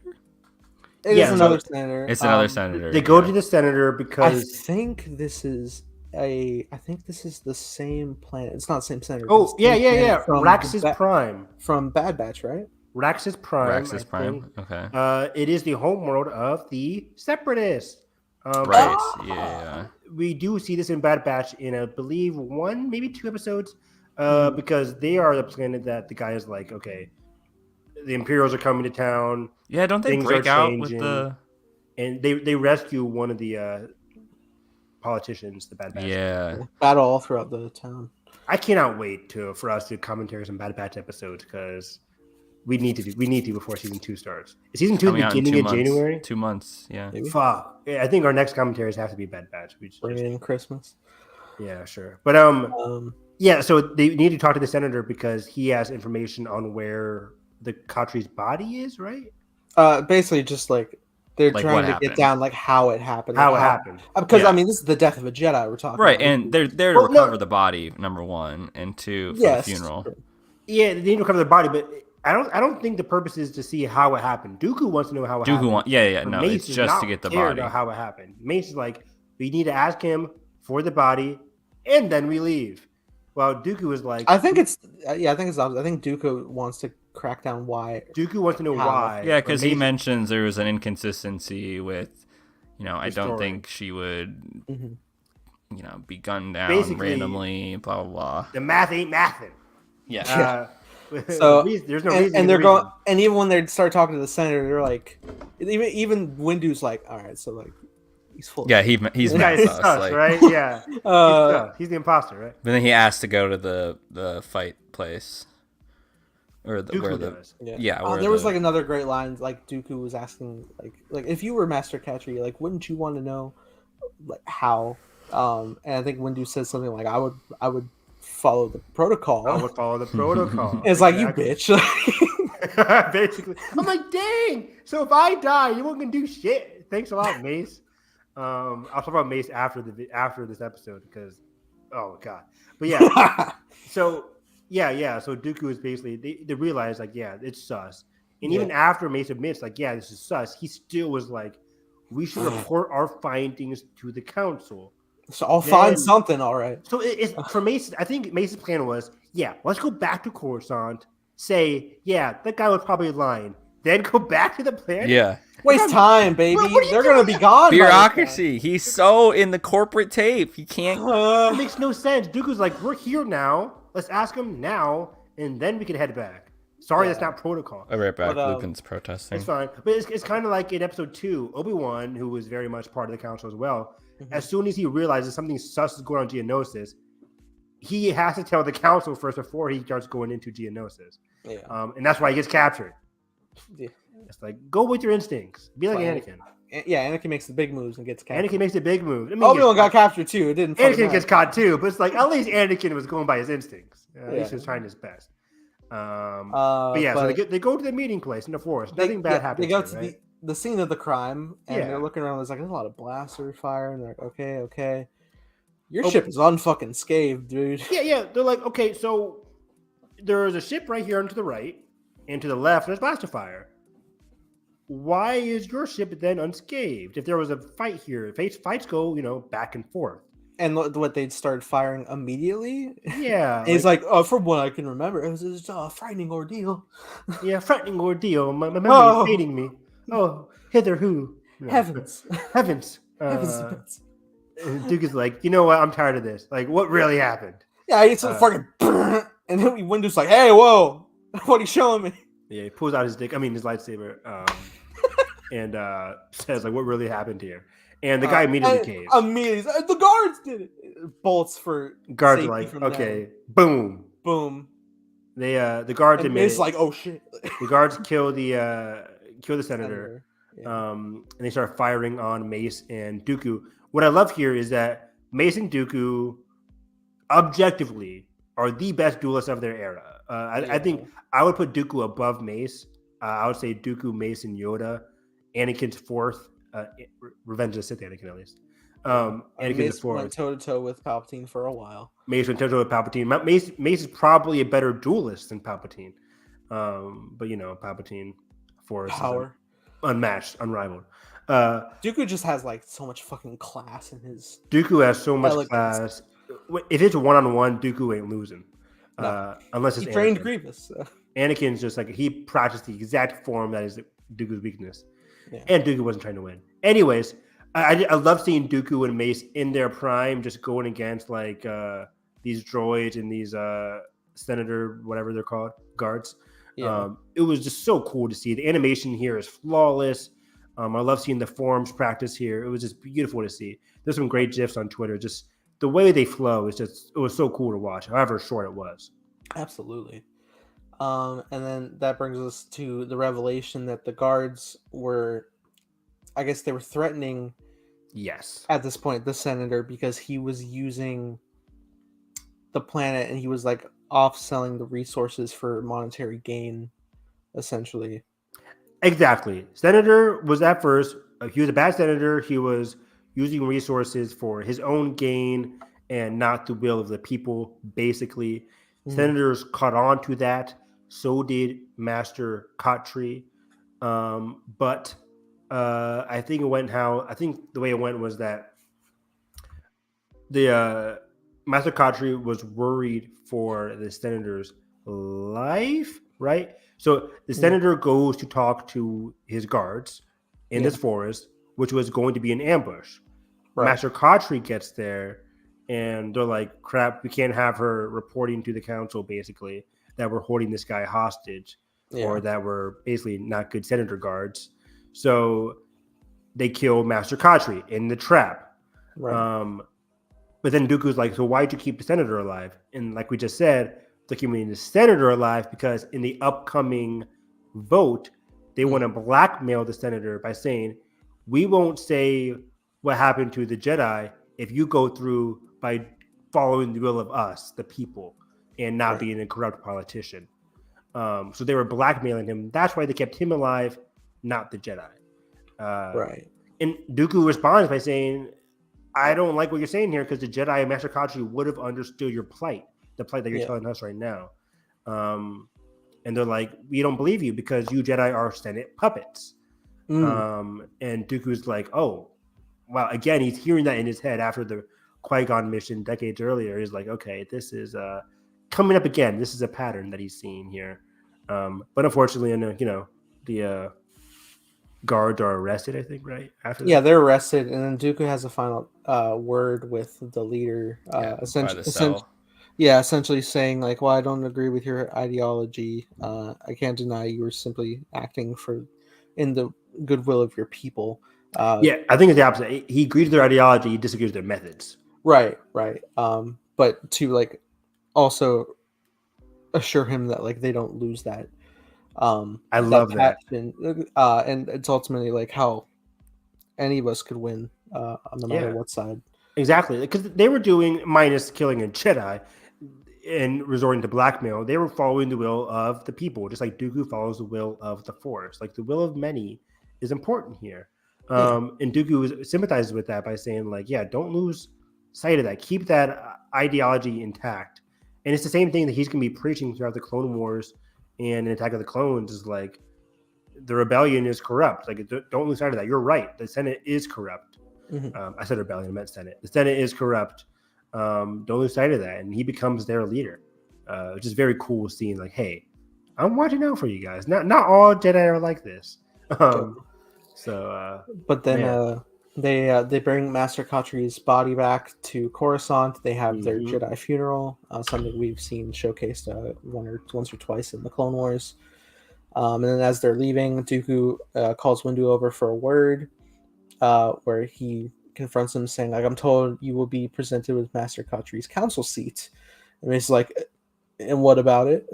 It's another senator. It's another senator. They go to the senator because I think this is the same planet. It's not the same senator. Oh, yeah. Raxus Prime. From Bad Batch, right? Raxus Prime. Okay. It is the homeworld of the Separatists. Right. Yeah. We do see this in Bad Batch in, I believe, 1, maybe 2 episodes, because they are the planet that the guy is like, okay, the Imperials are coming to town. Yeah, don't they break out with the... And they rescue one of the politicians, the Bad Batch. Yeah. Battle all throughout the town. I cannot wait for us to do commentaries on Bad Batch episodes because we need to before season 2 starts. Is season 2 the beginning of January? 2 months, yeah. Maybe? Fuck. Yeah, I think our next commentaries have to be Bad Batch. Bring it in Christmas. Yeah, sure. But yeah, so they need to talk to the senator because he has information on where the Katri's body is, right? Basically just like they're Like, trying what to happened? get down like how it happened. How like, it happened. Because Yeah. I mean, this is the death of a Jedi we're talking Right, about. and they're there to Well, no. recover the body, number one, and two, for Yes. the funeral. Yeah, they need to recover the body, but I don't think the purpose is to see how it happened. Dooku wants to know how it happened. But No, Mace it's does just not to get the care body. about how it happened. Mace is like, we need to ask him for the body, and then we leave. Well, Dooku is like, I think it's I think it's opposite. I think Dooku wants to crack down why. Dooku wants to know How? why. Yeah, but because he Mace- mentions there was an inconsistency with, I The don't story. think she would, Mhm. be gunned down Basically, randomly, blah, blah, blah. the math ain't mathin'. Yeah. So there's no reason. and they're going, and even when they start talking to the senator, they're like, even Windu's like, all right, so like he's full. Yeah, he's This mad guy's sus, sus, like, right? Yeah. Uh, He's the imposter, right? But then he asked to go to the fight place. Or Dooku where the does. yeah. where There was the- like another great line. Like Dooku was asking, like if you were Master Catchy, like wouldn't you want to know, like how? And I think Windu says something like, I would follow the protocol. I would follow the protocol. It's like, you Exactly. bitch. Basically, I'm like, dang. So if I die, you weren't gonna do shit. Thanks a lot, Mace. I'll talk about Mace after this episode because, oh god. But yeah, so So Dooku is basically they realize like, yeah, it's sus. And even after Mace admits like, yeah, this is sus, he still was like, we should report our findings to the council. So I'll find something, all right. So it's for Mace. I think Mace's plan was, yeah, let's go back to Coruscant. Say, yeah, that guy was probably lying. Then go back to the planet. Yeah. Waste time, baby. What are you They're gonna doing? be gone. by this time. Bureaucracy. He's so in the corporate tape. He can't. It makes no sense. Dooku's like, we're here now. Let's ask him now, and then we can head back. Sorry, that's not protocol. I'll be right back. But, Lucan's protesting. It's fine. But it's kind of like in episode 2, Obi-Wan, who was very much part of the council as well, as soon as he realizes something sus is going on Geonosis, he has to tell the council first before he starts going into Geonosis. Yeah. And that's why he gets captured. Yeah. It's like, go with your instincts. Be like Right. Anakin. Yeah, Anakin makes the big moves and gets captured. Anakin makes a big move. I mean, Obi-Wan got captured too. It didn't. fucking Anakin gets matter. caught too, but it's like at least Anakin was going by his instincts. At least he was Yeah. trying his best. But yeah, so they go to the meeting place in the forest. Nothing bad happens. They go here, to right? the scene of the crime, and Yeah. they're looking around. There's like a lot of blaster fire, and they're like, okay. Your Oh. ship is unfucking scathed, dude. Yeah. They're like, okay, so there's a ship right here and to the right, and to the left there's blaster fire. Why is your ship then unscathed? If there was a fight here, fights go, back and forth. And what they'd started firing immediately. Yeah. He's like, oh, from what I can remember, it was a frightening ordeal. yeah, frightening ordeal. My memory Oh. is fading me. Oh, hither who? No. Heavens. Heavens. Heavens. And Duke is like, you know what? I'm tired of this. Like, what really happened? Yeah, he's fucking. And then Windu's like, hey, whoa. What are you showing me? Yeah, he pulls out his his lightsaber, and says like, what really happened here? And the guy immediately caves. Immediately, the guards did it. Bolts for Guards are safety like, from okay, them. boom. Boom. They the guards And admit it's it. like, oh shit. The guards kill the senator. Yeah. And they start firing on Mace and Dooku. What I love here is that Mace and Dooku, objectively, are the best duelists of their era. I think I would put Dooku above Mace. I would say Dooku, Mace, and Yoda. Anakin's fourth. Revenge of the Sith, Anakin at least. Anakin's Mace fourth. went toe to toe with Palpatine for a while. Mace went toe to toe with Palpatine. Mace is probably a better duelist than Palpatine. But Palpatine force Power. Unmatched, unrivaled. Dooku just has like so much fucking class in his. Dooku has so much Elegance. class. If it's one-on-one, Dooku ain't losing. No. Unless it's He trained Anakin. Grievous. So. Anakin's just like, he practiced the exact form that is Dooku's weakness. Yeah. And Dooku wasn't trying to win. Anyways, I love seeing Dooku and Mace in their prime, just going against like these droids and these senator, whatever they're called, guards. Yeah. It was just so cool to see. The animation here is flawless. I love seeing the forms practice here. It was just beautiful to see. There's some great GIFs on Twitter. Just the way they flow it was so cool to watch, however short it was. Absolutely. And then that brings us to the revelation that the guards were, I guess they were threatening Yes. at this point the senator because he was using the planet and he was like off selling the resources for monetary gain, essentially. Exactly. Senator was at first, he was a bad senator. He was using resources for his own gain and not the will of the people, basically. Mm. Senators caught on to that. So did Master Khatri. But I think the way it went was that the Master Khatri was worried for the senator's life, right? So the senator goes to talk to his guards in Yeah. this forest, which was going to be an ambush. Right. Master Khatri gets there, and they're like, "Crap, we can't have her reporting to the council, basically, that we're holding this guy hostage, or that we're basically not good senator guards." So they kill Master Khatri in the trap. Right. But then Dooku's like, so why'd you keep the senator alive? And like we just said, they're keeping the senator alive because in the upcoming vote, they want to blackmail the senator by saying, we won't say what happened to the Jedi if you go through by following the will of us, the people, and not being a corrupt politician. So they were blackmailing him. That's why they kept him alive, not the Jedi. Right. And Dooku responds by saying, I don't like what you're saying here because the Jedi and Master Khatri would have understood your plight, the plight that you're telling us right now. And they're like, we don't believe you because you Jedi are Senate puppets. And Dooku's like, oh, wow. Again, he's hearing that in his head after the Qui-Gon mission decades earlier. He's like, okay, this is coming up again. This is a pattern that he's seeing here. But unfortunately, the guards are arrested, I think, right? After that. They're arrested, and then Dooku has a final word with the leader, essentially saying like, well, I don't agree with your ideology. I can't deny you were simply acting in the goodwill of your people. I think it's the opposite. He agrees with their ideology, he disagrees with their methods. Right. But to like also assure him that like they don't lose that. I love that. And it's ultimately like how any of us could win, no matter what side. Exactly, because they were doing, minus killing a Jedi and resorting to blackmail, they were following the will of the people, just like Dooku follows the will of the Force. Like the will of many is important here. And Dooku sympathizes with that by saying like, yeah, don't lose sight of that. Keep that ideology intact. And it's the same thing that he's going to be preaching throughout the Clone Wars and Attack of the Clones is like, the rebellion is corrupt. Like, don't lose sight of that. You're right. The Senate is corrupt. I said rebellion, I meant Senate. The Senate is corrupt. Don't lose sight of that. And he becomes their leader, which is very cool seeing like, hey, I'm watching out for you guys. Not all Jedi are like this. But then they bring Master Khatri's body back to Coruscant. They have their Jedi funeral, something we've seen showcased once or twice in the Clone Wars. And then as they're leaving, Dooku calls Windu over for a word, where he confronts him, saying, like, I'm told you will be presented with Master Khatri's council seat. And he's like, and what about it?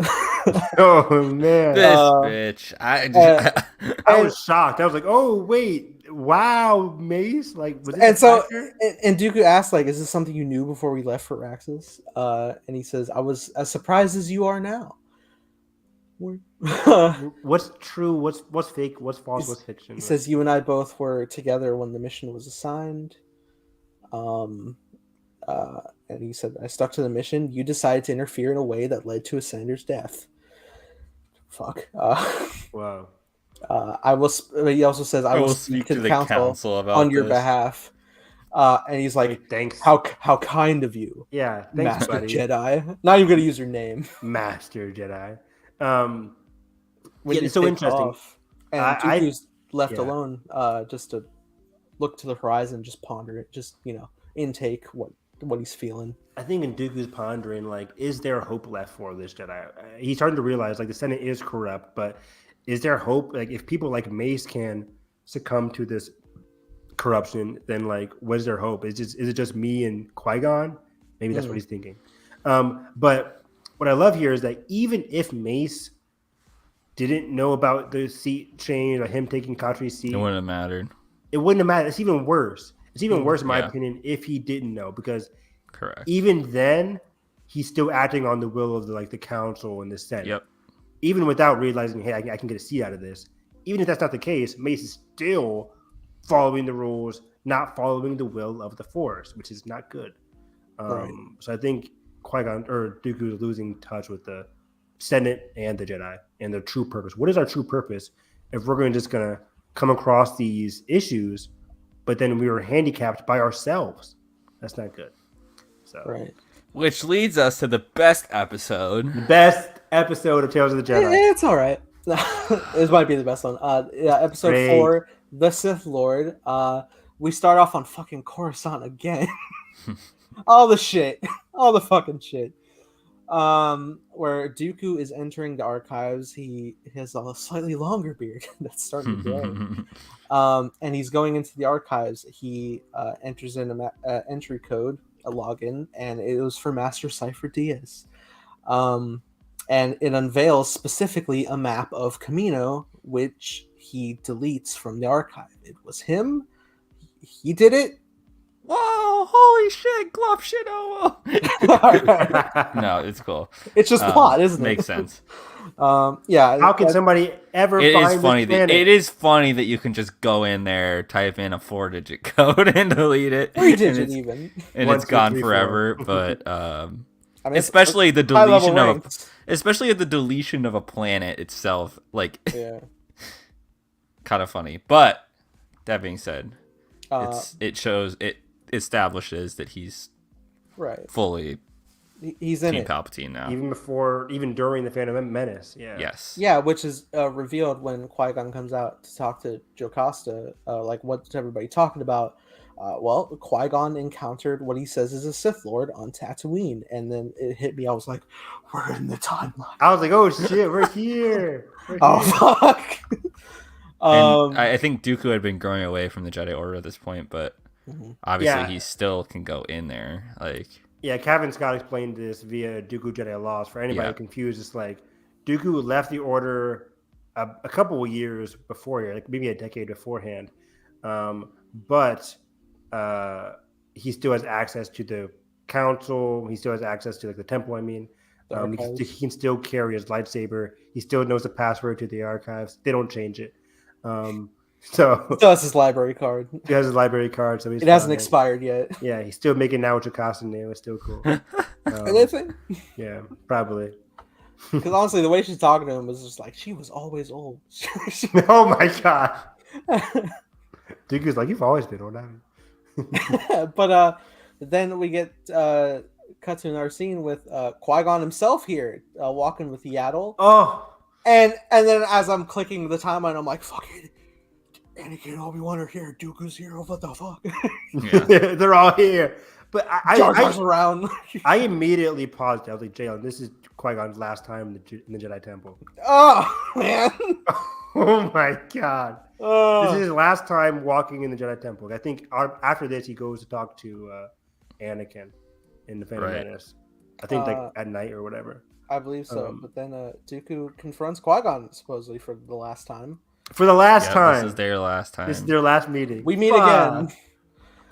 Oh, man. This bitch. I was shocked. I was like, oh, wait. Wow, Mace? Like, was and so, and Dooku asked, like, is this something you knew before we left for Raxus? And he says, I was as surprised as you are now. What's true? What's fake? What's false? What's fiction? He says you and I both were together when the mission was assigned. And he said, I stuck to the mission. You decided to interfere in a way that led to a senator's death. Fuck. Wow. He also says, I will speak to the council about on your behalf. And he's like, thanks. How kind of you. Yeah. Thanks, Master buddy. Jedi. Not even going to use your name. Master Jedi. It's so interesting. And Dooku's left alone, just to look to the horizon, just ponder it, just intake what he's feeling. I think in Dooku's pondering, like, is there hope left for this Jedi? He's starting to realize, like, the Senate is corrupt, but is there hope? Like, if people like Mace can succumb to this corruption, then like, what is their hope? Is it just me and Qui-Gon? Maybe that's what he's thinking. But what I love here is that even if Mace didn't know about the seat change or him taking Khatri's seat, it wouldn't have mattered. It wouldn't have mattered. It's even worse. It's even worse, in my opinion, if he didn't know, because even then, he's still acting on the will of the council and the Senate. Yep. Even without realizing, hey, I can get a seat out of this. even if that's not the case, Mace is still following the rules, not following the will of the Force, which is not good. Right. So I think Qui-Gon or Dooku is losing touch with the Senate and the Jedi and their true purpose. What is our true purpose if we're just going to come across these issues, but then we were handicapped by ourselves? That's not good. So, Right. Which leads us to the best episode. the best episode of Tales of the Jedi. It's all right. This might be the best one. Yeah, episode Great. 4, The Sith Lord. We start off on fucking Coruscant again. All the shit. All the fucking shit. Where Dooku is entering the archives. He has a slightly longer beard that's starting to grow. And he's going into the archives. He enters in an entry code, a login, and it was for Master Cypher Diaz. And it unveils specifically a map of Camino, which he deletes from the archive. It was him. He did it. Whoa, holy shit, glove shit, oh. No, it's cool. It's just plot, isn't it? Makes sense. Yeah. How can somebody ever It find is funny. this planet? It is funny that you can just go in there, type in a 4-digit code, and delete it. 3-digit even. And 1, it's 2, gone 3, 4. forever. But I mean, especially the high-level deletion of ranks. especially the deletion of a planet itself, like Yeah. kind of funny. But that being said, it establishes that he's Right. fully He's in Team it. Palpatine now. even during the Phantom Menace. Yeah. Yes. Yeah, which is revealed when Qui-Gon comes out to talk to Jocasta. Like, what's everybody talking about? Well, Qui-Gon encountered what he says is a Sith Lord on Tatooine, and then it hit me. I was like, "We're in the timeline." I was like, "Oh shit, we're here." Oh fuck. And I think Dooku had been growing away from the Jedi Order at this point, but Mhm. obviously Yeah. he still can go in there. Like, Yeah, Kevin Scott explained this via Dooku Jedi Laws. For anybody confused, it's like Dooku left the Order a couple of years before here, like maybe a decade beforehand. But he still has access to the Council. He still has access to like the Temple. I mean, he can still carry his lightsaber. He still knows the password to the archives. They don't change it. So Still has his library card. he has his library card, so It hasn't expired yet. Yeah, he's still making now with Jocasta name. It's still cool. Anything? Yeah, probably. Because honestly, the way she's talking to him was just like she was always old. Oh my god. Dooku's like, you've always been old, haven't you? But then we get cut to another scene with Qui-Gon himself here, walking with Yaddle. Oh, And then as I'm clicking the timeline, I'm like, fucking Anakin, Obi-Wan are here. Dooku's here. What the fuck? yeah. they're all here. But Jar Jar's around. I immediately paused. I was like, Jalen, this is Qui-Gon's last time in the Jedi Temple. Oh, man. Oh my god. This Oh. is his last time walking in the Jedi Temple. I think after this, he goes to talk to Anakin in the Phantom Menace. I think like at night or whatever. I believe so. But then Dooku confronts Qui-Gon supposedly for the last time. For the last time. This is their last time. This is their last meeting. We meet again.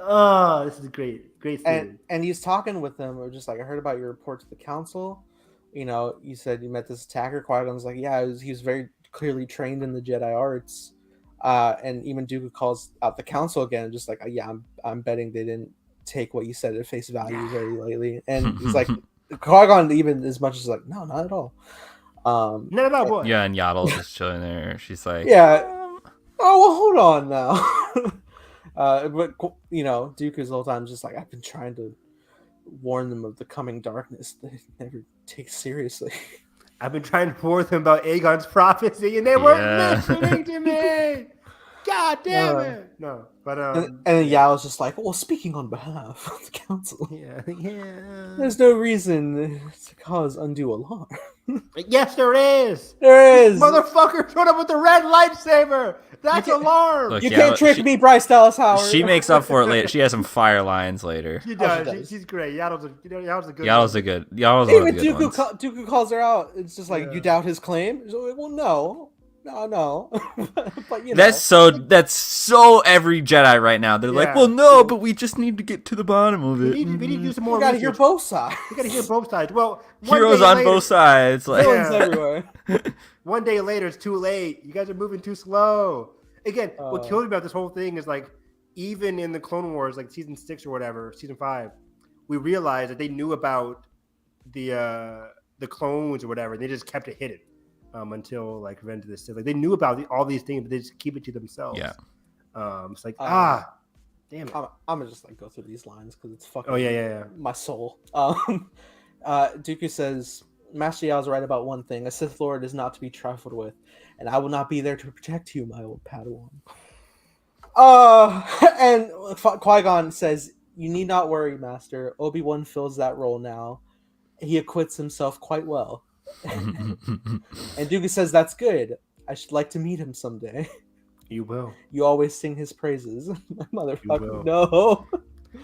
Oh, this is great. Great scene. And he's talking with them. We're just like, I heard about your report to the council. You know, you said you met this attacker. Qui-Gon's like, yeah, he was very clearly trained in the Jedi arts. And even Dooku calls out the council again, just like, yeah, I'm betting they didn't take what you said at face value very lightly. And he's like, Qui-Gon even as much as like, no, not at all. Not about what? Yeah, and Yaddle's just chilling there. She's like, Yeah. Oh, well, hold on now. But you know, Dooku's the whole time just like, I've been trying to warn them of the coming darkness. They never take seriously. I've been trying to warn them about Aegon's prophecy, and they weren't listening to me. God damn it! No, but and then Yao's just like, well, speaking on behalf of the council, yeah. there's no reason to cause undue alarm. Yes, there is. There is. Motherfucker showed up with the red lightsaber. That's alarm. Look, You can't trick me, Bryce Dallas Howard. She makes up for it later. She has some fire lines later. She she does. does. She's great. Yaddle's a good. Yaddle's a good. Yaddle's one Even of the good ones. Dooku calls her out. It's just like, you doubt his claim? She's like, well, no. No. But you know. That's so every Jedi right now. They're like, Yeah. well, no, but we just need to get to the bottom of it. We need to do some more We gotta hear research. both sides. We got to hear both sides. Well, one Heroes day on later, both sides. Like, Villains Yeah. everywhere. One day later, it's too late. You guys are moving too slow. Again, what killed me about this whole thing is like, even in the Clone Wars, like season 6 or whatever, season 5, we realized that they knew about the clones or whatever. And they just kept it hidden until like Revenge of the Sith. Like they knew about all these things, but they just keep it to themselves. Yeah. It's like damn it. I'm gonna just like go through these lines because it's fucking. Oh yeah. My soul. Dooku says, Master Yao's right about one thing. A Sith Lord is not to be trifled with, and I will not be there to protect you, my old Padawan. And Qui-Gon says, you need not worry, Master. Obi-Wan fills that role now. He acquits himself quite well. And Dooku says, that's good. I should like to meet him someday. You will. You always sing his praises. Motherfucker, will. no.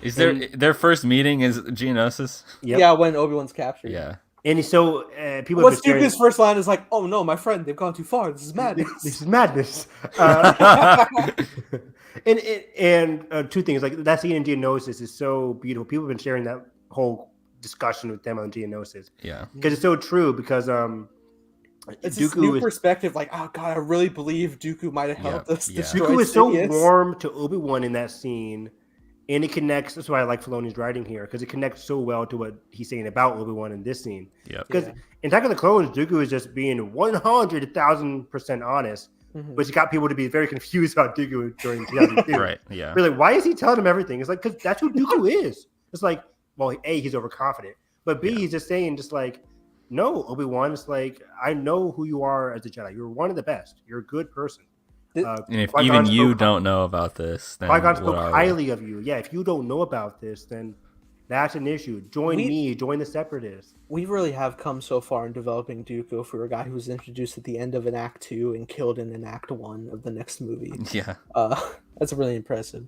Is their first meeting is Geonosis? Yep. Yeah, when Obi-Wan's captured. Yeah. And so people. What's Dooku's first line is like, "Oh no, my friend, they've gone too far. This is madness." This is madness. And two things, like that scene in Geonosis is so beautiful. People have been sharing that whole discussion with them on Geonosis. Yeah. Because it's so true. Because it's this new perspective. Like, oh god, I really believe Dooku might have helped us destroy Dooku is so Sidious. warm to Obi-Wan in that scene. And it connects. That's why I like Filoni's writing here, because it connects so well to what he's saying about Obi-Wan in this scene. Yeah. Because in Attack of the Clones, Dooku is just being 100,000% honest, but he got people to be very confused about Dooku during 2002. Right. Yeah. We're like, why is he telling him everything? It's like, because that's who Dooku is. It's like, well, A, he's overconfident, but B, he's just saying, just like, no, Obi-Wan. It's like, I know who you are as a Jedi. You're one of the best. You're a good person. And if even you don't know about this, then Qui-Gon spoke highly of you. Yeah, if you don't know about this, then that's an issue. Join me. Join the Separatists. We really have come so far in developing Dooku for a guy who was introduced at the end of an Act 2 and killed in an Act 1 of the next movie. Yeah. That's really impressive.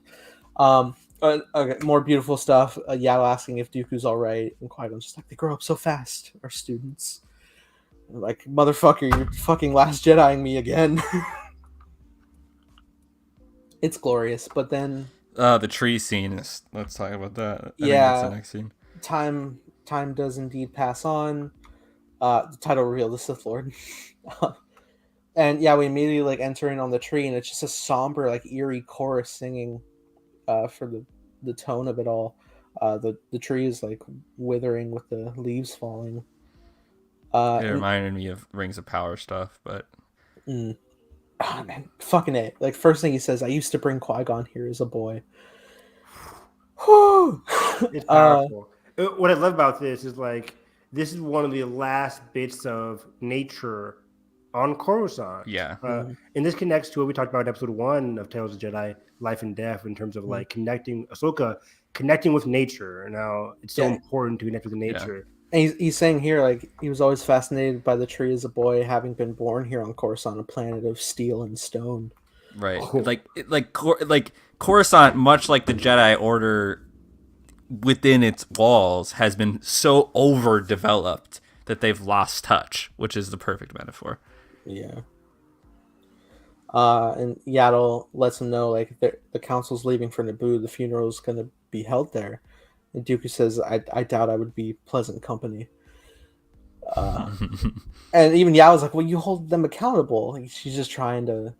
Okay, more beautiful stuff. Yao asking if Dooku's all right, and Qui-Gon's just like, they grow up so fast, our students. Like, motherfucker, you're fucking Last Jediing me again. It's glorious, but then the tree scene is. Let's talk about that. I think that's the next scene. Time does indeed pass on. The title reveal, the Sith Lord, and we immediately like enter in on the tree, and it's just a somber, like eerie chorus singing, for the tone of it all. The tree is like withering with the leaves falling. It reminded me of Rings of Power stuff, but. Oh, man, fucking it. Like, first thing he says, I used to bring Qui-Gon here as a boy. It's powerful. What I love about this is, like, this is one of the last bits of nature on Coruscant. Yeah. And this connects to what we talked about in episode 1 of Tales of the Jedi, Life and Death, in terms of, like, Ahsoka connecting with nature. Now, it's so important to connect with nature. Yeah. And he's saying here, like, he was always fascinated by the tree as a boy, having been born here on Coruscant, a planet of steel and stone. Right. Like Coruscant, much like the Jedi Order within its walls, has been so overdeveloped that they've lost touch, which is the perfect metaphor. Yeah. And Yaddle lets him know, like, the council's leaving for Naboo. The funeral's going to be held there. And Dooku says, I doubt I would be pleasant company. And even Yao's like, well, you hold them accountable. Like, she's just trying to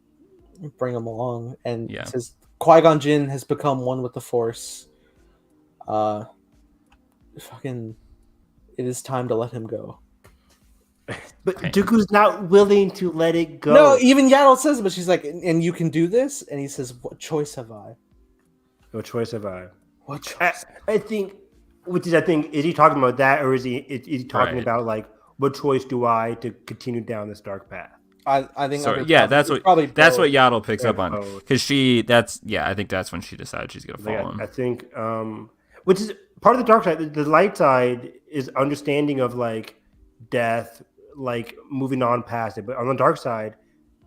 bring them along. And says, Qui-Gon Jinn has become one with the Force. It is time to let him go. But Dooku's not willing to let it go. No, even Yaddle says it, but she's like, and you can do this? And he says, what choice have I? What choice have I? What choice? I think, is he talking about that, or is he talking about, like, what choice do I to continue down this dark path? I think. So, that's what Yaddle picks up on, because I think that's when she decides she's gonna follow him. I think, which is part of the dark side. The light side is understanding of, like, death, like moving on past it. But on the dark side,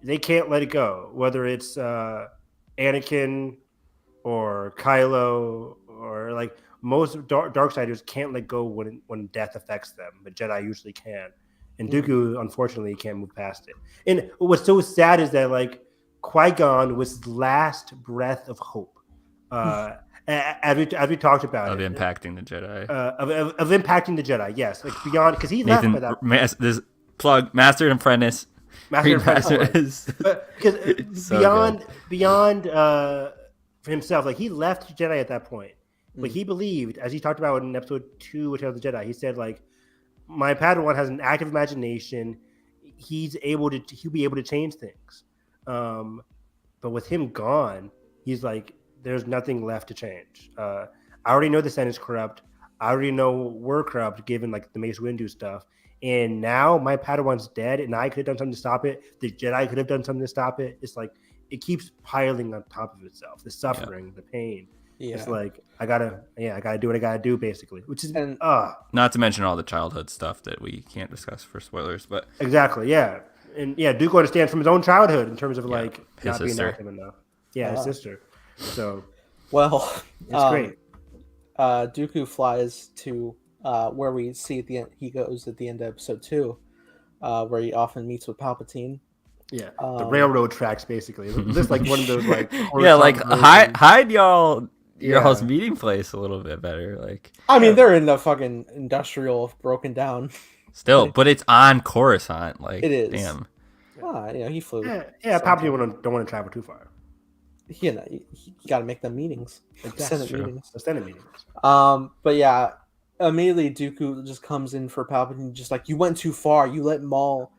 they can't let it go. Whether it's Anakin or Kylo, or like most Darksiders can't let go when death affects them, but Jedi usually can. And Dooku, unfortunately, can't move past it. And what's so sad is that like Qui-Gon was his last breath of hope. As we talked about Of it, impacting the Jedi. of impacting the Jedi, yes, like beyond because he left by that point. This plug Master and Apprentice. Master and Apprentice. Because So beyond for himself, like he left the Jedi at that point, but he believed, as he talked about in episode 2, Return of the Jedi, he said like, my Padawan has an active imagination. He'll be able to change things. But with him gone, he's like, there's nothing left to change. I already know the Senate is corrupt. I already know we're corrupt, given like the Mace Windu stuff. And now my Padawan's dead, and I could have done something to stop it. The Jedi could have done something to stop it. It's like it keeps piling on top of itself. The suffering, the pain. Yeah. It's like I gotta do what I gotta do, basically. Which is not to mention all the childhood stuff that we can't discuss for spoilers, but exactly, yeah. And yeah, Dooku understands from his own childhood in terms of like his not sister. being active enough. Yeah, his sister. So well, it's great. Dooku flies to where we see at the end. He goes at the end of episode 2, where he often meets with Palpatine. Yeah, the railroad tracks basically. Just like one of those like hide y'all's meeting place a little bit better. Like I mean, they're in the fucking industrial broken down. Still, but it's on Coruscant. Like it is. Damn. He flew. Yeah. Palpatine don't want to travel too far. You got to make them meetings. Senate meetings. But yeah, immediately Dooku just comes in for Palpatine, just like, you went too far. You let Maul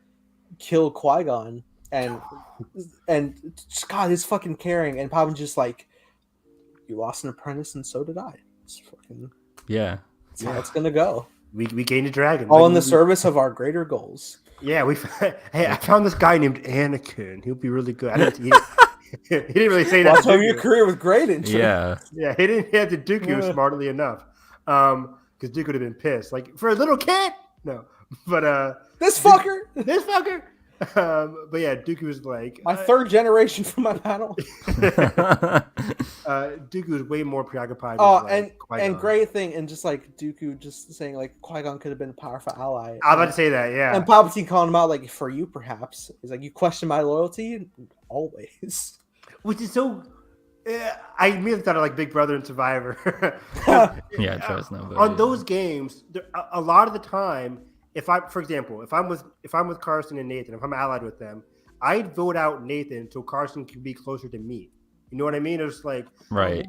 kill Qui-Gon, and God, his fucking caring. And Palpatine's just like, you lost an apprentice, and so did I. It's fucking That's how it's gonna go. We gained a dragon, all in the service of our greater goals. Yeah, I found this guy named Anakin. He'll be really good. He didn't really say that. Watch over your career with great interest. Yeah. He didn't have to Dooku smartly enough, because Dooku would have been pissed. Like, for a little kid, no. But this fucker. But yeah, Dooku was like my third generation from my panel. Dooku was way more preoccupied. And great thing, and just like Dooku just saying like Qui-Gon could have been a powerful ally. I was about to say that, yeah. And Palpatine calling him out like, for you perhaps. He's like, you question my loyalty? Always. Which is so. I immediately thought of like Big Brother and Survivor. On those games, a lot of the time. For example, if I'm with Carson and Nathan, if I'm allied with them, I'd vote out Nathan so Carson can be closer to me. You know what I mean? It's like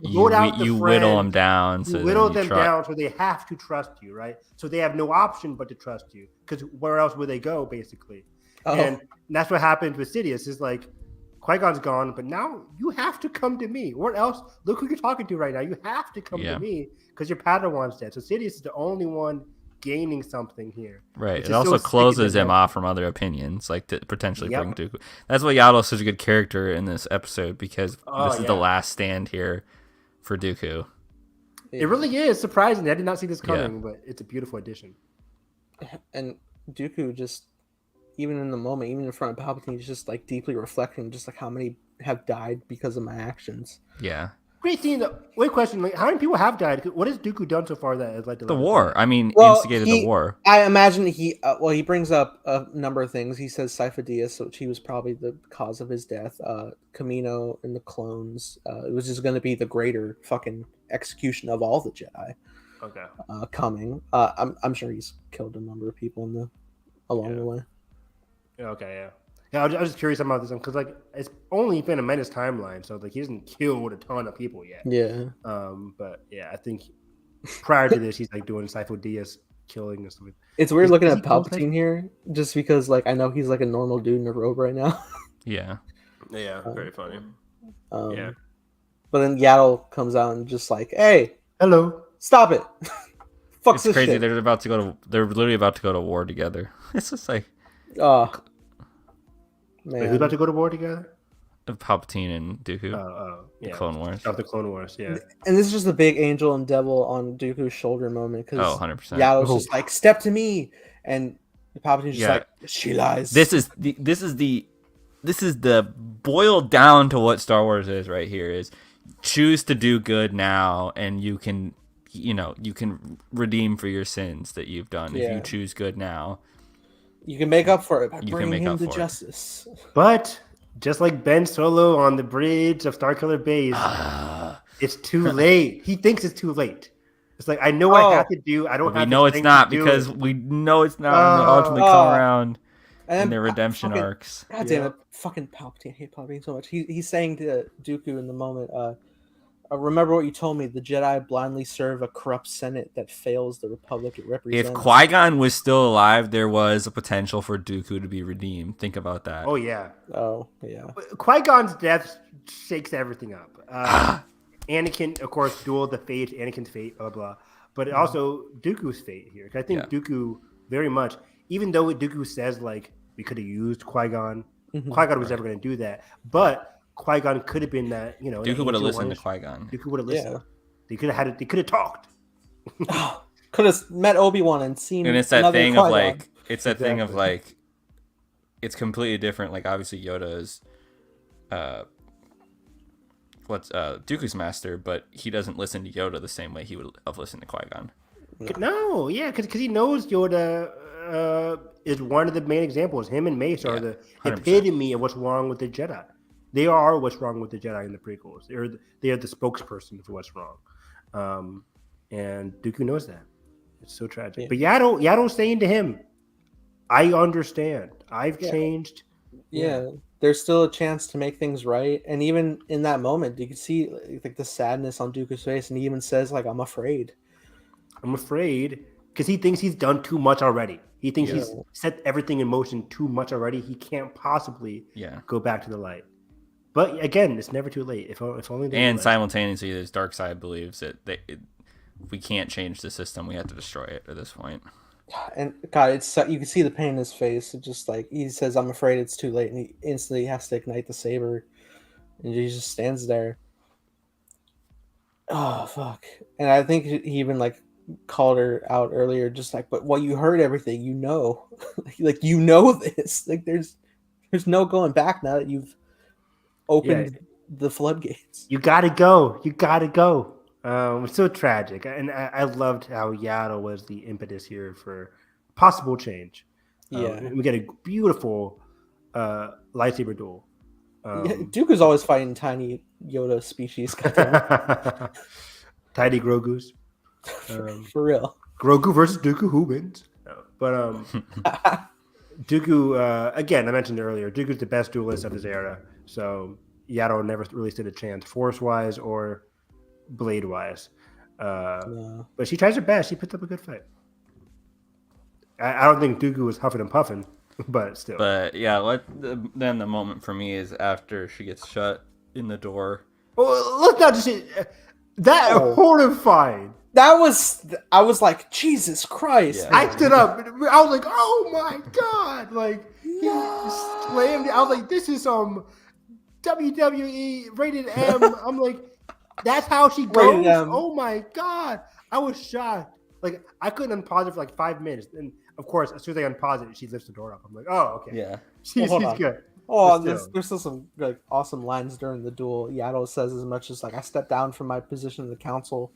you whittle them down. So they have to trust you, right? So they have no option but to trust you, because where else would they go, basically? And that's what happened with Sidious. Is like Qui-Gon's gone, but now you have to come to me. What else? Look who you're talking to right now. You have to come to me because your Padawan's dead. So Sidious is the only one gaining something here, right? It also closes him off from other opinions, like to potentially bring Dooku. That's why Yaddle's such a good character in this episode, because this is the last stand here for Dooku. It really is surprising. I did not see this coming, but it's a beautiful addition. And Dooku just, even in the moment, even in front of Palpatine, he's just like deeply reflecting, just like how many have died because of my actions. Yeah. Great scene. Wait, question: like, how many people have died? What has Dooku done so far that has led to the war? I mean, instigated the war. I imagine he brings up a number of things. He says Sifo-Dyas, which he was probably the cause of his death. Kamino and the clones. It was just going to be the greater fucking execution of all the Jedi. Okay. Coming. I'm sure he's killed a number of people along the way. Okay. Yeah. Yeah, I was just curious about this one because, like, it's only been a Menace timeline, so like he hasn't killed a ton of people yet. Yeah. But yeah, I think prior to this, he's like doing Sifo-Dyas killing and stuff. It's weird looking at Palpatine here, just because like I know he's like a normal dude in a robe right now. Yeah. Yeah. Very funny. Yeah. But then Yaddle comes out and just like, "Hey, hello, stop it." Fuck it's this crazy. Shit. They're literally about to go to war together. It's just like, man. Wait, who's about to go to war together? Palpatine and Dooku. Yeah. The Clone Wars. The Clone Wars, yeah. And this is just a big angel and devil on Dooku's shoulder moment, because 100%. Yaddle's just like, "Step to me," and Palpatine's just like, "She lies." This is the boiled down to what Star Wars is right here. Is choose to do good now, and you can redeem for your sins that you've done if you choose good now. You can make up for it by You can bringing make him up to for it. justice. But just like Ben Solo on the bridge of Starkiller Base, it's too late. He thinks it's too late. It's like, I know what I have to do. I don't But we have know the it's strength not to do because it. we know it's not when they ultimately come around in And their redemption fucking, arcs. God damn it, fucking Palpatine. I hate Palpatine so much. He's saying to Dooku in the moment, remember what you told me. The Jedi blindly serve a corrupt Senate that fails the Republic it represents. If Qui-Gon was still alive, there was a potential for Dooku to be redeemed. Think about that. Oh, yeah. Oh, yeah. Qui-Gon's death shakes everything up. Anakin, of course, duel the fate, Anakin's fate, blah, blah. But also Dooku's fate here. I think Dooku very much, even though Dooku says, like, we could have used Qui-Gon, Qui-Gon was never going to do that. But Qui-Gon could have been that, you know. Dooku would have listened to Qui-Gon. Dooku would have listened. Yeah. They could have They could have talked. Could have met Obi-Wan and seen. And it's that thing Qui-Gon. of like, it's completely different. Like obviously Yoda is, Dooku's master, but he doesn't listen to Yoda the same way he would have listened to Qui-Gon. No, yeah, because he knows Yoda is one of the main examples. Him and Mace are the 100%. epitome of what's wrong with the Jedi. They are what's wrong with the Jedi in the prequels. They are the spokesperson for what's wrong. And Dooku knows that. It's so tragic. Yeah. But Yaddle's saying to him, I understand. I've changed. Yeah, there's still a chance to make things right. And even in that moment, you can see like the sadness on Dooku's face, and he even says, like, I'm afraid. I'm afraid because he thinks he's done too much already. He thinks he's set everything in motion too much already. He can't possibly go back to the light. But again, it's never too late. If only they And simultaneously, this dark side believes that we can't change the system. We have to destroy it at this point. And God, it's you can see the pain in his face. It's just like he says, "I'm afraid it's too late," and he instantly has to ignite the saber, and he just stands there. Oh fuck! And I think he even like called her out earlier, just like, "But what you heard, everything you know, like you know this. Like there's no going back now that you've opened the floodgates. You gotta go. You gotta go." It's so tragic, and I loved how Yaddle was the impetus here for possible change. We get a beautiful lightsaber duel. Dooku's always fighting tiny Yoda species. Tiny Grogu's. For real. Grogu versus Dooku, who wins? No. But Dooku, again, I mentioned earlier, Dooku's the best duelist of his era. So Yaddle never really stood a chance, force-wise or blade-wise. But she tries her best. She puts up a good fight. I don't think Dooku was huffing and puffing, but still. But yeah, then the moment for me is after she gets shut in the door. Well, let's not just say that horrifying. I was like, Jesus Christ. Yeah. I stood up. I was like, oh my God. Like, he slammed it. I was like, this is some WWE rated M. I'm like, that's how she goes? Oh my God. I was shocked. Like, I couldn't unpause it for like 5 minutes. And of course, as soon as I unpause it, she lifts the door up. I'm like, oh, okay. Yeah. She's good. Oh, there's still some like awesome lines during the duel. Yaddle says as much as like, I stepped down from my position in the council.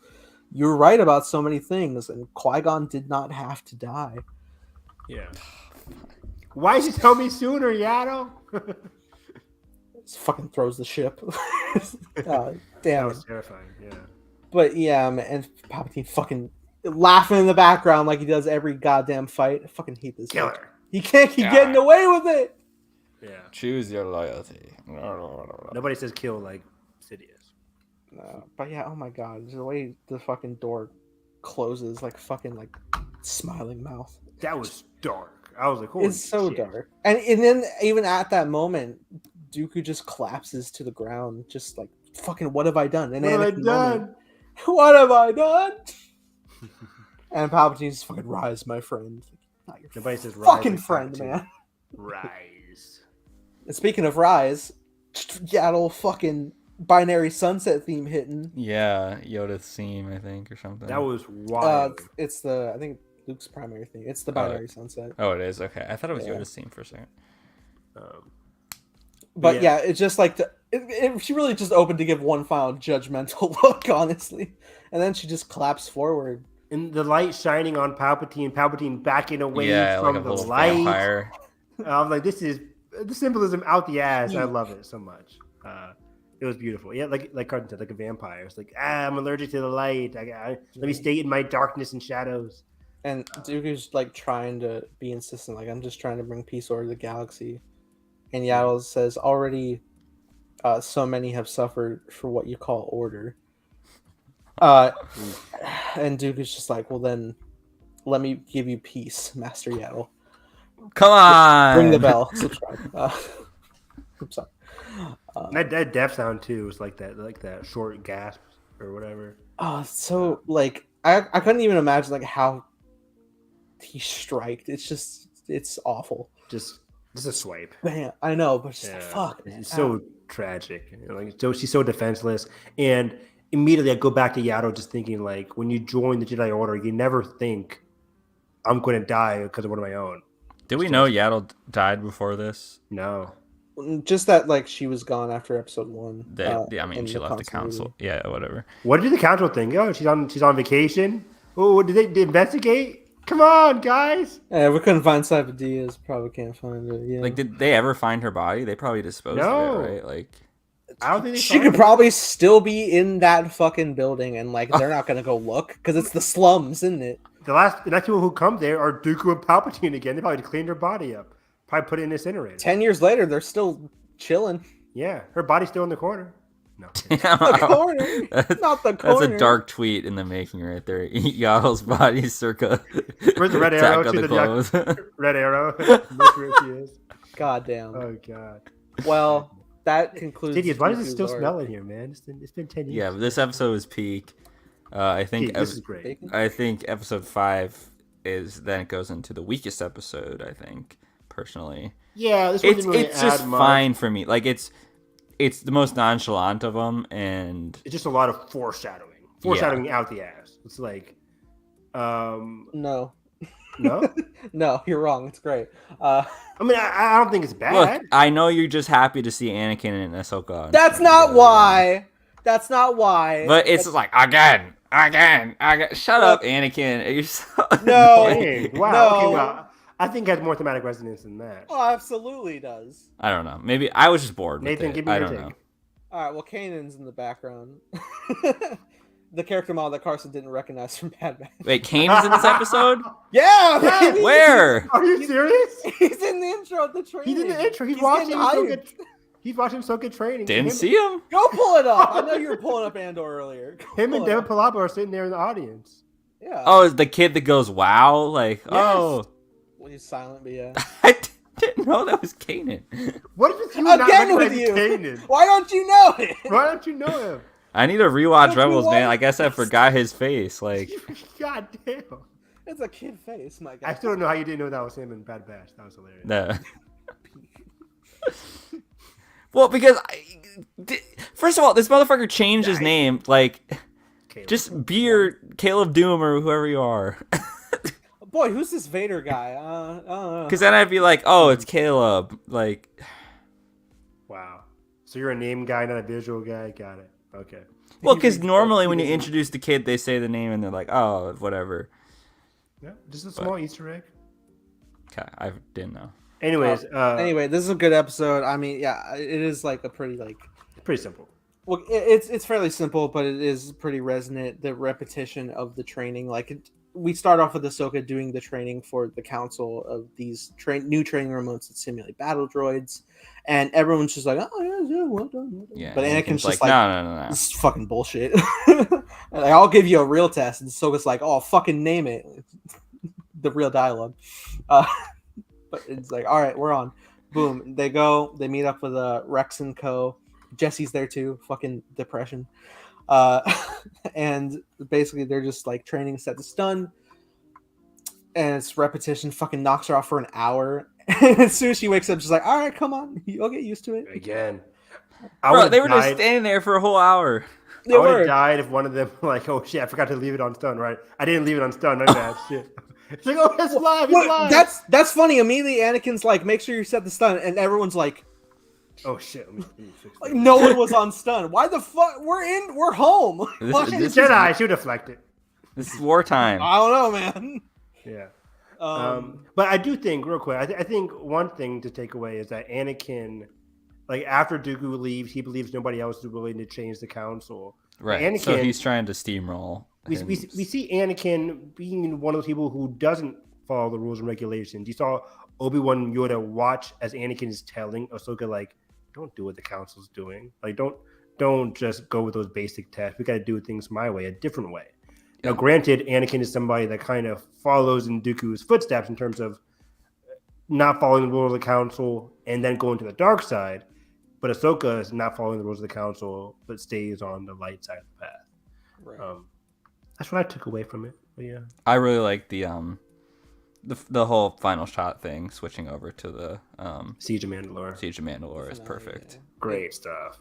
You're right about so many things, and Qui-Gon did not have to die. Yeah. Why did you tell me sooner, Yaddle? Just fucking throws the ship. Damn. That was terrifying, yeah. But yeah, man, and Palpatine fucking laughing in the background like he does every goddamn fight. I fucking hate this. Killer. He can't keep getting away with it. Yeah. Choose your loyalty. Nobody says kill like Sidious. But yeah, oh my God, the way the fucking door closes, like fucking like smiling mouth. That was dark. I was like, holy it's so shit. dark. And then even at that moment, Dooku just collapses to the ground, just like fucking, what have I done? And what have I done? What have I done? And Palpatine's fucking rise, my friend. Not your Nobody says fucking rise friend, like man. Rise. And speaking of rise, Yaddle fucking binary sunset theme hitting. Yeah, Yoda's theme, I think, or something. That was wild. It's I think Luke's primary theme. It's the binary sunset. Oh, it is? Okay. I thought it was Yoda's theme for a second. But yeah, it's just like she really just opened to give one final judgmental look, honestly. And then she just claps forward. and the light shining on Palpatine backing away like from a the little light. vampire. I was like, this is the symbolism out the ass. I love it so much. It was beautiful. Yeah, like Carton said, like a vampire. It's like, I'm allergic to the light. Let me stay in my darkness and shadows. And Dooku's like trying to be insistent, like, I'm just trying to bring peace over the galaxy. And Yaddle says, already so many have suffered for what you call order. And Dooku's just like, well then, let me give you peace, Master Yaddle. Come on! Ring the bell. Subscribe. I'm sorry. That death sound too was like that short gasp or whatever. So like I couldn't even imagine like how he striked. It's awful. Just a swipe. Man, I know, but just like, fuck, man. It's so tragic. Like, so she's so defenseless, and immediately I go back to Yaddle, just thinking like, when you join the Jedi Order, you never think I'm going to die because of one of my own. Did we know Yaddle died before this? No. Just that, like, she was gone after episode 1. I mean, she left the council. Yeah, whatever. What did the council think? Oh, she's on vacation. Oh, did they investigate? Come on, guys. Yeah, we couldn't find Cypodias. Probably can't find it. Yeah. Like, did they ever find her body? They probably disposed of it, right? Like, I don't think she could probably still be in that fucking building, and like they're not gonna go look because it's the slums, isn't it? The next people who come there are Dooku and Palpatine again. They probably cleaned her body up. Probably put it in an incinerator. 10 years later, they're still chilling. Yeah, her body's still in the corner. No, the corner, not the corner. That's a dark tweet in the making right there. Yaddle's body circa. Where's the red arrow? Attack of the Clones. Red arrow. Look where she is. God damn. Oh god. Well, that concludes. Didius, why does it still smell in here, man? It's been 10 years. Yeah, but this episode was peak. I think this is great. I think episode 5 is then it goes into the weakest episode. I think personally. Yeah, this wasn't really it's just fine for me. Like it's the most nonchalant of them, and it's just a lot of foreshadowing out the ass. It's like, no, no, you're wrong. It's great. I mean, I don't think it's bad. Look, I know you're just happy to see Anakin and Ahsoka. That's not why. That's not why. But it's like again. Shut up, Anakin. You're so no. Dang. Wow. No. Okay, well, I think it has more thematic resonance than that. Oh, absolutely does. I don't know. Maybe I was just bored. Nathan, with it. give me I your don't take. know. All right. Well, Kanan's in the background. The character model that Carson didn't recognize from Bad Batch. Wait, Kanan's in this episode? Yeah, baby. Where? Are you serious? He's in the intro of the training. He's in the intro. He's watching so good training. Didn't see him? Go pull it up. I know you were pulling up Andor earlier. Him and David Palapa are sitting there in the audience. Yeah. Oh, it's the kid that goes, wow? Like, oh. Well, he's silent, but yeah. I didn't know that was Kanan. What is you not Again with you. Kanan? Why don't you know it? Why don't you know him? I need to rewatch Rebels, man. I guess I forgot his face. Like, God damn. It's a kid face, my guy. I still don't know how you didn't know that was him in Bad Batch. That was hilarious. no. Well, because first of all, this motherfucker changed his name. Like, Caleb. just be your Caleb Doom or whoever you are. Boy, who's this Vader guy? I don't know. Because then I'd be like, oh, it's Caleb. Like, Wow. So you're a name guy, not a visual guy. Got it. Okay. well, because normally when you introduce the kid, they say the name and they're like, oh, whatever. Yeah, just a small Easter egg. Okay, I didn't know. Anyways, Anyway, this is a good episode. I mean, yeah, it is like a pretty pretty simple. well, it's fairly simple, but it is pretty resonant. The repetition of the training, we start off with Ahsoka doing the training for the council of these new training remotes that simulate battle droids, and everyone's just like, oh yeah, well done. Yeah, But Anakin's just like, no. this is fucking bullshit. Like, I'll give you a real test, and Ahsoka's like, oh, fucking name it. The real dialogue. But it's like, all right, we're on. Boom. They meet up with Rex and Co. Jesse's there too. Fucking depression. And basically they're just like training set to stun. And it's repetition. Fucking knocks her off for an hour. And as soon as she wakes up, she's like, all right, come on. You'll get used to it. Again. Bro, they were just standing there for a whole hour. I would have died if one of them like, oh shit, I forgot to leave it on stun, right? I didn't leave it on stun. My bad. Shit. It's like, oh, it's live. It's live. That's funny. Immediately, Anakin's like, make sure you set the stun, and everyone's like, oh shit. Let me fix like no one was on stun. Why the fuck? We're home. This Jedi should deflect it. This is wartime. I don't know, man. Yeah. Um, But I do think, real quick, I think one thing to take away is that Anakin, like after Dooku leaves, he believes nobody else is willing to change the council. Right. Anakin, So he's trying to steamroll. we see Anakin being one of those people who doesn't follow the rules and regulations. You saw Obi-Wan Yoda watch as Anakin is telling Ahsoka, like, don't do what the council's doing. Like, don't just go with those basic tests. We got to do things my way, a different way. Now, granted, Anakin is somebody that kind of follows in Dooku's footsteps in terms of not following the rules of the council and then going to the dark side. But Ahsoka is not following the rules of the council, but stays on the light side of the path. right. That's what I took away from it. But yeah, I really like the whole final shot thing, switching over to the Siege of Mandalore. Siege of Mandalore is Finale, perfect. yeah. Great stuff.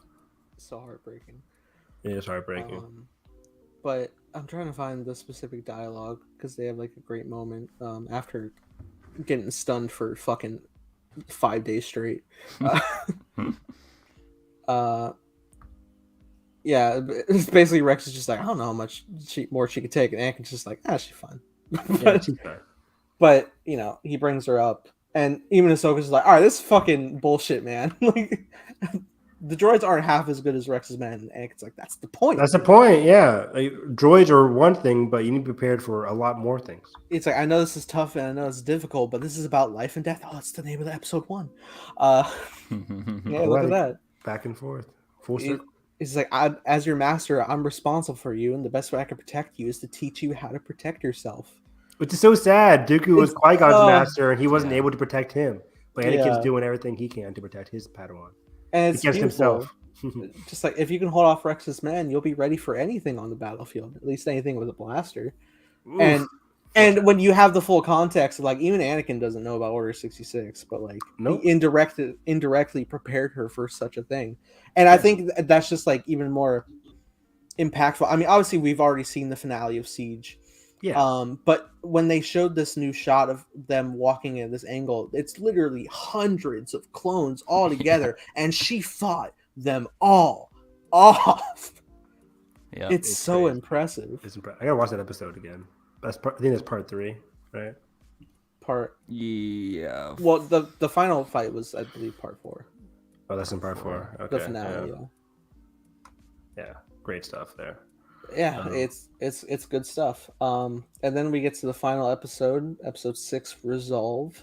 So heartbreaking. It is heartbreaking. But I'm trying to find the specific dialogue because they have like a great moment after getting stunned for fucking 5 days straight. Yeah, it's basically Rex is just like, I don't know how much more she could take, and Anakin's just like, she's fine. Yeah, she's fine. But you know, he brings her up, and even Ahsoka's like, all right, this is fucking bullshit, man. Like, the droids aren't half as good as Rex's men, and Anakin's like, that's the point. That's the point. Yeah, like, droids are one thing, but you need to be prepared for a lot more things. It's like, I know this is tough and I know it's difficult, but this is about life and death. Oh, that's the name of the episode 1. Yeah, look at that. Back and forth, full circle. It's like, as your master, I'm responsible for you, and the best way I can protect you is to teach you how to protect yourself. Which is so sad. Dooku was Qui-Gon's master, and he wasn't Yeah. able to protect him. But Anakin's Yeah. doing everything he can to protect his Padawan. And it's Against beautiful. himself. Just like, if you can hold off Rex's men, you'll be ready for anything on the battlefield. At least anything with a blaster. Oof. And when you have the full context, like, even Anakin doesn't know about Order 66, but like, Nope. he indirectly prepared her for such a thing. And I think that's just like even more impactful. I mean, obviously we've already seen the finale of Siege. Yeah. But when they showed this new shot of them walking at this angle, it's literally hundreds of clones all together, and she fought them all off. Yeah. It's so crazy. impressive. I gotta watch that episode again. I think that's part 3, right? Yeah. Well, the final fight was, I believe, part 4. Oh, that's in part 4. Okay. The finale. Yeah. Great stuff there. Yeah, it's good stuff. And then we get to the final episode 6, Resolve.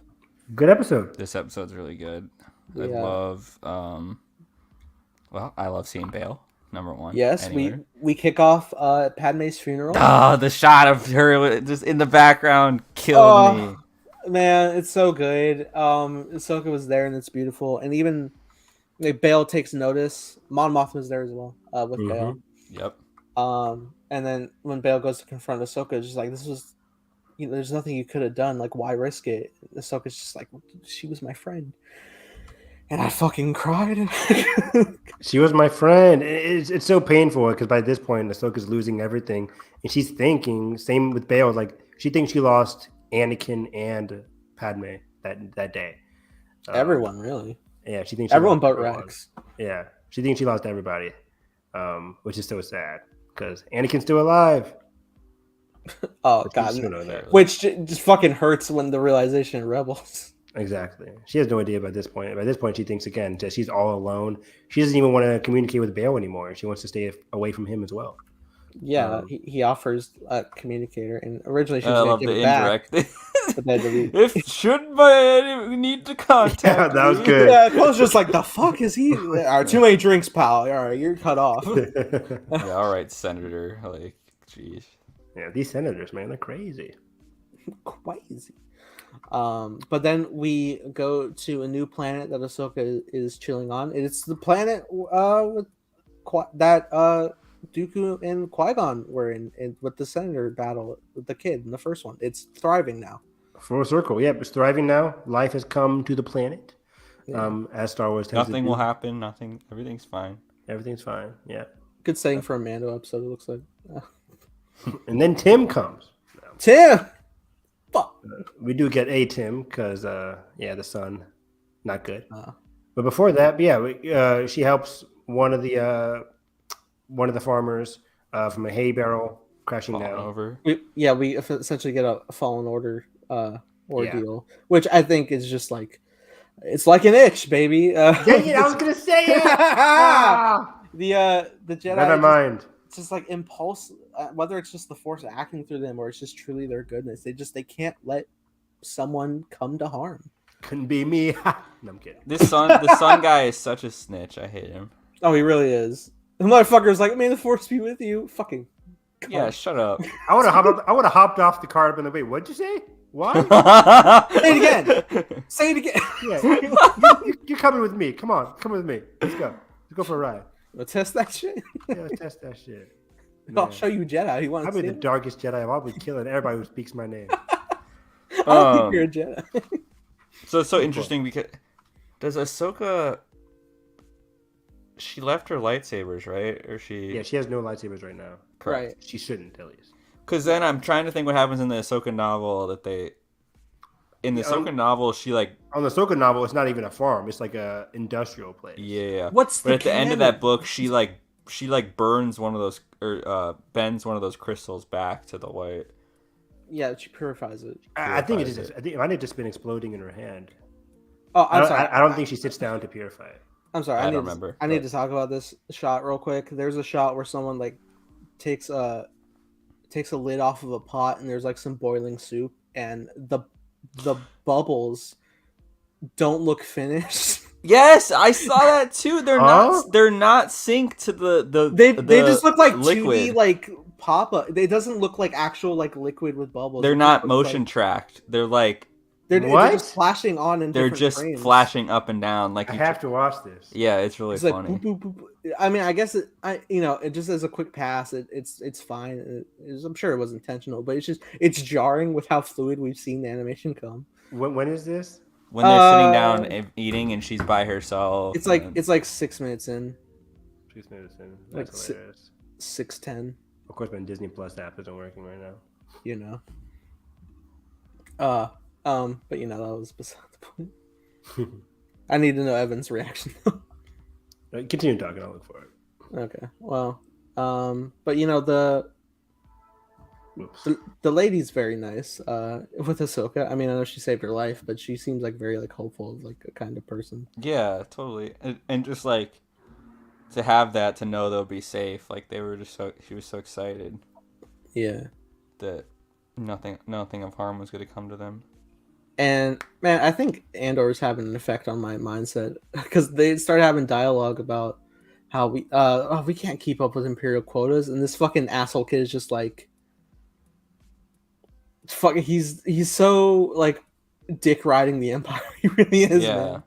Good episode. This episode's really good. I Yeah. love I love seeing Bale, number 1. Yes, anywhere. we kick off Padme's funeral. The shot of her just in the background killed me. Man, it's so good. Ahsoka was there, and it's beautiful. And even like, Bale takes notice. Mon Mothma's there as well with Bale. Yep. And then when Bale goes to confront Ahsoka, it's just like, this was, there's nothing you could have done. Like, why risk it? Ahsoka's just like, she was my friend. And I fucking cried. She was my friend. It's so painful because by this point, Ahsoka's losing everything. And she's thinking, same with Bale, like, she thinks she lost Anakin and Padme that day. Everyone, really. Yeah, she thinks she Everyone lost but everyone. Rex. Yeah, she thinks she lost everybody, which is so sad because Anakin's still alive. Oh, But God. she doesn't know that. Which just fucking hurts when the realization of Rebels. Exactly. She has no idea by this point. By this point, she thinks again that she's all alone. She doesn't even want to communicate with Bale anymore. She wants to stay away from him as well. Yeah, he offers a communicator, and originally she I was love going to the give it back. indirect. But then delete. If should my enemy need to contact Yeah, that was me. good. Yeah, Cole's just like, the fuck is he? All right, too many drinks, pal. All right, you're cut off. Yeah, all right, Senator. Like, jeez. Yeah, these senators, man, they're crazy. Crazy. But then we go to a new planet that Ahsoka is chilling on. It's the planet with that Dooku and Qui-Gon were in with the senator battle with the kid in the first one. It's thriving now. Full circle. Yep, it's thriving now. Life has come to the planet. Yeah. As Star Wars tends Nothing to do. will happen. Nothing. Everything's fine. Everything's fine. Yeah. Good setting for a Mando episode, it looks like. And then Tim comes. Tim! Fuck. We do get a Tim because, the son, not good. Uh. But before that, she helps one of the farmers from a hay barrel crashing falling down. over. We essentially get a Fallen Order ordeal, which I think is just like it's like an itch, baby. Dang it! I was gonna say it. The Jedi. Never mind. It's just like impulse, whether it's just the Force acting through them or it's just truly their goodness. They can't let someone come to harm. Couldn't be me. No, I'm kidding. The sun guy is such a snitch. I hate him. Oh, he really is. The motherfucker's like, may the Force be with you. Fucking. Yeah, shut up. I would have hopped off the car up in the way. What'd you say? What? Say it again. Say it again. Yeah, you're coming with me. Come on, come with me. Let's go. Let's go for a ride. Let's test that shit. Yeah, let's test that shit. I'll show you Jedi. You want I'll to be see the darkest Jedi. I'll be killing everybody who speaks my name. I don't think you're a Jedi. So it's so interesting because does Ahsoka? She left her lightsabers, right? Or she? Yeah, she has no lightsabers right now. Right. She shouldn't, at least. Because then I'm trying to think what happens in the Ahsoka novel that they. In the Ahsoka novel, she like. On the Ahsoka novel, it's not even a farm. It's like a industrial place. Yeah. But at the end of that book, she burns one of those or bends one of those crystals back to the light. Yeah, she purifies it. I think it is. I think it might have just been exploding in her hand. Oh, I'm sorry. I don't think she sits down to purify it. I'm sorry. I don't remember. I need to talk about this shot real quick. There's a shot where someone like takes a lid off of a pot and there's like some boiling soup and the bubbles don't look finished. Yes, I saw that too. They're not synced to the they just look like liquid. 2D like pop-up. It doesn't look like actual like liquid with bubbles. They're not motion tracked. They're like they're just flashing on in they're different just frames. flashing up and down. Like I have to watch this. Yeah, it's really funny. Like, boop, boop, boop. I mean, I guess it just as a quick pass, it's fine. I'm sure it was intentional, but it's jarring with how fluid we've seen the animation come. When is this? When they're sitting down and eating and she's by herself. It's like 6 minutes in. 6 minutes in. That's hilarious. 6:10. Of course, my Disney Plus app isn't working right now. You know. But that was beside the point. I need to know Evan's reaction. Continue talking. I'll look for it. Okay. Well, but the lady's very nice. With Ahsoka. I mean, I know she saved her life, but she seems like very like hopeful, like a kind of person. Yeah, totally. And just like to have that, to know they'll be safe. Like she was so excited. Yeah. That nothing of harm was going to come to them. And man, I think Andor is having an effect on my mindset because they started having dialogue about how we can't keep up with Imperial quotas, and this fucking asshole kid is just like, fucking, he's so like dick riding the Empire. He really is. Yeah. Man.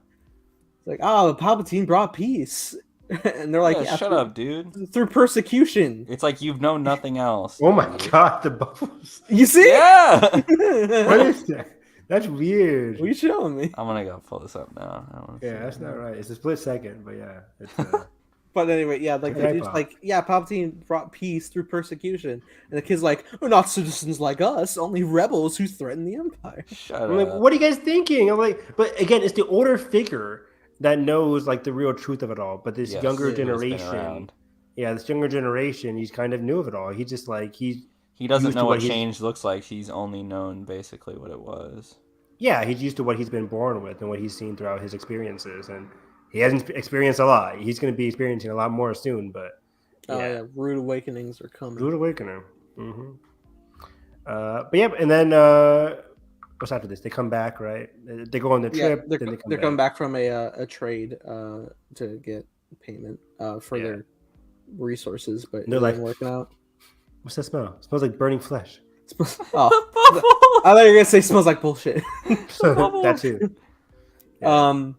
It's like, Palpatine brought peace, and they're like, shut up, dude. Through persecution. It's like you've known nothing else. Oh my god, the bubbles. You see? Yeah. What is that? That's weird. What are you showing me? I'm gonna go pull this up now. That's not right. It's a split second, but yeah. It's, but anyway, yeah, like the dude's like, Palpatine brought peace through persecution, and the kid's like, we're not citizens like us, only rebels who threaten the Empire. Shut up. Like, what are you guys thinking? I'm like, but again, it's the older figure that knows like the real truth of it all. But this younger generation, he's kind of new of it all. He's just like he doesn't know what change looks like. He's only known basically what it was. Yeah, he's used to what he's been born with and what he's seen throughout his experiences, and he hasn't experienced a lot. He's going to be experiencing a lot more soon, but rude awakenings are coming. Rude awakening. Mm-hmm. But yeah, and then what's after this? They come back, right? They go on the trip. They're coming back from a trade to get payment for their resources, but they're like working out. What's that smell? It smells like burning flesh. I thought you were gonna say smells like bullshit. That too. Yeah.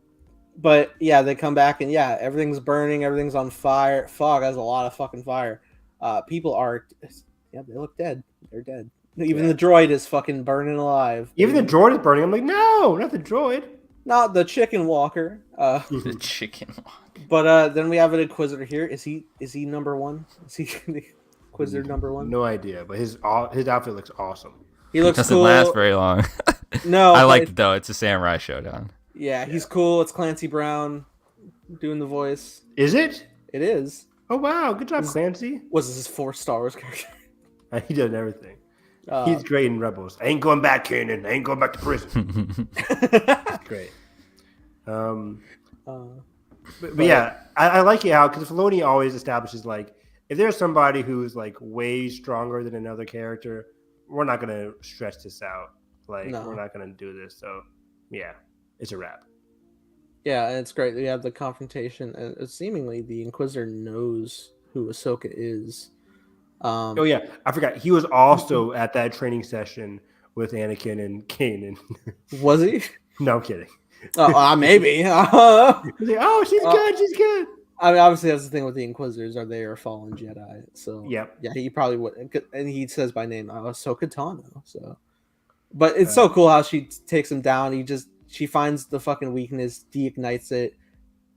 But yeah, they come back and everything's burning, everything's on fire. Fog has a lot of fucking fire. People are, they look dead. They're dead. Even the droid is fucking burning alive. Even the droid is burning. I'm like, no, not the droid. Not the chicken walker. The chicken walker. But then we have an Inquisitor here. Is he number one? Is he Inquisitor number one? No idea, but his outfit looks awesome. He looks doesn't cool. last very long. No, I liked it though. It's a samurai showdown. Yeah, he's cool. It's Clancy Brown doing the voice. Is it? It is. Oh wow, good job, Clancy. Was this his fourth Star Wars character? He did everything. He's great in Rebels. I ain't going back, Kanan. I ain't going back to prison. Great. But yeah, I like it how, because Filoni always establishes, like, if there's somebody who's like way stronger than another character, we're not gonna stretch this out. Like, we're not gonna do this. So yeah, it's a wrap. Yeah, and it's great. We have the confrontation, and seemingly the Inquisitor knows who Ahsoka is. Oh yeah, I forgot. He was also at that training session with Anakin and Kanan. Was he? No, I'm kidding. Maybe. He's like, oh, she's good. She's good. I mean, obviously, that's the thing with the Inquisitors, are they are fallen Jedi. So yeah, he probably would. And he says by name, Ahsoka Tano. So, but it's so cool how she takes him down. She finds the fucking weakness, deignites it,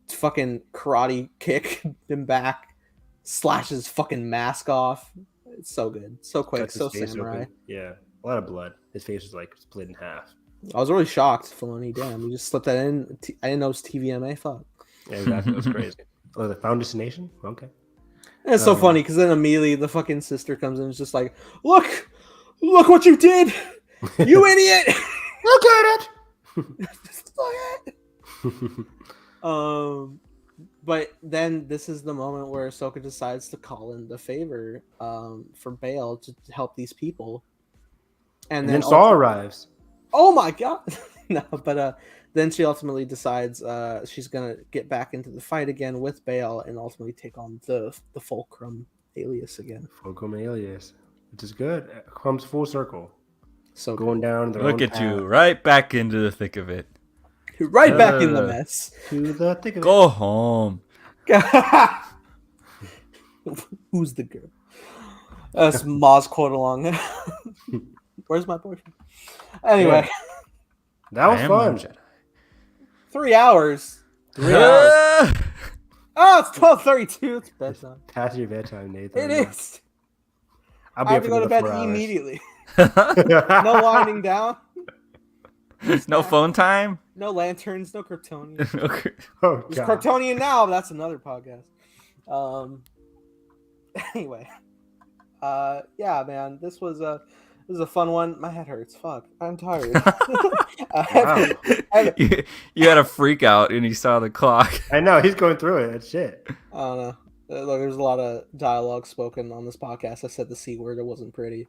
fucking karate kick him back, slashes fucking mask off. It's so good, so quick, so samurai. Open. Yeah, a lot of blood. His face was like split in half. I was really shocked, Filoni. Damn, you just slipped that in. I didn't know it was TVMA. Fuck. Yeah, exactly. That was crazy. Oh, the Found Destination? Okay. And it's so funny because then immediately the fucking sister comes in and is just like, look what you did, you idiot. Look at it. Just look at it. But then this is the moment where Ahsoka decides to call in the favor for Bail to help these people. And then Saw arrives. Oh my god. No, but then she ultimately decides she's gonna get back into the fight again with Bail and ultimately take on the Fulcrum alias again. Fulcrum alias, which is good. It comes full circle. So going down. Look at you, right back into the thick of it. Right back in the mess. To the thick of it. Go home. Who's the girl? That's Maz quote along. Where's my boyfriend? Anyway. That was fun. 3 hours. 3 hours. Oh, it's 12:32. It's bedtime. Past your bedtime, Nathan. It is. I have to go to bed immediately. No winding down. No phone time. No lanterns. No Kryptonian. Oh, There's Kryptonian now, but that's another podcast. Anyway. Yeah, man. This was a fun one. My head hurts. Fuck. I'm tired. Wow. You had a freak out and you saw the clock. I know. He's going through it. That's shit. I don't know. Look, there's a lot of dialogue spoken on this podcast. I said the C word. It wasn't pretty.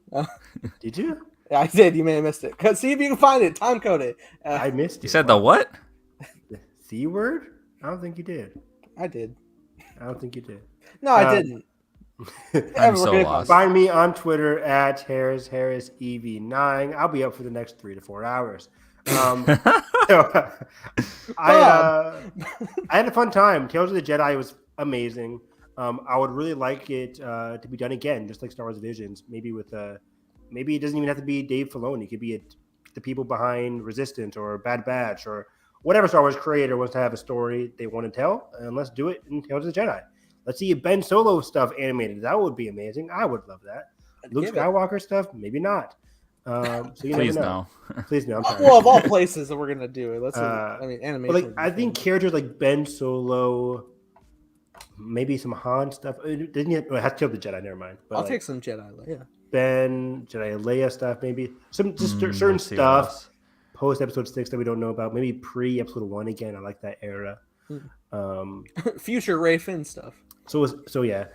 Did you? Yeah, I did. You may have missed it. See if you can find it. Time code it. I missed it. You said the what? The C word? I don't think you did. I did. I don't think you did. No, I didn't. I'm so lost. Find me on Twitter at HarrisEV9. I'll be up for the next 3 to 4 hours. I had a fun time. Tales of the Jedi was amazing. I would really like it to be done again, just like Star Wars Visions. Maybe with maybe it doesn't even have to be Dave Filoni. It could be the people behind Resistance or Bad Batch or whatever Star Wars creator wants to have a story they want to tell, and let's do it in Tales of the Jedi. Let's see Ben Solo stuff animated. That would be amazing. I would love that. Luke Skywalker stuff, maybe not. So you Please never know. no. Please no. Well, of all places that we're gonna do it, let's. Animation. I think characters like Ben Solo, maybe some Han stuff. Didn't you? Well, it has to kill the Jedi. Never mind. But I'll take some Jedi. Yeah. Ben, Jedi Leia stuff, maybe some just certain stuff. Post episode 6 that we don't know about. Maybe pre episode 1 again. I like that era. Future Rey Finn stuff. So yeah.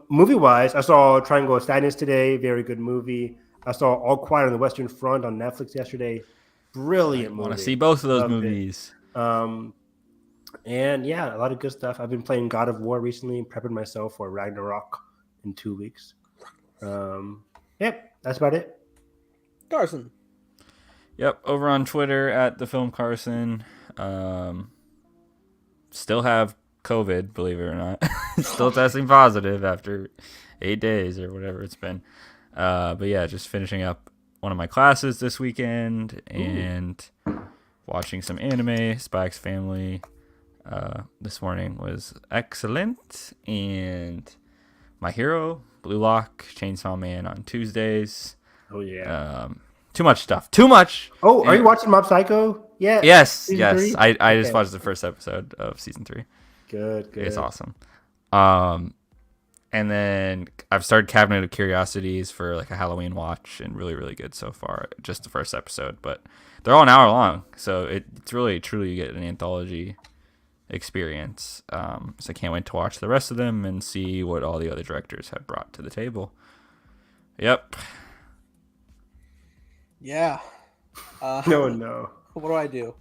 Movie wise, I saw Triangle of Sadness today. Very good movie. I saw All Quiet on the Western Front on Netflix yesterday. Brilliant movie. I want to see both of those movies. And yeah, a lot of good stuff. I've been playing God of War recently and prepping myself for Ragnarok in 2 weeks. Yep, that's about it. Carson. Yep, over on Twitter at the Film Carson. Still have COVID, believe it or not. Still testing positive after 8 days or whatever it's been. But yeah, just finishing up one of my classes this weekend and watching some anime. Spy X Family this morning was excellent. And My Hero, Blue Lock, Chainsaw Man on Tuesdays. Oh yeah. Too much stuff. Too much. Oh, are you watching Mob Psycho? Yeah. Yes. Season 3? I just watched the first episode of season 3. Good. It's awesome. And then I've started Cabinet of Curiosities for like a Halloween watch, and really, really good so far. Just the first episode, but they're all an hour long, so it's really truly you get an anthology experience. So I can't wait to watch the rest of them and see what all the other directors have brought to the table. Yep. Yeah. No. What do I do?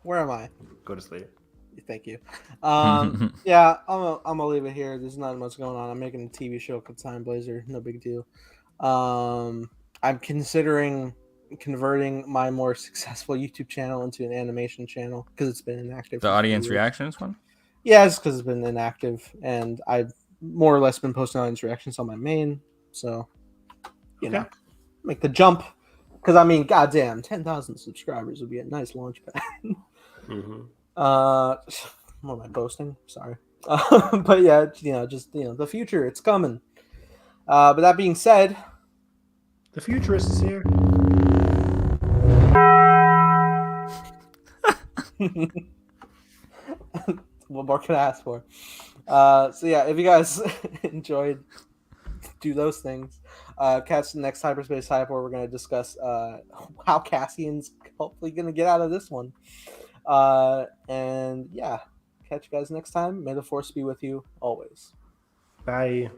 Where am I? Go to sleep. Thank you. Yeah, I'm gonna leave it here. There's not much going on. I'm making a TV show called Time Blazer. No big deal. I'm considering converting my more successful YouTube channel into an animation channel because it's been inactive. The for audience 3 years. reactions one? Yeah, it's because it's been inactive, and I've more or less been posting audience reactions on my main. So, you know, make the jump. Because I mean, goddamn, 10,000 subscribers would be a nice launch pad. What am I posting? Sorry. But yeah, just the future, it's coming. But that being said, the futurist is here. What more can I ask for? So yeah, if you guys enjoyed, do those things. Catch the next Hyperspace Hype where we're going to discuss how Cassian's hopefully going to get out of this one. And yeah, catch you guys next time. May the force be with you always. Bye.